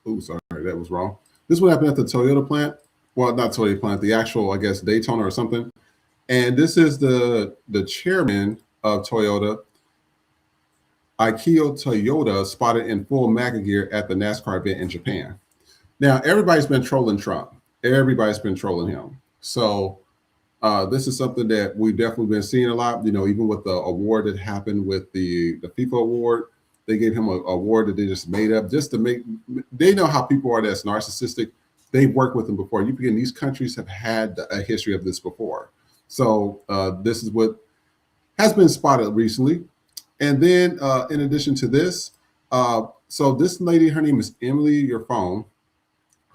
Oh, sorry, that was wrong. This one happened at the Toyota plant. Well, not Toyota plant, the actual, I guess, Daytona or something. And this is the chairman of Toyota, Akio Toyoda, spotted in full MAGA gear at the NASCAR event in Japan. Now, everybody's been trolling Trump. Everybody's been trolling him. So this is something that we've definitely been seeing a lot, even with the award that happened with the FIFA award. They gave him an award that they just made up just to make, they know how people are that's narcissistic. They've worked with them before. These countries have had a history of this before. So this is what has been spotted recently. And then in addition to this, so this lady, her name is Emily Your Phone.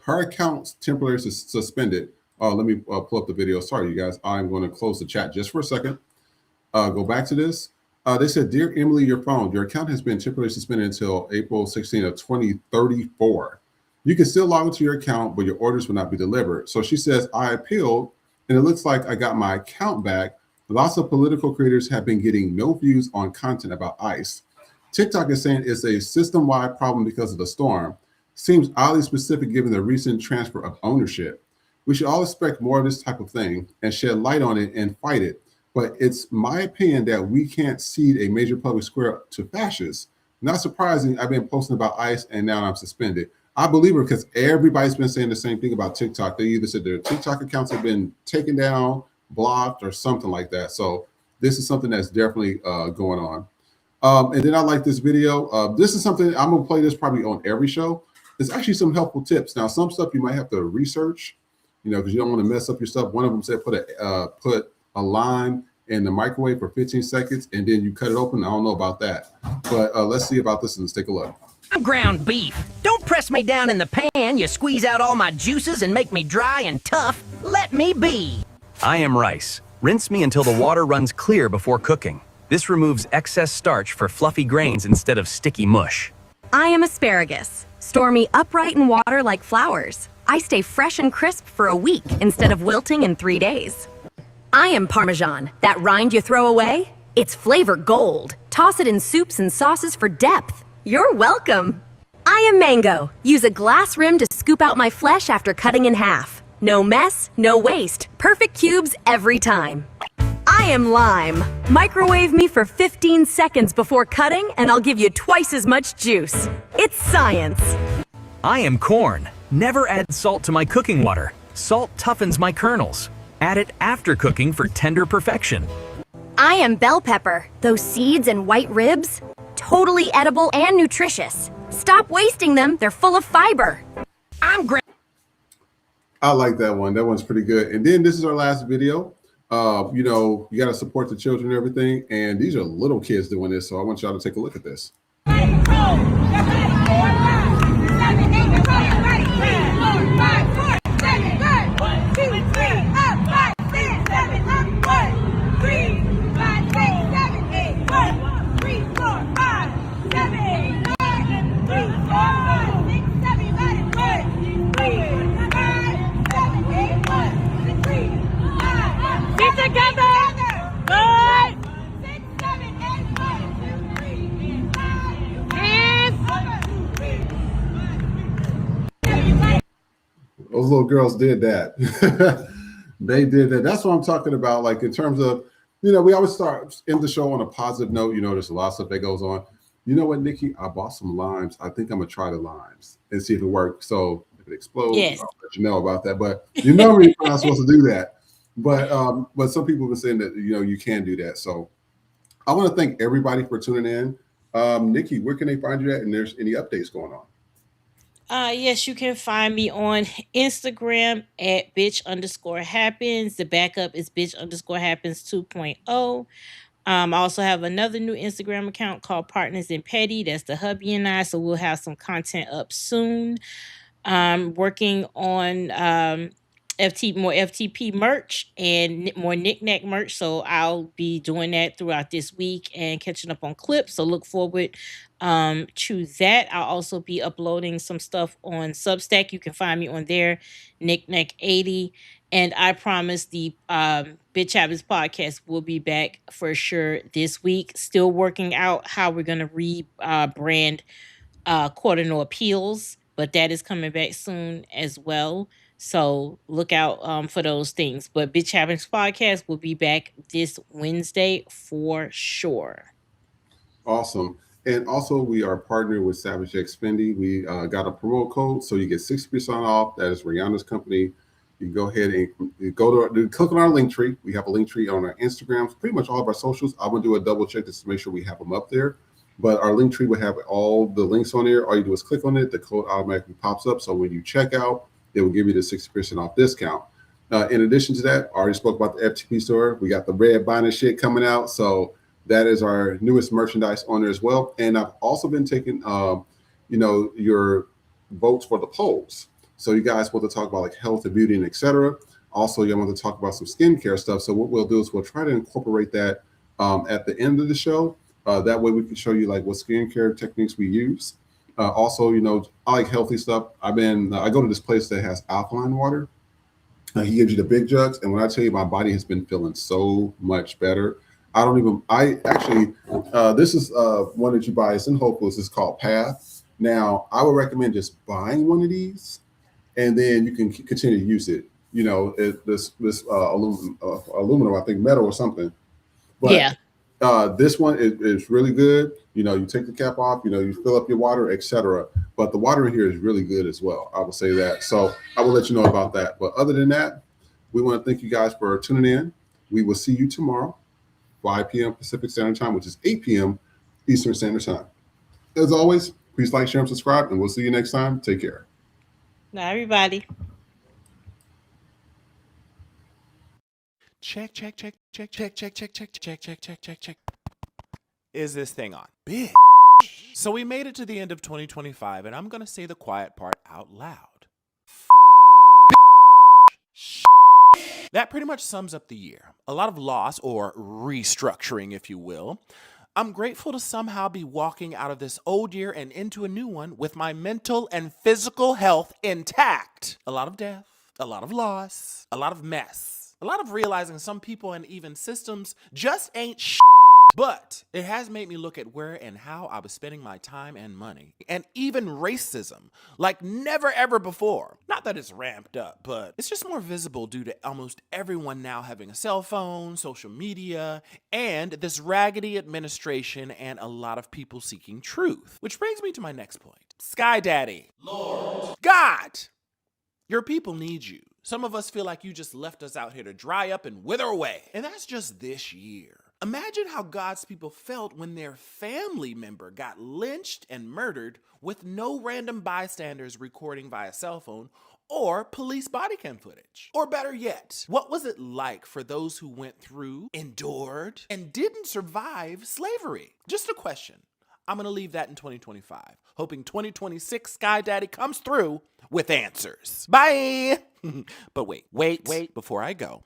Her account's temporarily suspended. Let me pull up the video. Sorry, you guys. I'm going to close the chat just for a second. Go back to this. They said, Dear Emily Your Phone, your account has been temporarily suspended until April 16 of 2034. You can still log into your account, but your orders will not be delivered. So she says, I appealed, and it looks like I got my account back. Lots of political creators have been getting no views on content about ICE. TikTok is saying it's a system-wide problem because of the storm. Seems oddly specific given the recent transfer of ownership. We should all expect more of this type of thing and shed light on it and fight it. But it's my opinion that we can't cede a major public square to fascists. Not surprising, I've been posting about ICE and now I'm suspended. I believe it because everybody's been saying the same thing about TikTok. They either said their TikTok accounts have been taken down, blocked, or something like that. So this is something that's definitely going on. And then I like this video. This is something I'm gonna play this probably on every show. There's actually some helpful tips. Now, some stuff you might have to research, because you don't want to mess up your stuff. One of them said put a lime in the microwave for 15 seconds and then you cut it open. I don't know about that, but let's see about this and let's take a look. Ground beef. Don't press me down in the pan. You squeeze out all my juices and make me dry and tough. Let me be. I am rice. Rinse me until the water runs clear before cooking. This removes excess starch for fluffy grains instead of sticky mush. I am asparagus. Store me upright in water like flowers. I stay fresh and crisp for a week instead of wilting in 3 days. I am Parmesan. That rind you throw away? It's flavor gold. Toss it in soups and sauces for depth. You're welcome. I am Mango. Use a glass rim to scoop out my flesh after cutting in half. No mess, no waste. Perfect cubes every time. I am Lime. Microwave me for 15 seconds before cutting and I'll give you twice as much juice. It's science. I am corn. Never add salt to my cooking water. Salt toughens my kernels. Add it after cooking for tender perfection. I am bell pepper. Those seeds and white ribs? Totally edible and nutritious. Stop wasting them. They're full of fiber. I like that one. That one's pretty good. And then this is our last video. You got to support the children and everything. And these are little kids doing this. So I want y'all to take a look at this. Those little girls did that. They did that. That's what I'm talking about. Like in terms of, we always start in the show on a positive note. There's a lot of stuff that goes on. You know what, Nikki? I bought some limes. I think I'm gonna try the limes and see if it works. So if it explodes, yes. I'll let you know about that. But you're not supposed to do that. But some people have been saying that you can do that. So I want to thank everybody for tuning in. Nikki, where can they find you at? And there's any updates going on? Yes, you can find me on Instagram at bitch_happens. The backup is bitch_happens 2.0. I also have another new Instagram account called Partners in Petty. That's the hubby and I. So we'll have some content up soon. I'm working on more FTP merch and more knickknack merch. So I'll be doing that throughout this week and catching up on clips. So look forward to that. I'll also be uploading some stuff on Substack. You can find me on there, knickknack80. And I promise the Bitch Happens podcast will be back for sure this week. Still working out how we're going to rebrand Court of No Appeals, but that is coming back soon as well. So look out for those things. But Bitch Happens podcast will be back this Wednesday for sure. Awesome. And also, we are partnered with Savage X Fendi. We got a promo code, so you get 60% off. That is Rihanna's company. You can go ahead and click on our link tree. We have a link tree on our Instagrams, pretty much all of our socials. I'm going to do a double check just to make sure we have them up there. But our link tree will have all the links on there. All you do is click on it. The code automatically pops up. So when you check out, it will give you the 60% off discount. In addition to that, I already spoke about the FTP store. We got the red bonnet shit coming out. So that is our newest merchandise on there as well. And I've also been taking, your votes for the polls. So you guys want to talk about like health and beauty and et cetera. Also, you want to talk about some skincare stuff. So what we'll do is we'll try to incorporate that at the end of the show. That way we can show you like what skincare techniques we use. Also, I like healthy stuff. I go to this place that has alkaline water. He gives you the big jugs. And when I tell you my body has been feeling so much better, this is one that you buy. It's in Whole Foods. It's called Path. Now, I would recommend just buying one of these and then you can continue to use it. This aluminum, I think metal or something. But this one is really good. You know, you take the cap off, you know, you fill up your water, etc. But the water in here is really good as well. I will say that. So I will let you know about that. But other than that, we want to thank you guys for tuning in. We will see you tomorrow, 5 p.m. Pacific Standard Time, which is 8 p.m. Eastern Standard Time. As always, please like, share, and subscribe, and we'll see you next time. Take care. Bye, everybody. Check. Is this thing on? Bitch. So we made it to the end of 2025, and I'm gonna say the quiet part out loud. That pretty much sums up the year. A lot of loss, or restructuring, if you will. I'm grateful to somehow be walking out of this old year and into a new one with my mental and physical health intact. A lot of death, a lot of loss, a lot of mess, a lot of realizing some people and even systems just ain't shit. But it has made me look at where and how I was spending my time and money. And even racism, like never ever before. Not that it's ramped up, but it's just more visible due to almost everyone now having a cell phone, social media, and this raggedy administration and a lot of people seeking truth. Which brings me to my next point. Sky Daddy. Lord. God. Your people need you. Some of us feel like you just left us out here to dry up and wither away. And that's just this year. Imagine how God's people felt when their family member got lynched and murdered with no random bystanders recording via cell phone or police body cam footage. Or better yet, what was it like for those who went through, endured, and didn't survive slavery? Just a question. I'm gonna leave that in 2025, hoping 2026 Sky Daddy comes through with answers. Bye! But wait, before I go.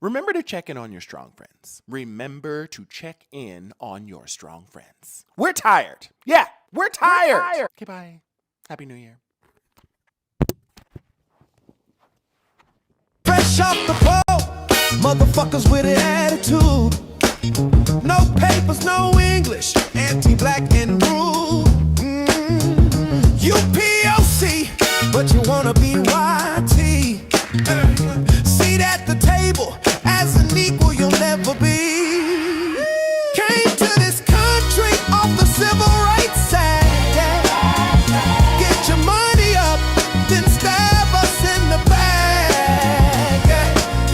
Remember to check in on your strong friends. Remember to check in on your strong friends. We're tired. Yeah, we're tired. Okay, bye. Happy New Year. Fresh off the boat, motherfuckers with an attitude. No papers, no English, anti-black and rude. You POC, but you wanna be YT. Seat at the table, as an equal you'll never be. Came to this country off the civil rights side. Get your money up, then stab us in the back.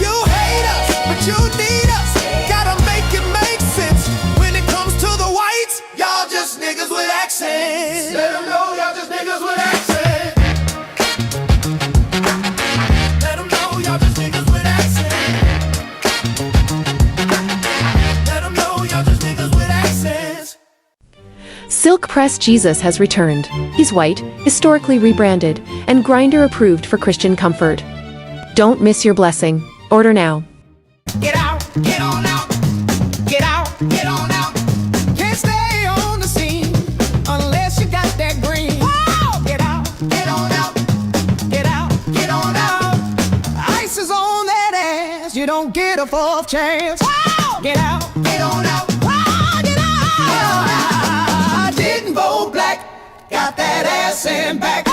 You hate us, but you need us. Gotta make it make sense. When it comes to the whites, y'all just niggas with accents. Let them know y'all just niggas with accents. Silk Press Jesus has returned. He's white, historically rebranded, and grinder approved for Christian comfort. Don't miss your blessing. Order now. Get out, get on out. Get out, get on out. Can't stay on the scene unless you got that green. Whoa! Get out, get on out. Get out, get on out. Ice is on that ass. You don't get a fourth chance. Whoa! Get out, get on out. Whoa! Get out. Didn't vote black, got that ass in back.